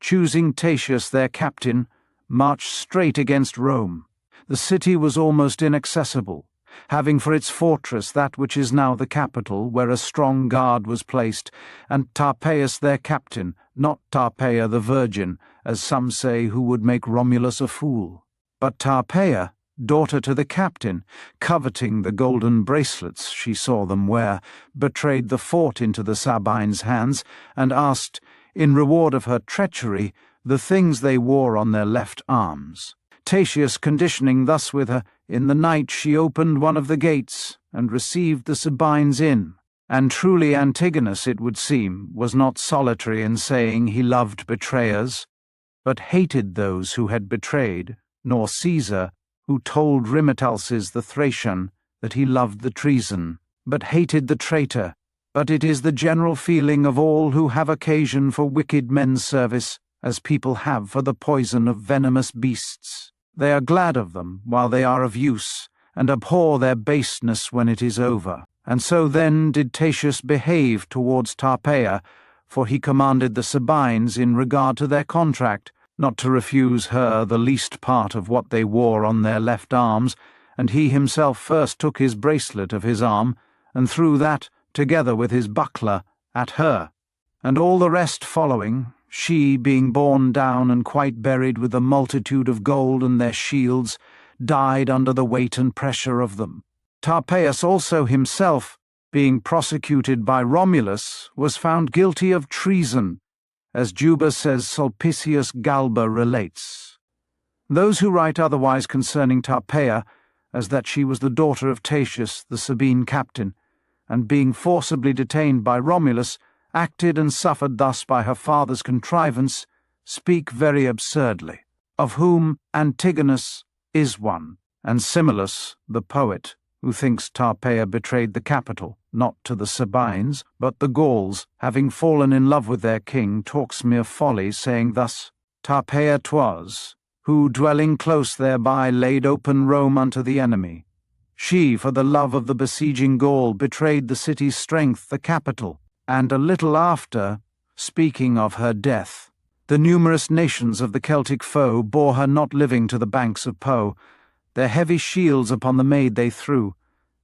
choosing Theseus their captain, marched straight against Rome. The city was almost inaccessible, having for its fortress that which is now the Capitol, where a strong guard was placed, and Tarpeius their captain, not Tarpeia the virgin, as some say, who would make Romulus a fool, but Tarpeia, daughter to the captain, coveting the golden bracelets she saw them wear, betrayed the fort into the Sabines' hands, and asked, in reward of her treachery, the things they wore on their left arms. Theseus conditioning thus with her, in the night she opened one of the gates, and received the Sabines in. And truly Antigonus, it would seem, was not solitary in saying he loved betrayers, but hated those who had betrayed, nor Caesar, who told Rimetalces the Thracian that he loved the treason, but hated the traitor. But it is the general feeling of all who have occasion for wicked men's service, as people have for the poison of venomous beasts. They are glad of them while they are of use, and abhor their baseness when it is over. And so then did Theseus behave towards Tarpeia, for he commanded the Sabines in regard to their contract, not to refuse her the least part of what they wore on their left arms, and he himself first took his bracelet of his arm, and threw that, together with his buckler, at her, and all the rest following, she being borne down and quite buried with the multitude of gold and their shields, died under the weight and pressure of them. Tarpeius also himself, being prosecuted by Romulus, was found guilty of treason, as Juba says Sulpicius Galba relates. Those who write otherwise concerning Tarpeia, as that she was the daughter of Theseus, the Sabine captain, and being forcibly detained by Romulus, acted and suffered thus by her father's contrivance, speak very absurdly, of whom Antigonus is one, and Similus, the poet, who thinks Tarpeia betrayed the Capitol, not to the Sabines, but the Gauls, having fallen in love with their king, talks mere folly, saying thus, Tarpeia 'twas, who, dwelling close thereby, laid open Rome unto the enemy. She, for the love of the besieging Gaul, betrayed the city's strength, the Capitol, and a little after, speaking of her death, the numerous nations of the Celtic foe bore her not living to the banks of Po. Their heavy shields upon the maid they threw,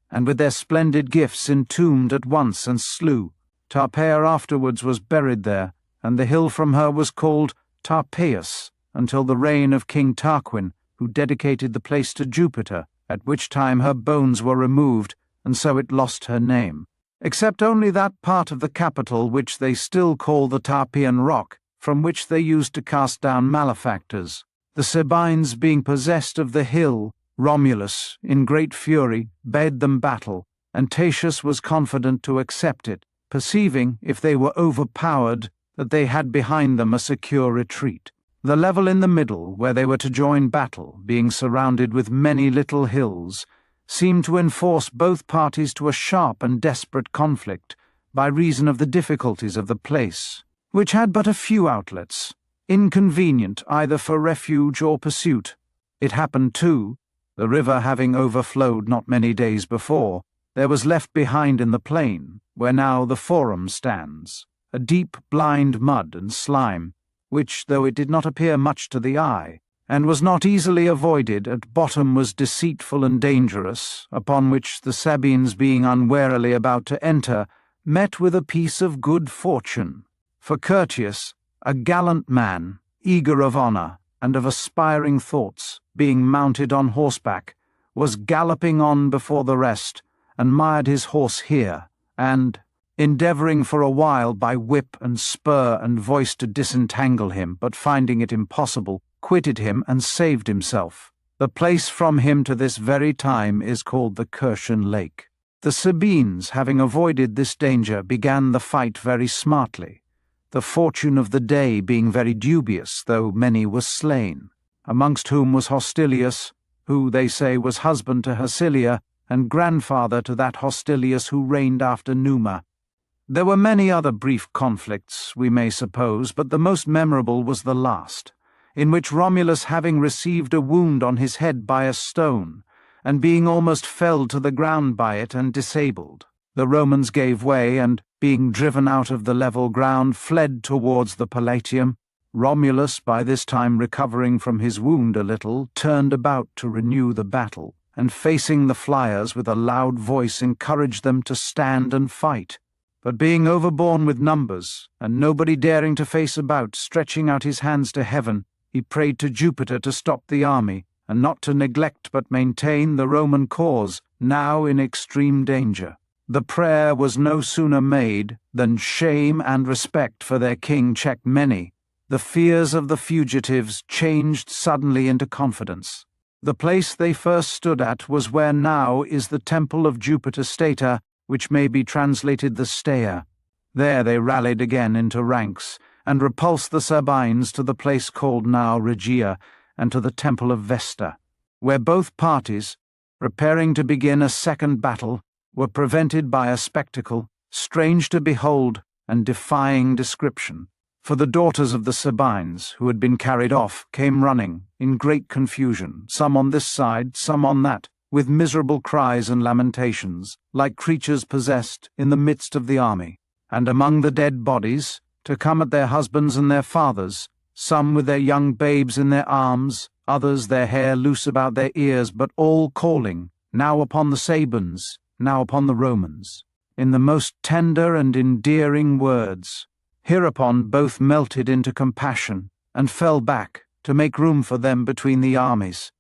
and with their splendid gifts entombed at once and slew. Tarpeia afterwards was buried there, and the hill from her was called Tarpeius, until the reign of King Tarquin, who dedicated the place to Jupiter, at which time her bones were removed, and so it lost her name, except only that part of the Capitol which they still call the Tarpeian Rock, from which they used to cast down malefactors. The Sabines being possessed of the hill, Romulus, in great fury, bade them battle, and Theseus was confident to accept it, perceiving, if they were overpowered, that they had behind them a secure retreat. The level in the middle, where they were to join battle, being surrounded with many little hills, seemed to enforce both parties to a sharp and desperate conflict by reason of the difficulties of the place, which had but a few outlets, inconvenient either for refuge or pursuit. It happened, too, the river having overflowed not many days before, there was left behind in the plain, where now the forum stands, a deep blind mud and slime, which, though it did not appear much to the eye, and was not easily avoided, at bottom was deceitful and dangerous, upon which the Sabines, being unwarily about to enter, met with a piece of good fortune. For Curtius, a gallant man, eager of honour, and of aspiring thoughts, being mounted on horseback, was galloping on before the rest, and mired his horse here, and, endeavouring for a while by whip and spur and voice to disentangle him, but finding it impossible, quitted him and saved himself. The place from him to this very time is called the Curtian Lake. The Sabines, having avoided this danger, began the fight very smartly, the fortune of the day being very dubious, though many were slain, amongst whom was Hostilius, who, they say, was husband to Hersilia, and grandfather to that Hostilius who reigned after Numa. There were many other brief conflicts, we may suppose, but the most memorable was the last, in which Romulus, having received a wound on his head by a stone, and being almost felled to the ground by it and disabled, the Romans gave way, and, being driven out of the level ground, fled towards the Palatium. Romulus, by this time recovering from his wound a little, turned about to renew the battle, and facing the flyers with a loud voice encouraged them to stand and fight. But being overborne with numbers, and nobody daring to face about, stretching out his hands to heaven, he prayed to Jupiter to stop the army, and not to neglect but maintain the Roman cause, now in extreme danger. The prayer was no sooner made than shame and respect for their king checked many. The fears of the fugitives changed suddenly into confidence. The place they first stood at was where now is the temple of Jupiter Stator, which may be translated the Stayer. There they rallied again into ranks, and repulsed the Sabines to the place called now Regia, and to the temple of Vesta, where both parties, preparing to begin a second battle, were prevented by a spectacle, strange to behold and defying description. For the daughters of the Sabines, who had been carried off, came running, in great confusion, some on this side, some on that, with miserable cries and lamentations, like creatures possessed, in the midst of the army. And among the dead bodies, to come at their husbands and their fathers, some with their young babes in their arms, others their hair loose about their ears, but all calling, now upon the Sabines, now upon the Romans, in the most tender and endearing words. Hereupon both melted into compassion, and fell back, to make room for them between the armies.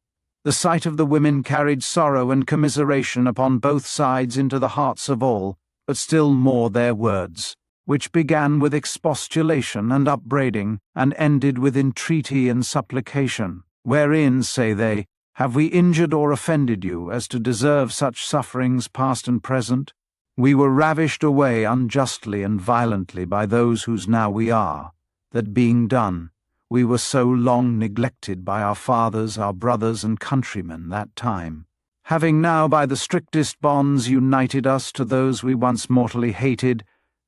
The sight of the women carried sorrow and commiseration upon both sides into the hearts of all, but still more their words, which began with expostulation and upbraiding, and ended with entreaty and supplication, wherein, say they, have we injured or offended you, as to deserve such sufferings past and present? We were ravished away unjustly and violently by those whose now we are, that being done, we were so long neglected by our fathers, our brothers, and countrymen that time, having now by the strictest bonds united us to those we once mortally hated,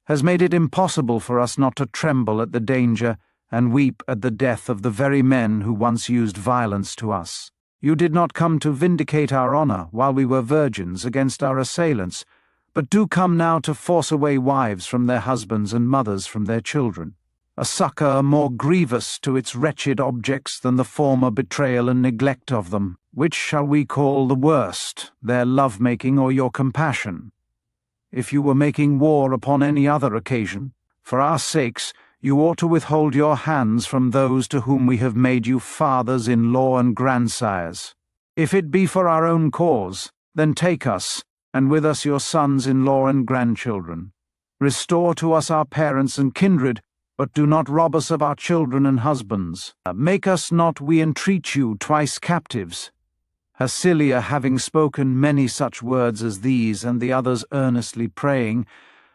has made it impossible for us not to tremble at the danger and weep at the death of the very men who once used violence to us. You did not come to vindicate our honour while we were virgins against our assailants, but do come now to force away wives from their husbands and mothers from their children, a succour more grievous to its wretched objects than the former betrayal and neglect of them. Which shall we call the worst, their love-making or your compassion? If you were making war upon any other occasion, for our sakes, you ought to withhold your hands from those to whom we have made you fathers-in-law and grandsires. If it be for our own cause, then take us, and with us your sons-in-law and grandchildren. Restore to us our parents and kindred, but do not rob us of our children and husbands. Make us not, we entreat you, twice captives. Hersilia, having spoken many such words as these, and the others earnestly praying,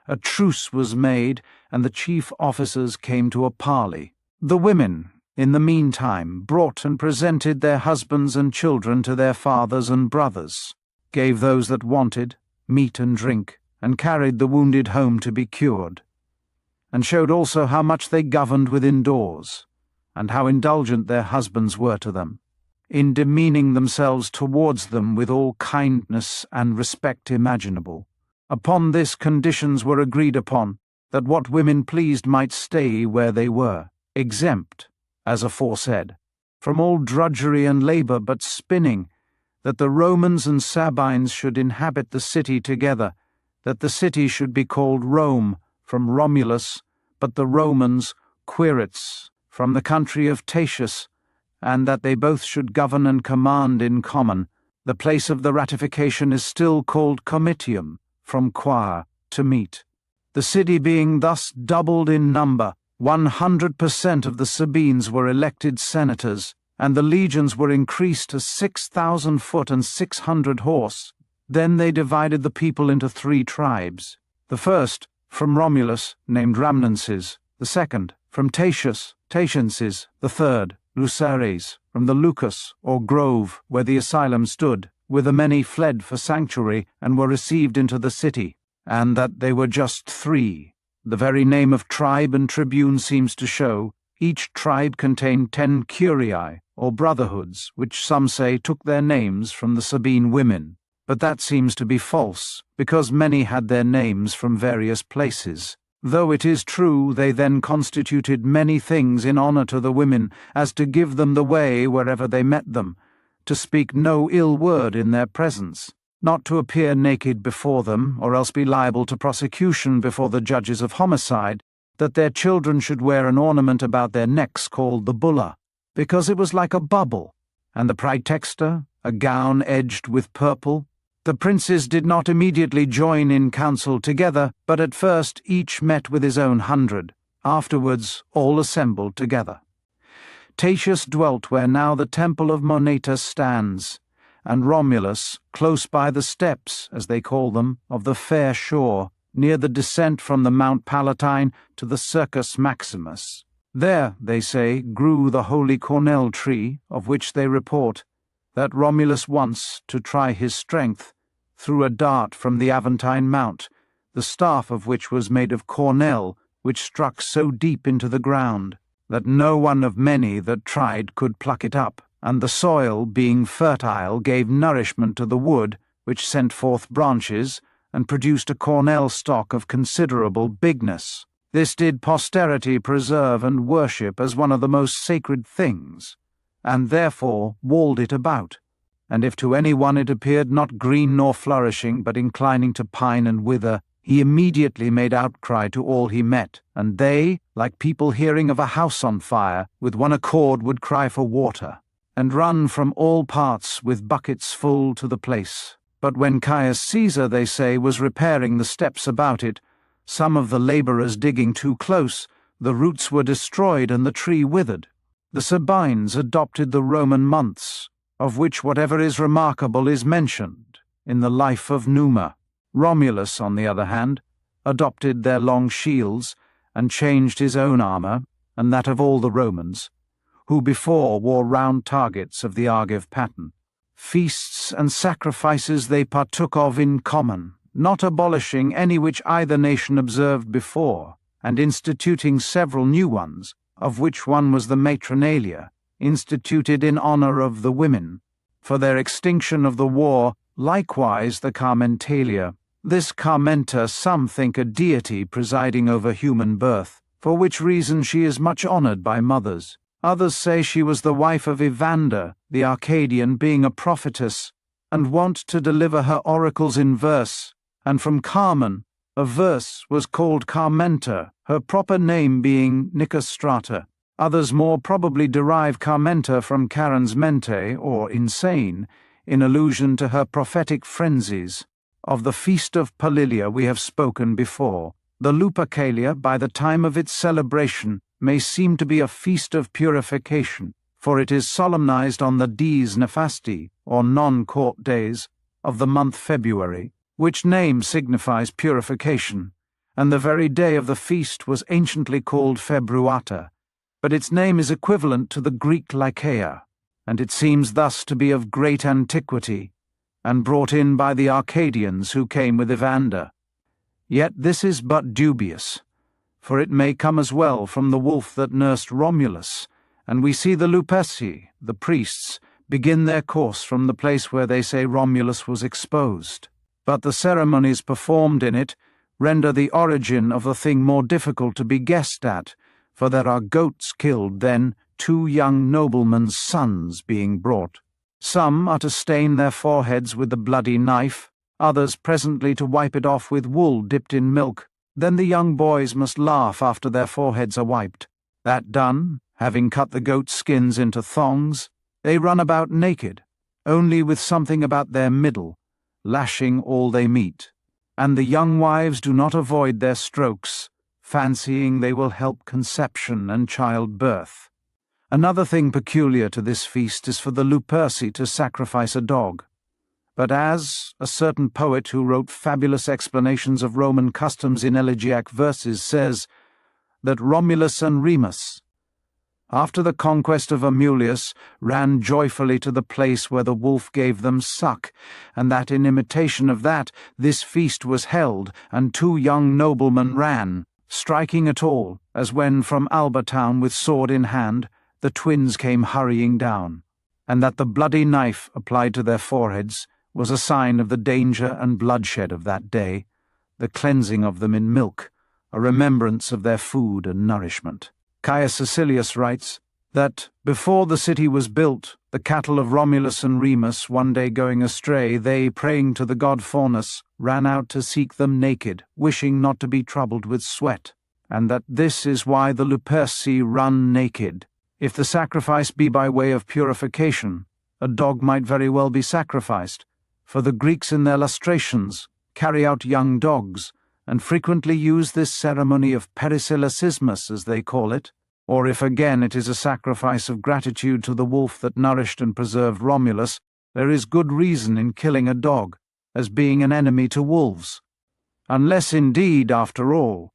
a truce was made, and the chief officers came to a parley. The women, in the meantime, brought and presented their husbands and children to their fathers and brothers, gave those that wanted meat and drink, and carried the wounded home to be cured, and showed also how much they governed within doors, and how indulgent their husbands were to them, in demeaning themselves towards them with all kindness and respect imaginable. Upon this conditions were agreed upon, that what women pleased might stay where they were, exempt, as aforesaid, from all drudgery and labour but spinning, that the Romans and Sabines should inhabit the city together, that the city should be called Rome, from Romulus, but the Romans Quirits, from the country of Theseus, and that they both should govern and command in common. The place of the ratification is still called Comitium, from quire, to meet. The city being thus doubled in number, 100% of the Sabines were elected senators, and the legions were increased to 6,000 foot and 600 horse. Then they divided the people into 3 tribes. The first, from Romulus, named Rhamnenses; the second, from Theseus, Tatienses; the third, Luceres, from the Lucus, or grove, where the asylum stood, whither many fled for sanctuary, and were received into the city, and that they were just 3. The very name of tribe and tribune seems to show. Each tribe contained 10 curiae, or brotherhoods, which some say took their names from the Sabine women. But that seems to be false, because many had their names from various places, though it is true they then constituted many things in honour to the women, as to give them the way wherever they met them, to speak no ill word in their presence, not to appear naked before them, or else be liable to prosecution before the judges of homicide, that their children should wear an ornament about their necks called the bulla, because it was like a bubble, and the praetexta, a gown edged with purple. The princes did not immediately join in council together, but at first each met with his own 100. Afterwards all assembled together. Theseus dwelt where now the temple of Moneta stands, and Romulus, close by the steps, as they call them, of the fair shore, near the descent from the Mount Palatine to the Circus Maximus. There, they say, grew the holy cornel tree, of which they report that Romulus once, to try his strength, threw a dart from the Aventine Mount, the staff of which was made of cornel, which struck so deep into the ground, that no one of many that tried could pluck it up, and the soil, being fertile, gave nourishment to the wood, which sent forth branches, and produced a cornel stock of considerable bigness. This did posterity preserve and worship as one of the most sacred things, and therefore walled it about. And if to any one it appeared not green nor flourishing, but inclining to pine and wither, he immediately made outcry to all he met, and they, like people hearing of a house on fire, with one accord would cry for water, and run from all parts with buckets full to the place. But when Caius Caesar, they say, was repairing the steps about it, some of the labourers digging too close, the roots were destroyed and the tree withered. The Sabines adopted the Roman months, of which whatever is remarkable is mentioned in the life of Numa. Romulus, on the other hand, adopted their long shields, and changed his own armour, and that of all the Romans, who before wore round targets of the Argive pattern. Feasts and sacrifices they partook of in common, not abolishing any which either nation observed before, and instituting several new ones, of which one was the Matronalia, instituted in honour of the women. For their extinction of the war, likewise the Carmentalia. This Carmenta some think a deity presiding over human birth, for which reason she is much honoured by mothers. Others say she was the wife of Evander, the Arcadian, being a prophetess, and wont to deliver her oracles in verse, and from Carmen, a verse, was called Carmenta, her proper name being Nicostrata. Others more probably derive Carmenta from Carens mente, or insane, in allusion to her prophetic frenzies. Of the feast of Palilia we have spoken before. The Lupercalia, by the time of its celebration, may seem to be a feast of purification, for it is solemnized on the dies nefasti, or non-court days, of the month February, which name signifies purification, and the very day of the feast was anciently called Februata, but its name is equivalent to the Greek Lycaea, and it seems thus to be of great antiquity, and brought in by the Arcadians who came with Evander. Yet this is but dubious, for it may come as well from the wolf that nursed Romulus, and we see the Luperci, the priests, begin their course from the place where they say Romulus was exposed. But the ceremonies performed in it render the origin of the thing more difficult to be guessed at, for there are goats killed then, 2 young noblemen's sons being brought. Some are to stain their foreheads with the bloody knife, others presently to wipe it off with wool dipped in milk. Then the young boys must laugh after their foreheads are wiped. That done, having cut the goat skins into thongs, they run about naked, only with something about their middle, lashing all they meet. And the young wives do not avoid their strokes, fancying they will help conception and childbirth. Another thing peculiar to this feast is for the Luperci to sacrifice a dog. But as a certain poet who wrote fabulous explanations of Roman customs in elegiac verses says, that Romulus and Remus, after the conquest of Romulus, ran joyfully to the place where the wolf gave them suck, and that in imitation of that this feast was held, and 2 young noblemen ran, striking at all, as when from Alba town with sword in hand the twins came hurrying down, and that the bloody knife applied to their foreheads was a sign of the danger and bloodshed of that day, the cleansing of them in milk, a remembrance of their food and nourishment. Caius Caecilius writes that, before the city was built, the cattle of Romulus and Remus one day going astray, they, praying to the god Faunus, ran out to seek them naked, wishing not to be troubled with sweat, and that this is why the Luperci run naked. If the sacrifice be by way of purification, a dog might very well be sacrificed, for the Greeks in their lustrations carry out young dogs, and frequently use this ceremony of perisillicismus, as they call it, or if again it is a sacrifice of gratitude to the wolf that nourished and preserved Romulus, there is good reason in killing a dog, as being an enemy to wolves. Unless indeed, after all,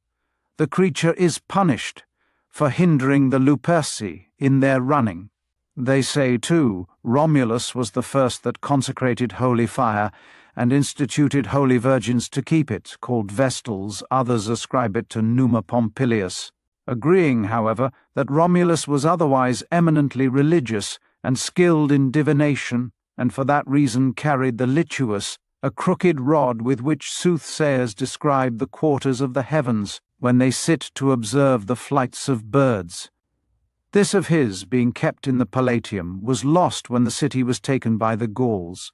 the creature is punished for hindering the Luperci in their running. They say, too, Romulus was the first that consecrated holy fire, and instituted holy virgins to keep it, called Vestals. Others ascribe it to Numa Pompilius, agreeing, however, that Romulus was otherwise eminently religious and skilled in divination, and for that reason carried the lituus, a crooked rod with which soothsayers describe the quarters of the heavens when they sit to observe the flights of birds. This of his, being kept in the Palatium, was lost when the city was taken by the Gauls,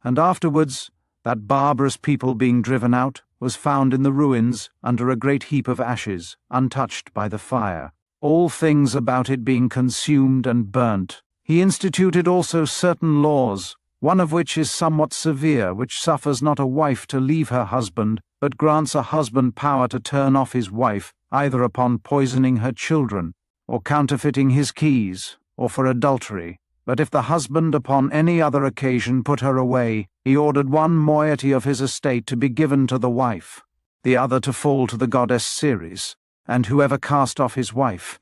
and afterwards, that barbarous people being driven out, was found in the ruins under a great heap of ashes, untouched by the fire, all things about it being consumed and burnt. He instituted also certain laws, one of which is somewhat severe, which suffers not a wife to leave her husband, but grants a husband power to turn off his wife, either upon poisoning her children, or counterfeiting his keys, or for adultery. But if the husband upon any other occasion put her away, he ordered 1 moiety of his estate to be given to the wife, the other to fall to the goddess Ceres, and whoever cast off his wife,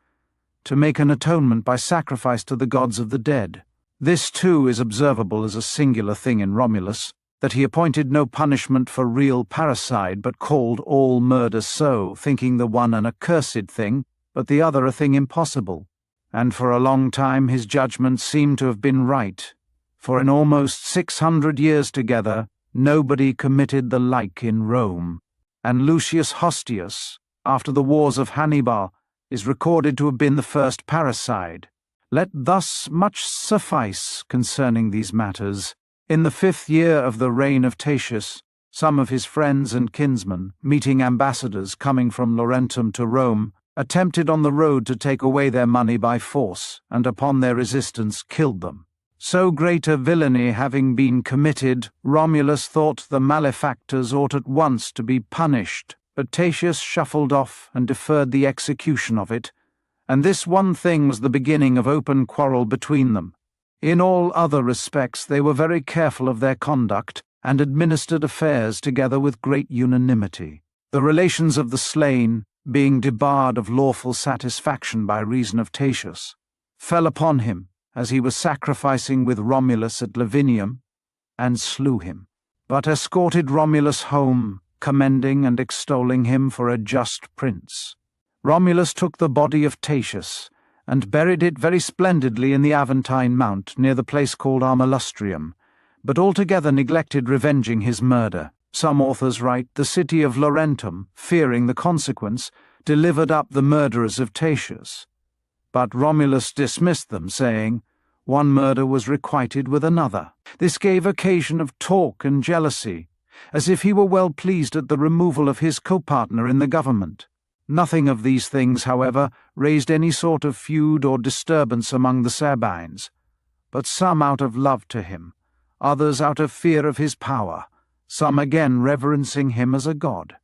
to make an atonement by sacrifice to the gods of the dead. This too is observable as a singular thing in Romulus, that he appointed no punishment for real parricide, but called all murder so, thinking the one an accursed thing, but the other a thing impossible. And for a long time his judgments seem to have been right, for in almost 600 years together nobody committed the like in Rome. And Lucius Hostius, after the wars of Hannibal, is recorded to have been the first parricide. Let thus much suffice concerning these matters. In the 5th year of the reign of Theseus, some of his friends and kinsmen, meeting ambassadors coming from Laurentum to Rome, attempted on the road to take away their money by force, and upon their resistance killed them. So great a villainy having been committed, Romulus thought the malefactors ought at once to be punished, but Theseus shuffled off and deferred the execution of it, and this one thing was the beginning of open quarrel between them. In all other respects they were very careful of their conduct, and administered affairs together with great unanimity. The relations of the slain, being debarred of lawful satisfaction by reason of Theseus, fell upon him as he was sacrificing with Romulus at Lavinium, and slew him, but escorted Romulus home, commending and extolling him for a just prince. Romulus took the body of Theseus, and buried it very splendidly in the Aventine Mount near the place called Armolustrium, but altogether neglected revenging his murder. Some authors write, the city of Laurentum, fearing the consequence, delivered up the murderers of Theseus. But Romulus dismissed them, saying, one murder was requited with another. This gave occasion of talk and jealousy, as if he were well pleased at the removal of his co-partner in the government. Nothing of these things, however, raised any sort of feud or disturbance among the Sabines, but some out of love to him, others out of fear of his power, some again reverencing him as a god.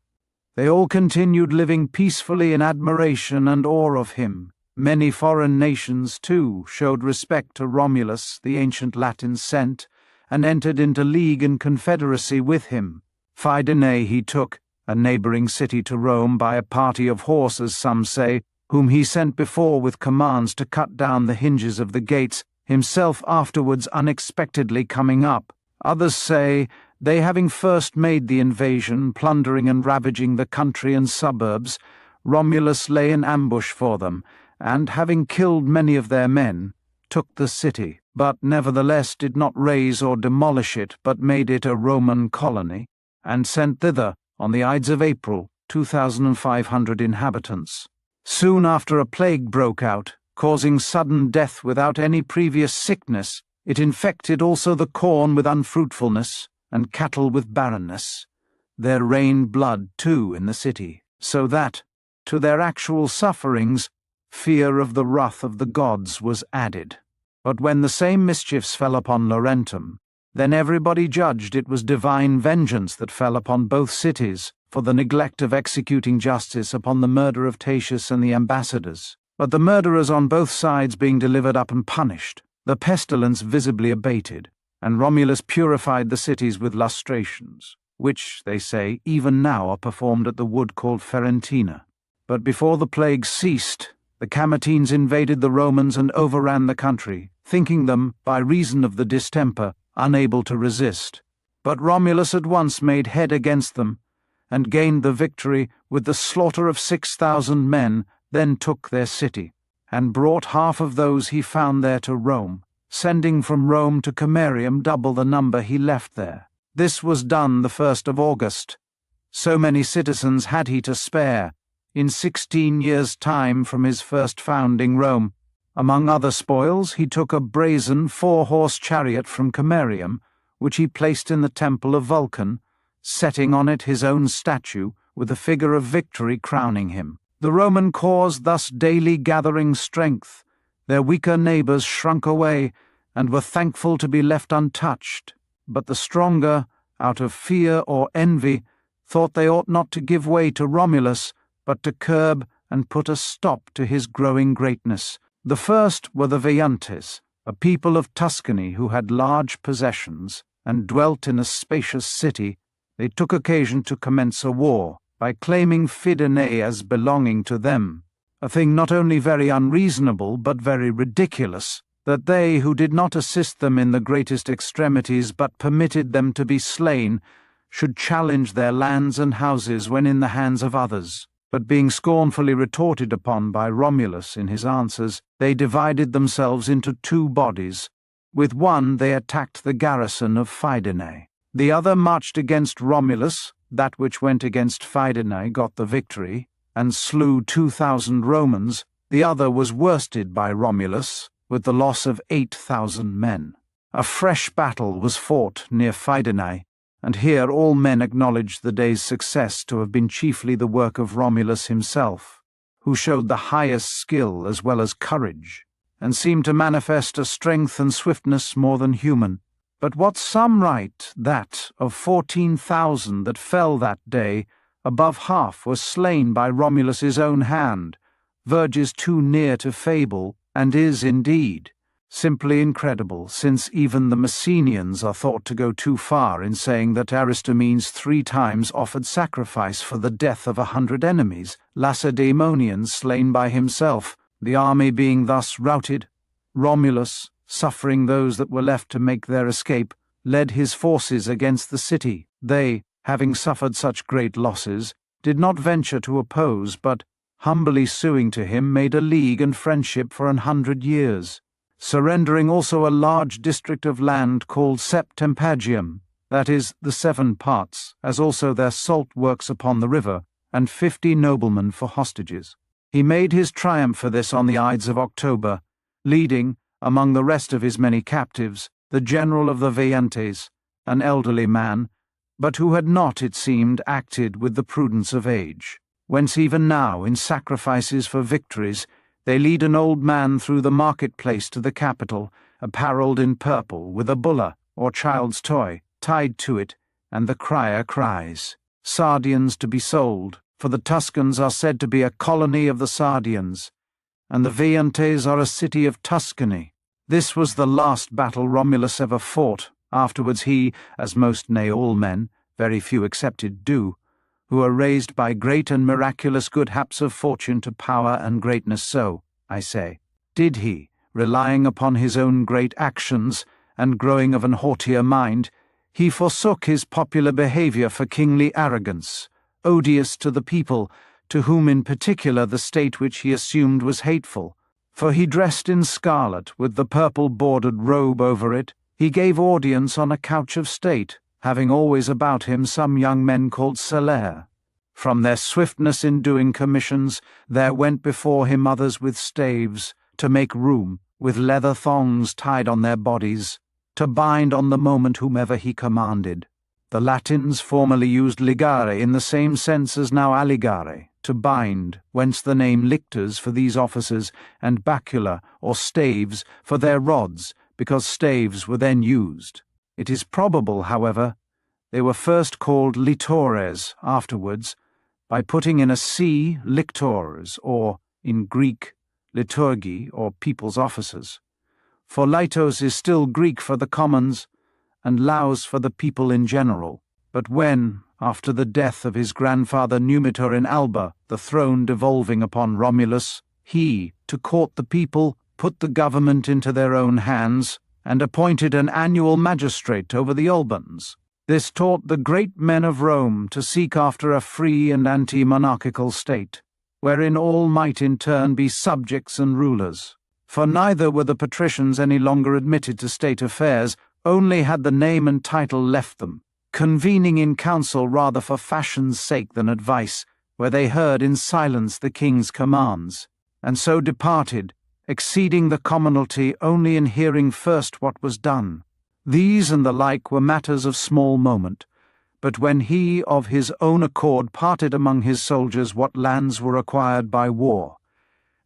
They all continued living peacefully in admiration and awe of him. Many foreign nations, too, showed respect to Romulus, the ancient Latins sent, and entered into league and confederacy with him. Fidenae he took, a neighbouring city to Rome, by a party of horse, as some say, whom he sent before with commands to cut down the hinges of the gates, himself afterwards unexpectedly coming up. Others say, they having first made the invasion, plundering and ravaging the country and suburbs, Romulus lay in ambush for them, and, having killed many of their men, took the city, but nevertheless did not raze or demolish it, but made it a Roman colony, and sent thither, on the Ides of April, 2,500 inhabitants. Soon after a plague broke out, causing sudden death without any previous sickness. It infected also the corn with unfruitfulness, and cattle with barrenness. There rained blood, too, in the city, so that, to their actual sufferings, fear of the wrath of the gods was added. But when the same mischiefs fell upon Laurentum, then everybody judged it was divine vengeance that fell upon both cities, for the neglect of executing justice upon the murder of Theseus and the ambassadors. But the murderers on both sides being delivered up and punished, the pestilence visibly abated, and Romulus purified the cities with lustrations, which, they say, even now are performed at the wood called Ferentina. But before the plague ceased, the Cametines invaded the Romans and overran the country, thinking them, by reason of the distemper, unable to resist. But Romulus at once made head against them, and gained the victory with the slaughter of 6,000 men, then took their city, and brought half of those he found there to Rome, sending from Rome to Comerium double the number he left there. This was done the 1st of August. So many citizens had he to spare, in 16 years' time from his first founding Rome. Among other spoils, he took a brazen 4-horse chariot from Comerium, which he placed in the temple of Vulcan, setting on it his own statue, with the figure of victory crowning him. The Roman cause thus daily gathering strength, their weaker neighbours shrunk away, and were thankful to be left untouched. But the stronger, out of fear or envy, thought they ought not to give way to Romulus, but to curb and put a stop to his growing greatness. The first were the Veiontes, a people of Tuscany who had large possessions, and dwelt in a spacious city. They took occasion to commence a war, by claiming Fidenae as belonging to them, a thing not only very unreasonable but very ridiculous, that they who did not assist them in the greatest extremities but permitted them to be slain, should challenge their lands and houses when in the hands of others. But being scornfully retorted upon by Romulus in his answers, they divided themselves into 2 bodies. With one they attacked the garrison of Fidenae. The other marched against Romulus. That which went against Fidenae got the victory, and slew 2,000 Romans. The other was worsted by Romulus, with the loss of 8,000 men. A fresh battle was fought near Fidenae, and here all men acknowledged the day's success to have been chiefly the work of Romulus himself, who showed the highest skill as well as courage, and seemed to manifest a strength and swiftness more than human. But what some write, that, of 14,000 that fell that day, above half was slain by Romulus's own hand, verges too near to fable, and is indeed. Simply incredible, since even the Messenians are thought to go too far in saying that Aristomenes 3 times offered sacrifice for the death of 100 enemies, Lacedaemonians slain by himself, the army being thus routed. Romulus, suffering those that were left to make their escape, led his forces against the city. They, having suffered such great losses, did not venture to oppose, but, humbly suing to him, made a league and friendship for 100 years. Surrendering also a large district of land called Septempagium, that is, the 7 parts, as also their salt works upon the river, and 50 noblemen for hostages. He made his triumph for this on the Ides of October, leading, among the rest of his many captives, the general of the Veientes, an elderly man, but who had not, it seemed, acted with the prudence of age. Whence even now, in sacrifices for victories, they lead an old man through the marketplace to the Capitol, apparelled in purple, with a bulla, or child's toy, tied to it, and the crier cries, "Sardians to be sold," for the Tuscans are said to be a colony of the Sardians, and the Veientes are a city of Tuscany. This was the last battle Romulus ever fought. Afterwards he, as most, nay all men, very few excepted, do, who are raised by great and miraculous good haps of fortune to power and greatness, so, I say, did he, relying upon his own great actions, and growing of an haughtier mind, he forsook his popular behaviour for kingly arrogance, odious to the people, to whom in particular the state which he assumed was hateful. For he dressed in scarlet, with the purple-bordered robe over it. He gave audience on a couch of state, having always about him some young men called Celer. From their swiftness in doing commissions, there went before him others with staves, to make room, with leather thongs tied on their bodies, to bind on the moment whomever he commanded. The Latins formerly used ligare in the same sense as now alligare, to bind, whence the name lictors for these officers, and bacula, or staves, for their rods, because staves were then used. It is probable, however, they were first called litores afterwards, by putting in a C, lictors, or, in Greek, liturgi, or people's officers. For litos is still Greek for the commons, and laus for the people in general. But when, after the death of his grandfather Numitor in Alba, the throne devolving upon Romulus, he, to court the people, put the government into their own hands, and appointed an annual magistrate over the Albans. This taught the great men of Rome to seek after a free and anti-monarchical state, wherein all might in turn be subjects and rulers. For neither were the patricians any longer admitted to state affairs, only had the name and title left them, convening in council rather for fashion's sake than advice, where they heard in silence the king's commands, and so departed, exceeding the commonalty only in hearing first what was done. These and the like were matters of small moment, but when he of his own accord parted among his soldiers what lands were acquired by war,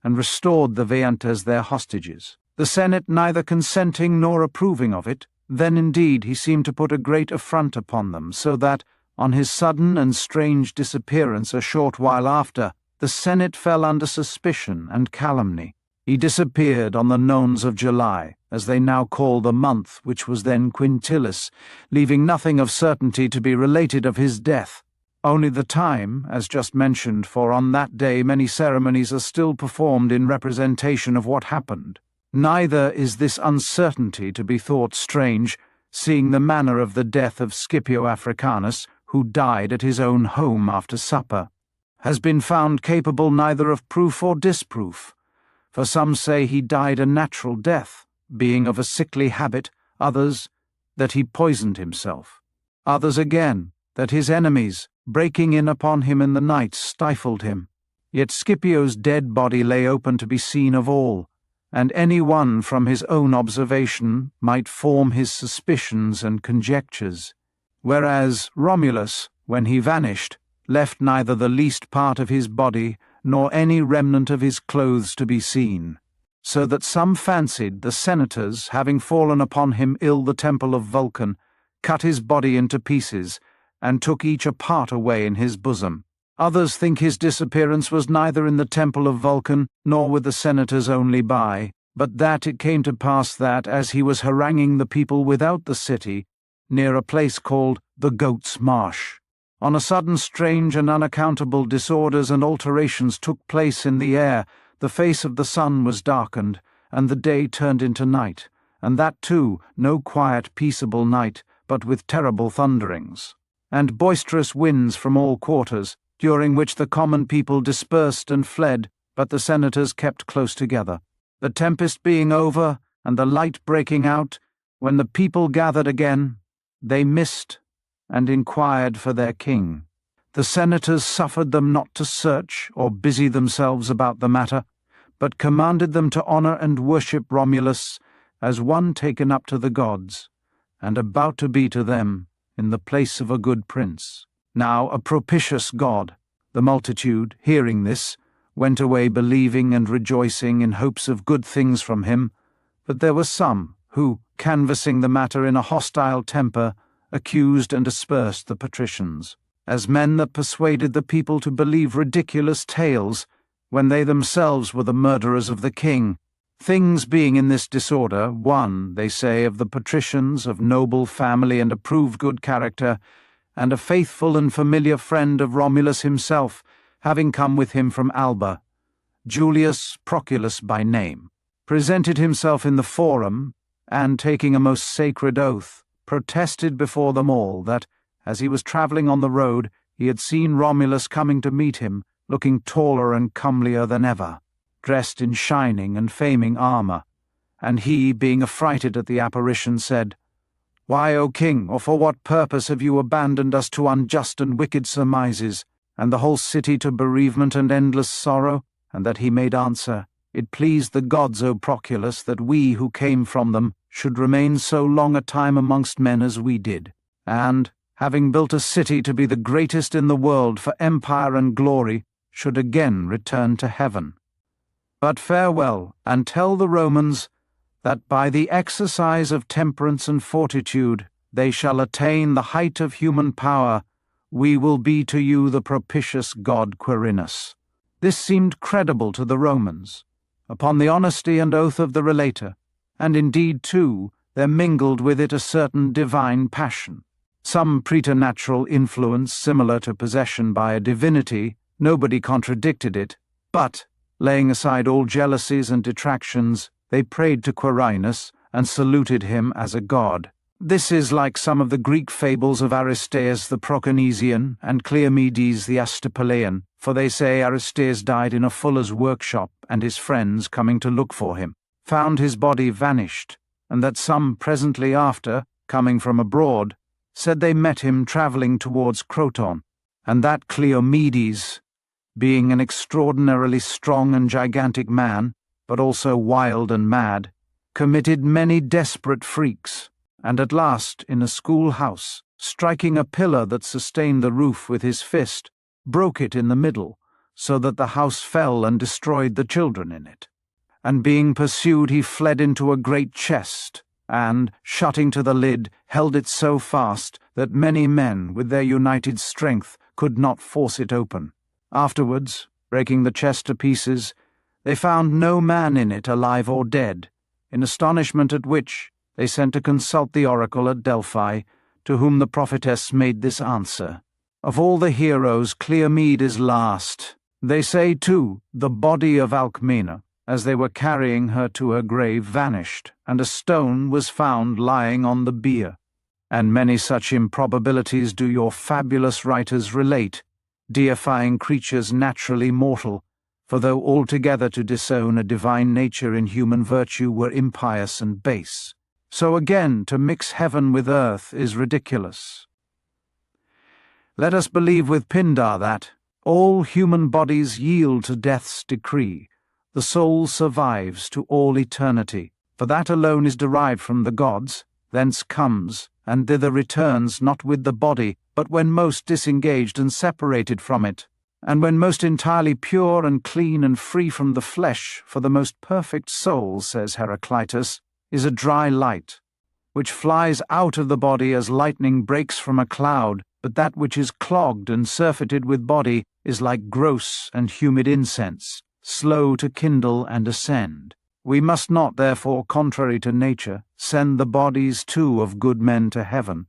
and restored the Veientes their hostages, the Senate neither consenting nor approving of it, then indeed he seemed to put a great affront upon them, so that, on his sudden and strange disappearance a short while after, the Senate fell under suspicion and calumny. He disappeared on the nones of July, as they now call the month which was then Quintilis, leaving nothing of certainty to be related of his death, only the time, as just mentioned, for on that day many ceremonies are still performed in representation of what happened. Neither is this uncertainty to be thought strange, seeing the manner of the death of Scipio Africanus, who died at his own home after supper, has been found capable neither of proof or disproof. For some say he died a natural death, being of a sickly habit, others, that he poisoned himself. Others again, that his enemies, breaking in upon him in the night, stifled him. Yet Scipio's dead body lay open to be seen of all, and any one from his own observation might form his suspicions and conjectures, whereas Romulus, when he vanished, left neither the least part of his body nor any remnant of his clothes to be seen, so that some fancied the senators, having fallen upon him ill the temple of Vulcan, cut his body into pieces, and took each a part away in his bosom. Others think his disappearance was neither in the temple of Vulcan, nor with the senators only by, But that it came to pass that, as he was haranguing the people without the city, near a place called the Goat's Marsh, on a sudden strange and unaccountable disorders and alterations took place in the air. The face of the sun was darkened, and the day turned into night, and that too no quiet peaceable night, but with terrible thunderings, and boisterous winds from all quarters, during which the common people dispersed and fled, but the senators kept close together. The tempest being over, and the light breaking out, when the people gathered again, they missed and inquired for their king. The senators suffered them not to search or busy themselves about the matter, but commanded them to honor and worship Romulus as one taken up to the gods, and about to be to them in the place of a good prince, now a propitious god. The multitude, hearing this, went away believing and rejoicing in hopes of good things from him, but there were some who, canvassing the matter in a hostile temper, accused and aspersed the patricians, as men that persuaded the people to believe ridiculous tales, when they themselves were the murderers of the king. Things being in this disorder, one, they say, of the patricians, of noble family and approved good character, and a faithful and familiar friend of Romulus himself, having come with him from Alba, Julius Proculus by name, presented himself in the forum, and, taking a most sacred oath, protested before them all that, as he was travelling on the road, he had seen Romulus coming to meet him, looking taller and comelier than ever, dressed in shining and faming armour, and he, being affrighted at the apparition, said, "Why, O king, or for what purpose have you abandoned us to unjust and wicked surmises, and the whole city to bereavement and endless sorrow?" And that he made answer, "It pleased the gods, O Proculus, that we who came from them should remain so long a time amongst men as we did, and, having built a city to be the greatest in the world for empire and glory, should again return to heaven. But farewell, and tell the Romans that by the exercise of temperance and fortitude they shall attain the height of human power. We will be to you the propitious god Quirinus." This seemed credible to the Romans, upon the honesty and oath of the relator, and indeed, too, there mingled with it a certain divine passion, some preternatural influence similar to possession by a divinity. Nobody contradicted it, but, laying aside all jealousies and detractions, they prayed to Quirinus and saluted him as a god. This is like some of the Greek fables of Aristeas the Proconnesian and Cleomedes the Astypalaean, for they say Aristeas died in a fuller's workshop, and his friends, coming to look for him, found his body vanished, and that some presently after, coming from abroad, said they met him travelling towards Croton, and that Cleomedes, being an extraordinarily strong and gigantic man, but also wild and mad, committed many desperate freaks, and at last, in a schoolhouse, striking a pillar that sustained the roof with his fist, broke it in the middle, so that the house fell and destroyed the children in it. And being pursued, he fled into a great chest, and, shutting to the lid, held it so fast that many men, with their united strength, could not force it open. Afterwards, breaking the chest to pieces, they found no man in it alive or dead, in astonishment at which they sent to consult the oracle at Delphi, to whom the prophetess made this answer: "Of all the heroes, Cleomede is last." They say, too, the body of Alcmena, as they were carrying her to her grave, vanished, and a stone was found lying on the bier. And many such improbabilities do your fabulous writers relate, deifying creatures naturally mortal, for though altogether to disown a divine nature in human virtue were impious and base, so again to mix heaven with earth is ridiculous. Let us believe with Pindar that all human bodies yield to death's decree. The soul survives to all eternity, for that alone is derived from the gods, thence comes, and thither returns not with the body, but when most disengaged and separated from it, and when most entirely pure and clean and free from the flesh, for the most perfect soul, says Heraclitus, is a dry light, which flies out of the body as lightning breaks from a cloud, but that which is clogged and surfeited with body is like gross and humid incense, slow to kindle and ascend. We must not, therefore, contrary to nature, send the bodies too of good men to heaven,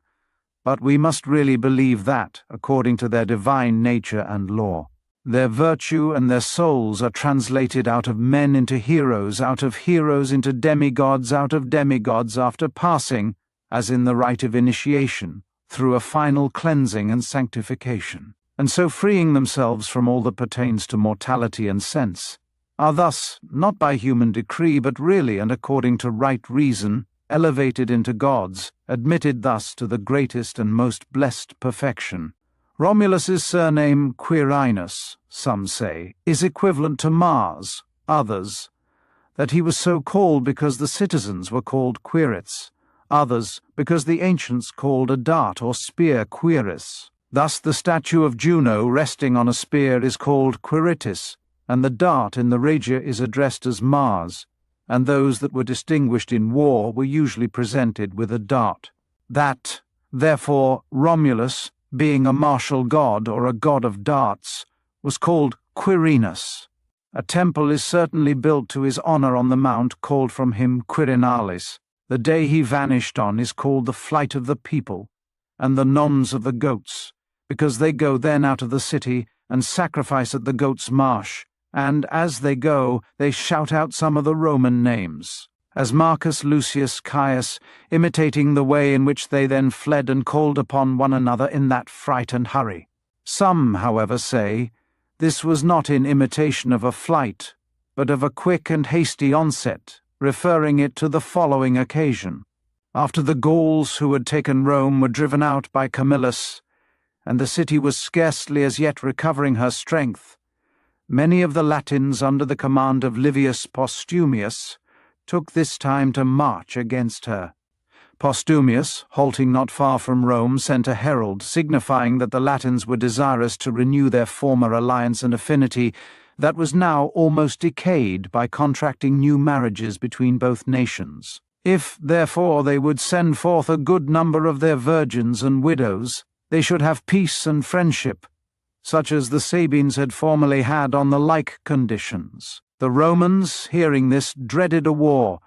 but we must really believe that, according to their divine nature and law, their virtue and their souls are translated out of men into heroes, out of heroes into demigods, out of demigods after passing, as in the rite of initiation, through a final cleansing and sanctification, and so freeing themselves from all that pertains to mortality and sense, are thus, not by human decree, but really and according to right reason, elevated into gods, admitted thus to the greatest and most blessed perfection. Romulus's surname Quirinus, some say, is equivalent to Mars, others, that he was so called because the citizens were called Quirits, others because the ancients called a dart or spear Quiris. Thus the statue of Juno resting on a spear is called Quiritis, and the dart in the Regia is addressed as Mars, and those that were distinguished in war were usually presented with a dart. That, therefore, Romulus, being a martial god or a god of darts, was called Quirinus. A temple is certainly built to his honor on the mount called from him Quirinalis. The day he vanished on is called the flight of the people, and the nones of the goats, because they go then out of the city and sacrifice at the goats' marsh, and as they go, they shout out some of the Roman names, as Marcus Lucius Caius, imitating the way in which they then fled and called upon one another in that fright and hurry. Some, however, say, this was not in imitation of a flight, but of a quick and hasty onset, referring it to the following occasion. After the Gauls who had taken Rome were driven out by Camillus, and the city was scarcely as yet recovering her strength, many of the Latins under the command of Livius Postumius took this time to march against her. Postumius, halting not far from Rome, sent a herald signifying that the Latins were desirous to renew their former alliance and affinity that was now almost decayed by contracting new marriages between both nations. If, therefore, they would send forth a good number of their virgins and widows, they should have peace and friendship, such as the Sabines had formerly had on the like conditions. The Romans, hearing this, dreaded a war,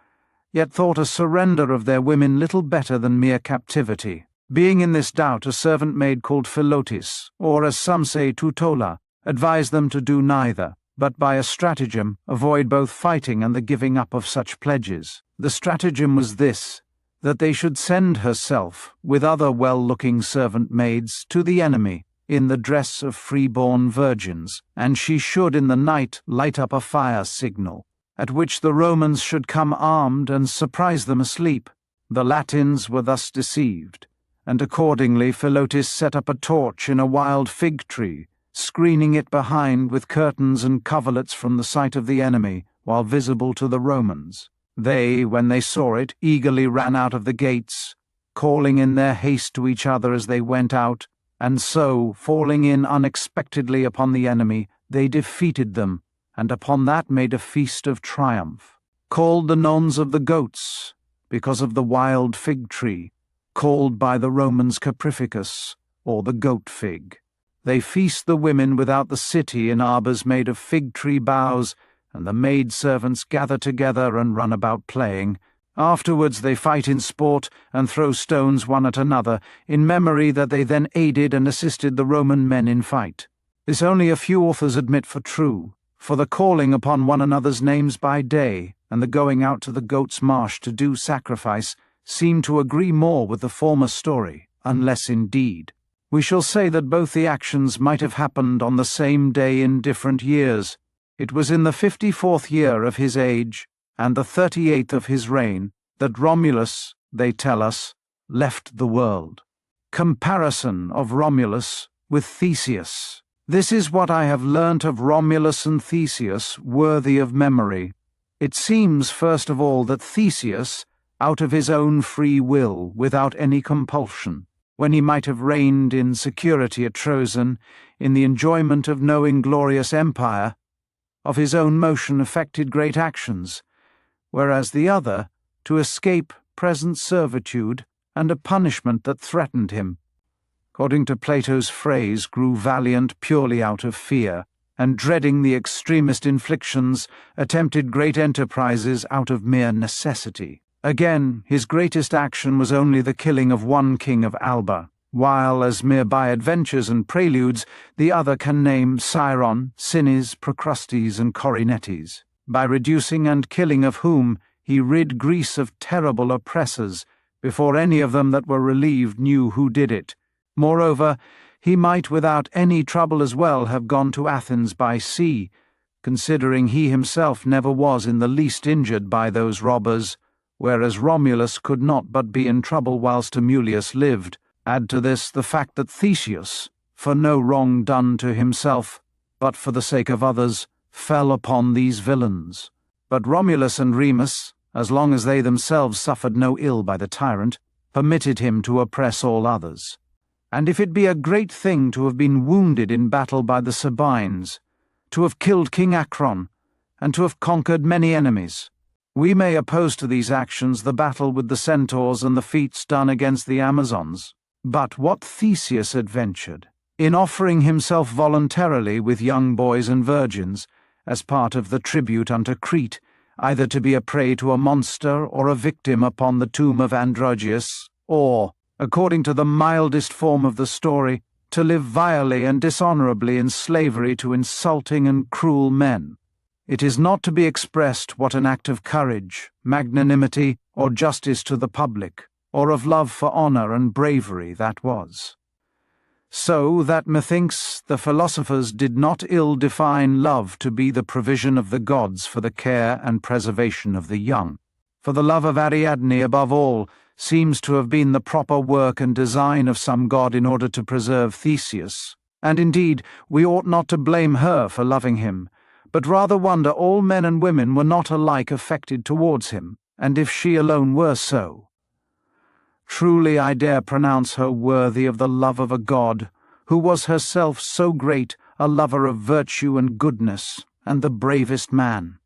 yet thought a surrender of their women little better than mere captivity. Being in this doubt, a servant maid called Philotis, or as some say Tutola, advised them to do neither, but by a stratagem avoid both fighting and the giving up of such pledges. The stratagem was this, that they should send herself, with other well-looking servant maids, to the enemy, in the dress of free-born virgins, and she should in the night light up a fire signal, at which the Romans should come armed and surprise them asleep. The Latins were thus deceived, and accordingly Philotis set up a torch in a wild fig tree, screening it behind with curtains and coverlets from the sight of the enemy, while visible to the Romans. They, when they saw it, eagerly ran out of the gates, calling in their haste to each other as they went out, and so, falling in unexpectedly upon the enemy, they defeated them, and upon that made a feast of triumph, called the nones of the goats, because of the wild fig tree, called by the Romans Caprificus, or the goat fig. They feast the women without the city in arbours made of fig tree boughs, and the maid-servants gather together and run about playing. Afterwards they fight in sport, and throw stones one at another, in memory that they then aided and assisted the Roman men in fight. This only a few authors admit for true, for the calling upon one another's names by day, and the going out to the goat's marsh to do sacrifice, seem to agree more with the former story, unless indeed we shall say that both the actions might have happened on the same day in different years. It was in the 54th year of his age, and the 38th of his reign, that Romulus, they tell us, left the world. Comparison of Romulus with Theseus. This is what I have learnt of Romulus and Theseus, worthy of memory. It seems, first of all, that Theseus, out of his own free will, without any compulsion, when he might have reigned in security at Troezen, in the enjoyment of no inglorious empire, of his own motion effected great actions, whereas the other, to escape present servitude and a punishment that threatened him, according to Plato's phrase, grew valiant purely out of fear, and dreading the extremest inflictions, attempted great enterprises out of mere necessity. Again, his greatest action was only the killing of one king of Alba, while, as mere by-adventures and preludes, the other can name Sciron, Cinnes, Procrustes, and Corynetes, by reducing and killing of whom he rid Greece of terrible oppressors, before any of them that were relieved knew who did it. Moreover, he might without any trouble as well have gone to Athens by sea, considering he himself never was in the least injured by those robbers, whereas Romulus could not but be in trouble whilst Amulius lived. Add to this the fact that Theseus, for no wrong done to himself, but for the sake of others, fell upon these villains. But Romulus and Remus, as long as they themselves suffered no ill by the tyrant, permitted him to oppress all others. And if it be a great thing to have been wounded in battle by the Sabines, to have killed King Acron, and to have conquered many enemies, we may oppose to these actions the battle with the centaurs and the feats done against the Amazons. But what Theseus adventured, in offering himself voluntarily with young boys and virgins, as part of the tribute unto Crete, either to be a prey to a monster or a victim upon the tomb of Androgeus, or, according to the mildest form of the story, to live vilely and dishonourably in slavery to insulting and cruel men. It is not to be expressed what an act of courage, magnanimity, or justice to the public, or of love for honour and bravery that was. So that methinks the philosophers did not ill define love to be the provision of the gods for the care and preservation of the young. For the love of Ariadne above all seems to have been the proper work and design of some god in order to preserve Theseus, and indeed we ought not to blame her for loving him, but rather wonder all men and women were not alike affected towards him, and if she alone were so. Truly I dare pronounce her worthy of the love of a god, who was herself so great a lover of virtue and goodness, and the bravest man.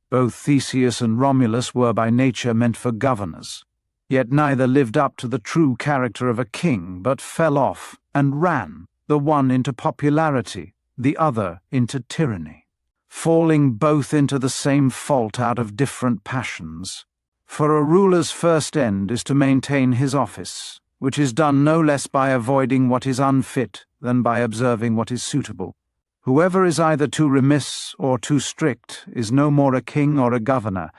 Both Theseus and Romulus were by nature meant for governors, yet neither lived up to the true character of a king, but fell off and ran, the one into popularity, the other into tyranny, falling both into the same fault out of different passions. For a ruler's first end is to maintain his office, which is done no less by avoiding what is unfit than by observing what is suitable. Whoever is either too remiss or too strict is no more a king or a governor,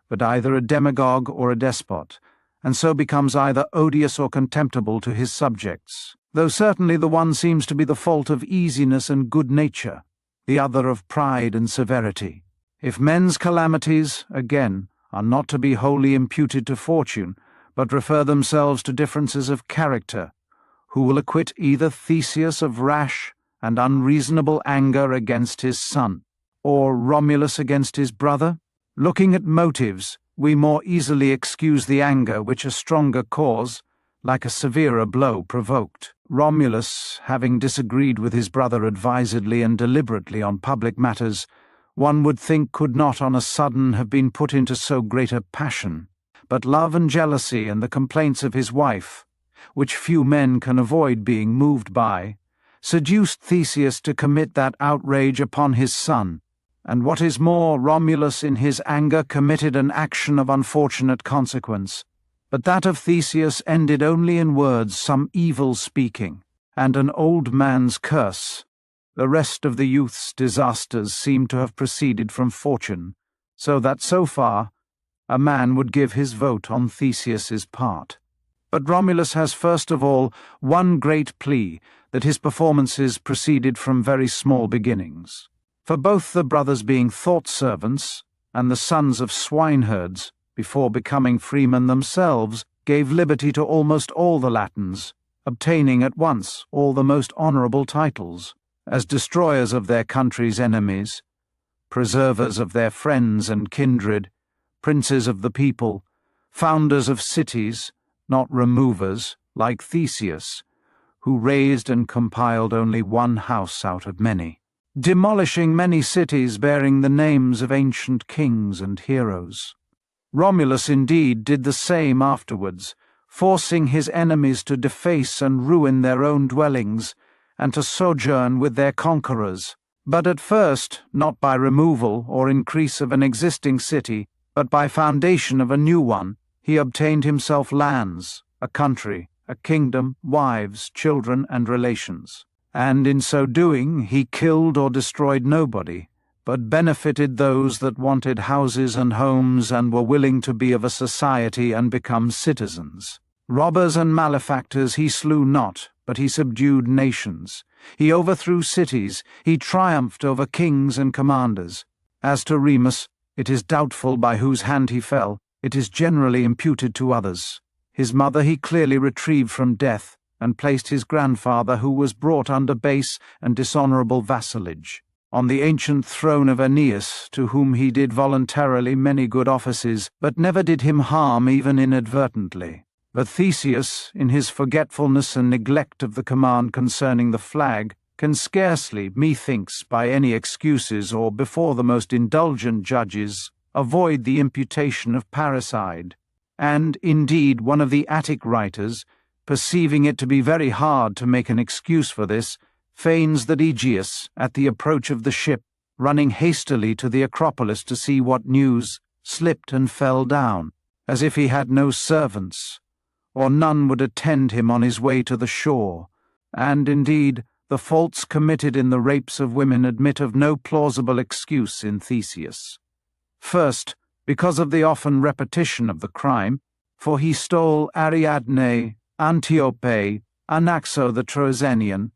but either a demagogue or a despot, and so becomes either odious or contemptible to his subjects, though certainly the one seems to be the fault of easiness and good nature, the other of pride and severity. If men's calamities, again, are not to be wholly imputed to fortune, but refer themselves to differences of character, who will acquit either Theseus of rash and unreasonable anger against his son, or Romulus against his brother? Looking at motives, we more easily excuse the anger which a stronger cause, like a severer blow, provoked. Romulus, having disagreed with his brother advisedly and deliberately on public matters, one would think could not on a sudden have been put into so great a passion, but love and jealousy and the complaints of his wife, which few men can avoid being moved by, seduced Theseus to commit that outrage upon his son, and what is more, Romulus in his anger committed an action of unfortunate consequence, but that of Theseus ended only in words, some evil speaking, and an old man's curse. The rest of the youth's disasters seem to have proceeded from fortune, so that so far a man would give his vote on Theseus's part. But Romulus has first of all one great plea, that his performances proceeded from very small beginnings. For both the brothers being thought-servants, and the sons of swineherds, before becoming freemen themselves, gave liberty to almost all the Latins, obtaining at once all the most honourable titles, as destroyers of their country's enemies, preservers of their friends and kindred, princes of the people, founders of cities, not removers, like Theseus, who raised and compiled only one house out of many, demolishing many cities bearing the names of ancient kings and heroes. Romulus indeed did the same afterwards, forcing his enemies to deface and ruin their own dwellings, and to sojourn with their conquerors, But at first, not by removal or increase of an existing city, but by foundation of a new one, he obtained himself lands, a country, a kingdom, wives, children, and relations. And in so doing he killed or destroyed nobody, but benefited those that wanted houses and homes and were willing to be of a society and become citizens. Robbers and malefactors he slew not, but he subdued nations. He overthrew cities, he triumphed over kings and commanders. As to Remus, it is doubtful by whose hand he fell. It is generally imputed to others. His mother he clearly retrieved from death, and placed his grandfather, who was brought under base and dishonourable vassalage, on the ancient throne of Aeneas, to whom he did voluntarily many good offices, but never did him harm even inadvertently. But Theseus, in his forgetfulness and neglect of the command concerning the flag, can scarcely, methinks, by any excuses or before the most indulgent judges, avoid the imputation of parricide. And, indeed, one of the Attic writers, perceiving it to be very hard to make an excuse for this, feigns that Aegeus, at the approach of the ship, running hastily to the Acropolis to see what news, slipped and fell down, as if he had no servants, or none would attend him on his way to the shore. And, indeed, the faults committed in the rapes of women admit of no plausible excuse in Theseus. First, because of the often repetition of the crime, for he stole Ariadne, Antiope, Anaxo the Troezenian,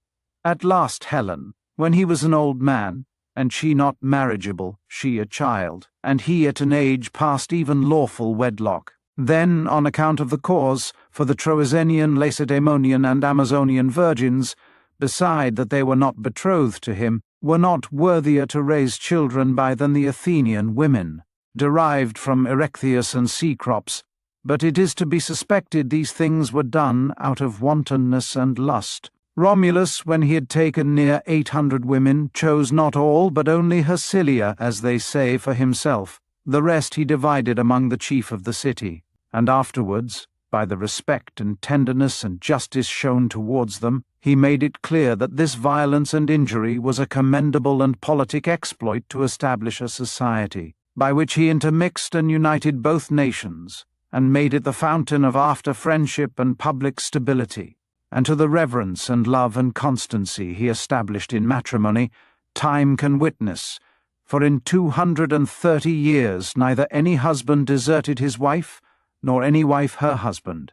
at last Helen, when he was an old man, and she not marriageable, she a child, and he at an age past even lawful wedlock. Then, on account of the cause, for the Troezenian, Lacedaemonian, and Amazonian virgins, beside that they were not betrothed to him, were not worthier to raise children by than the Athenian women, derived from Erechtheus and Cecrops, but it is to be suspected these things were done out of wantonness and lust. Romulus, when he had taken near 800 women, chose not all, but only Hersilia, as they say, for himself. The rest he divided among the chief of the city, and afterwards, by the respect and tenderness and justice shown towards them, he made it clear that this violence and injury was a commendable and politic exploit to establish a society, by which he intermixed and united both nations, and made it the fountain of after friendship and public stability. And to the reverence and love and constancy he established in matrimony, time can witness, for in 230 years neither any husband deserted his wife, nor any wife her husband.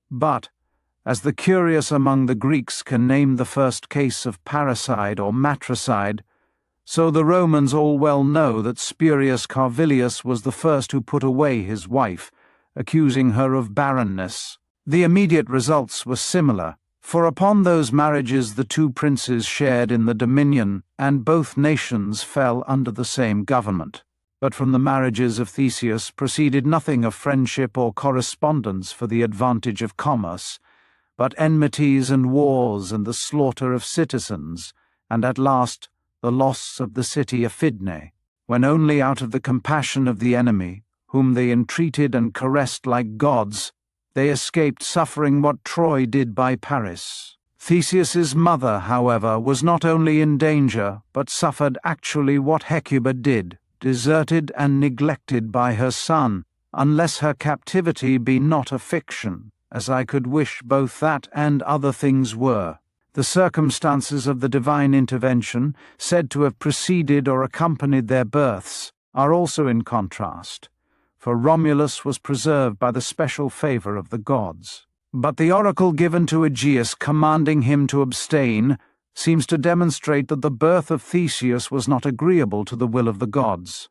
But, as the curious among the Greeks can name the first case of parricide or matricide, so the Romans all well know that Spurius Carvilius was the first who put away his wife, accusing her of barrenness. The immediate results were similar, for upon those marriages the two princes shared in the dominion, and both nations fell under the same government. But from the marriages of Theseus proceeded nothing of friendship or correspondence for the advantage of commerce, but enmities and wars and the slaughter of citizens, and at last the loss of the city Aphidne, when only out of the compassion of the enemy, whom they entreated and caressed like gods, they escaped suffering what Troy did by Paris. Theseus's mother, however, was not only in danger, but suffered actually what Hecuba did, deserted and neglected by her son, unless her captivity be not a fiction, as I could wish both that and other things were. The circumstances of the divine intervention, said to have preceded or accompanied their births, are also in contrast, for Romulus was preserved by the special favour of the gods. But the oracle given to Aegeus commanding him to abstain seems to demonstrate that the birth of Theseus was not agreeable to the will of the gods.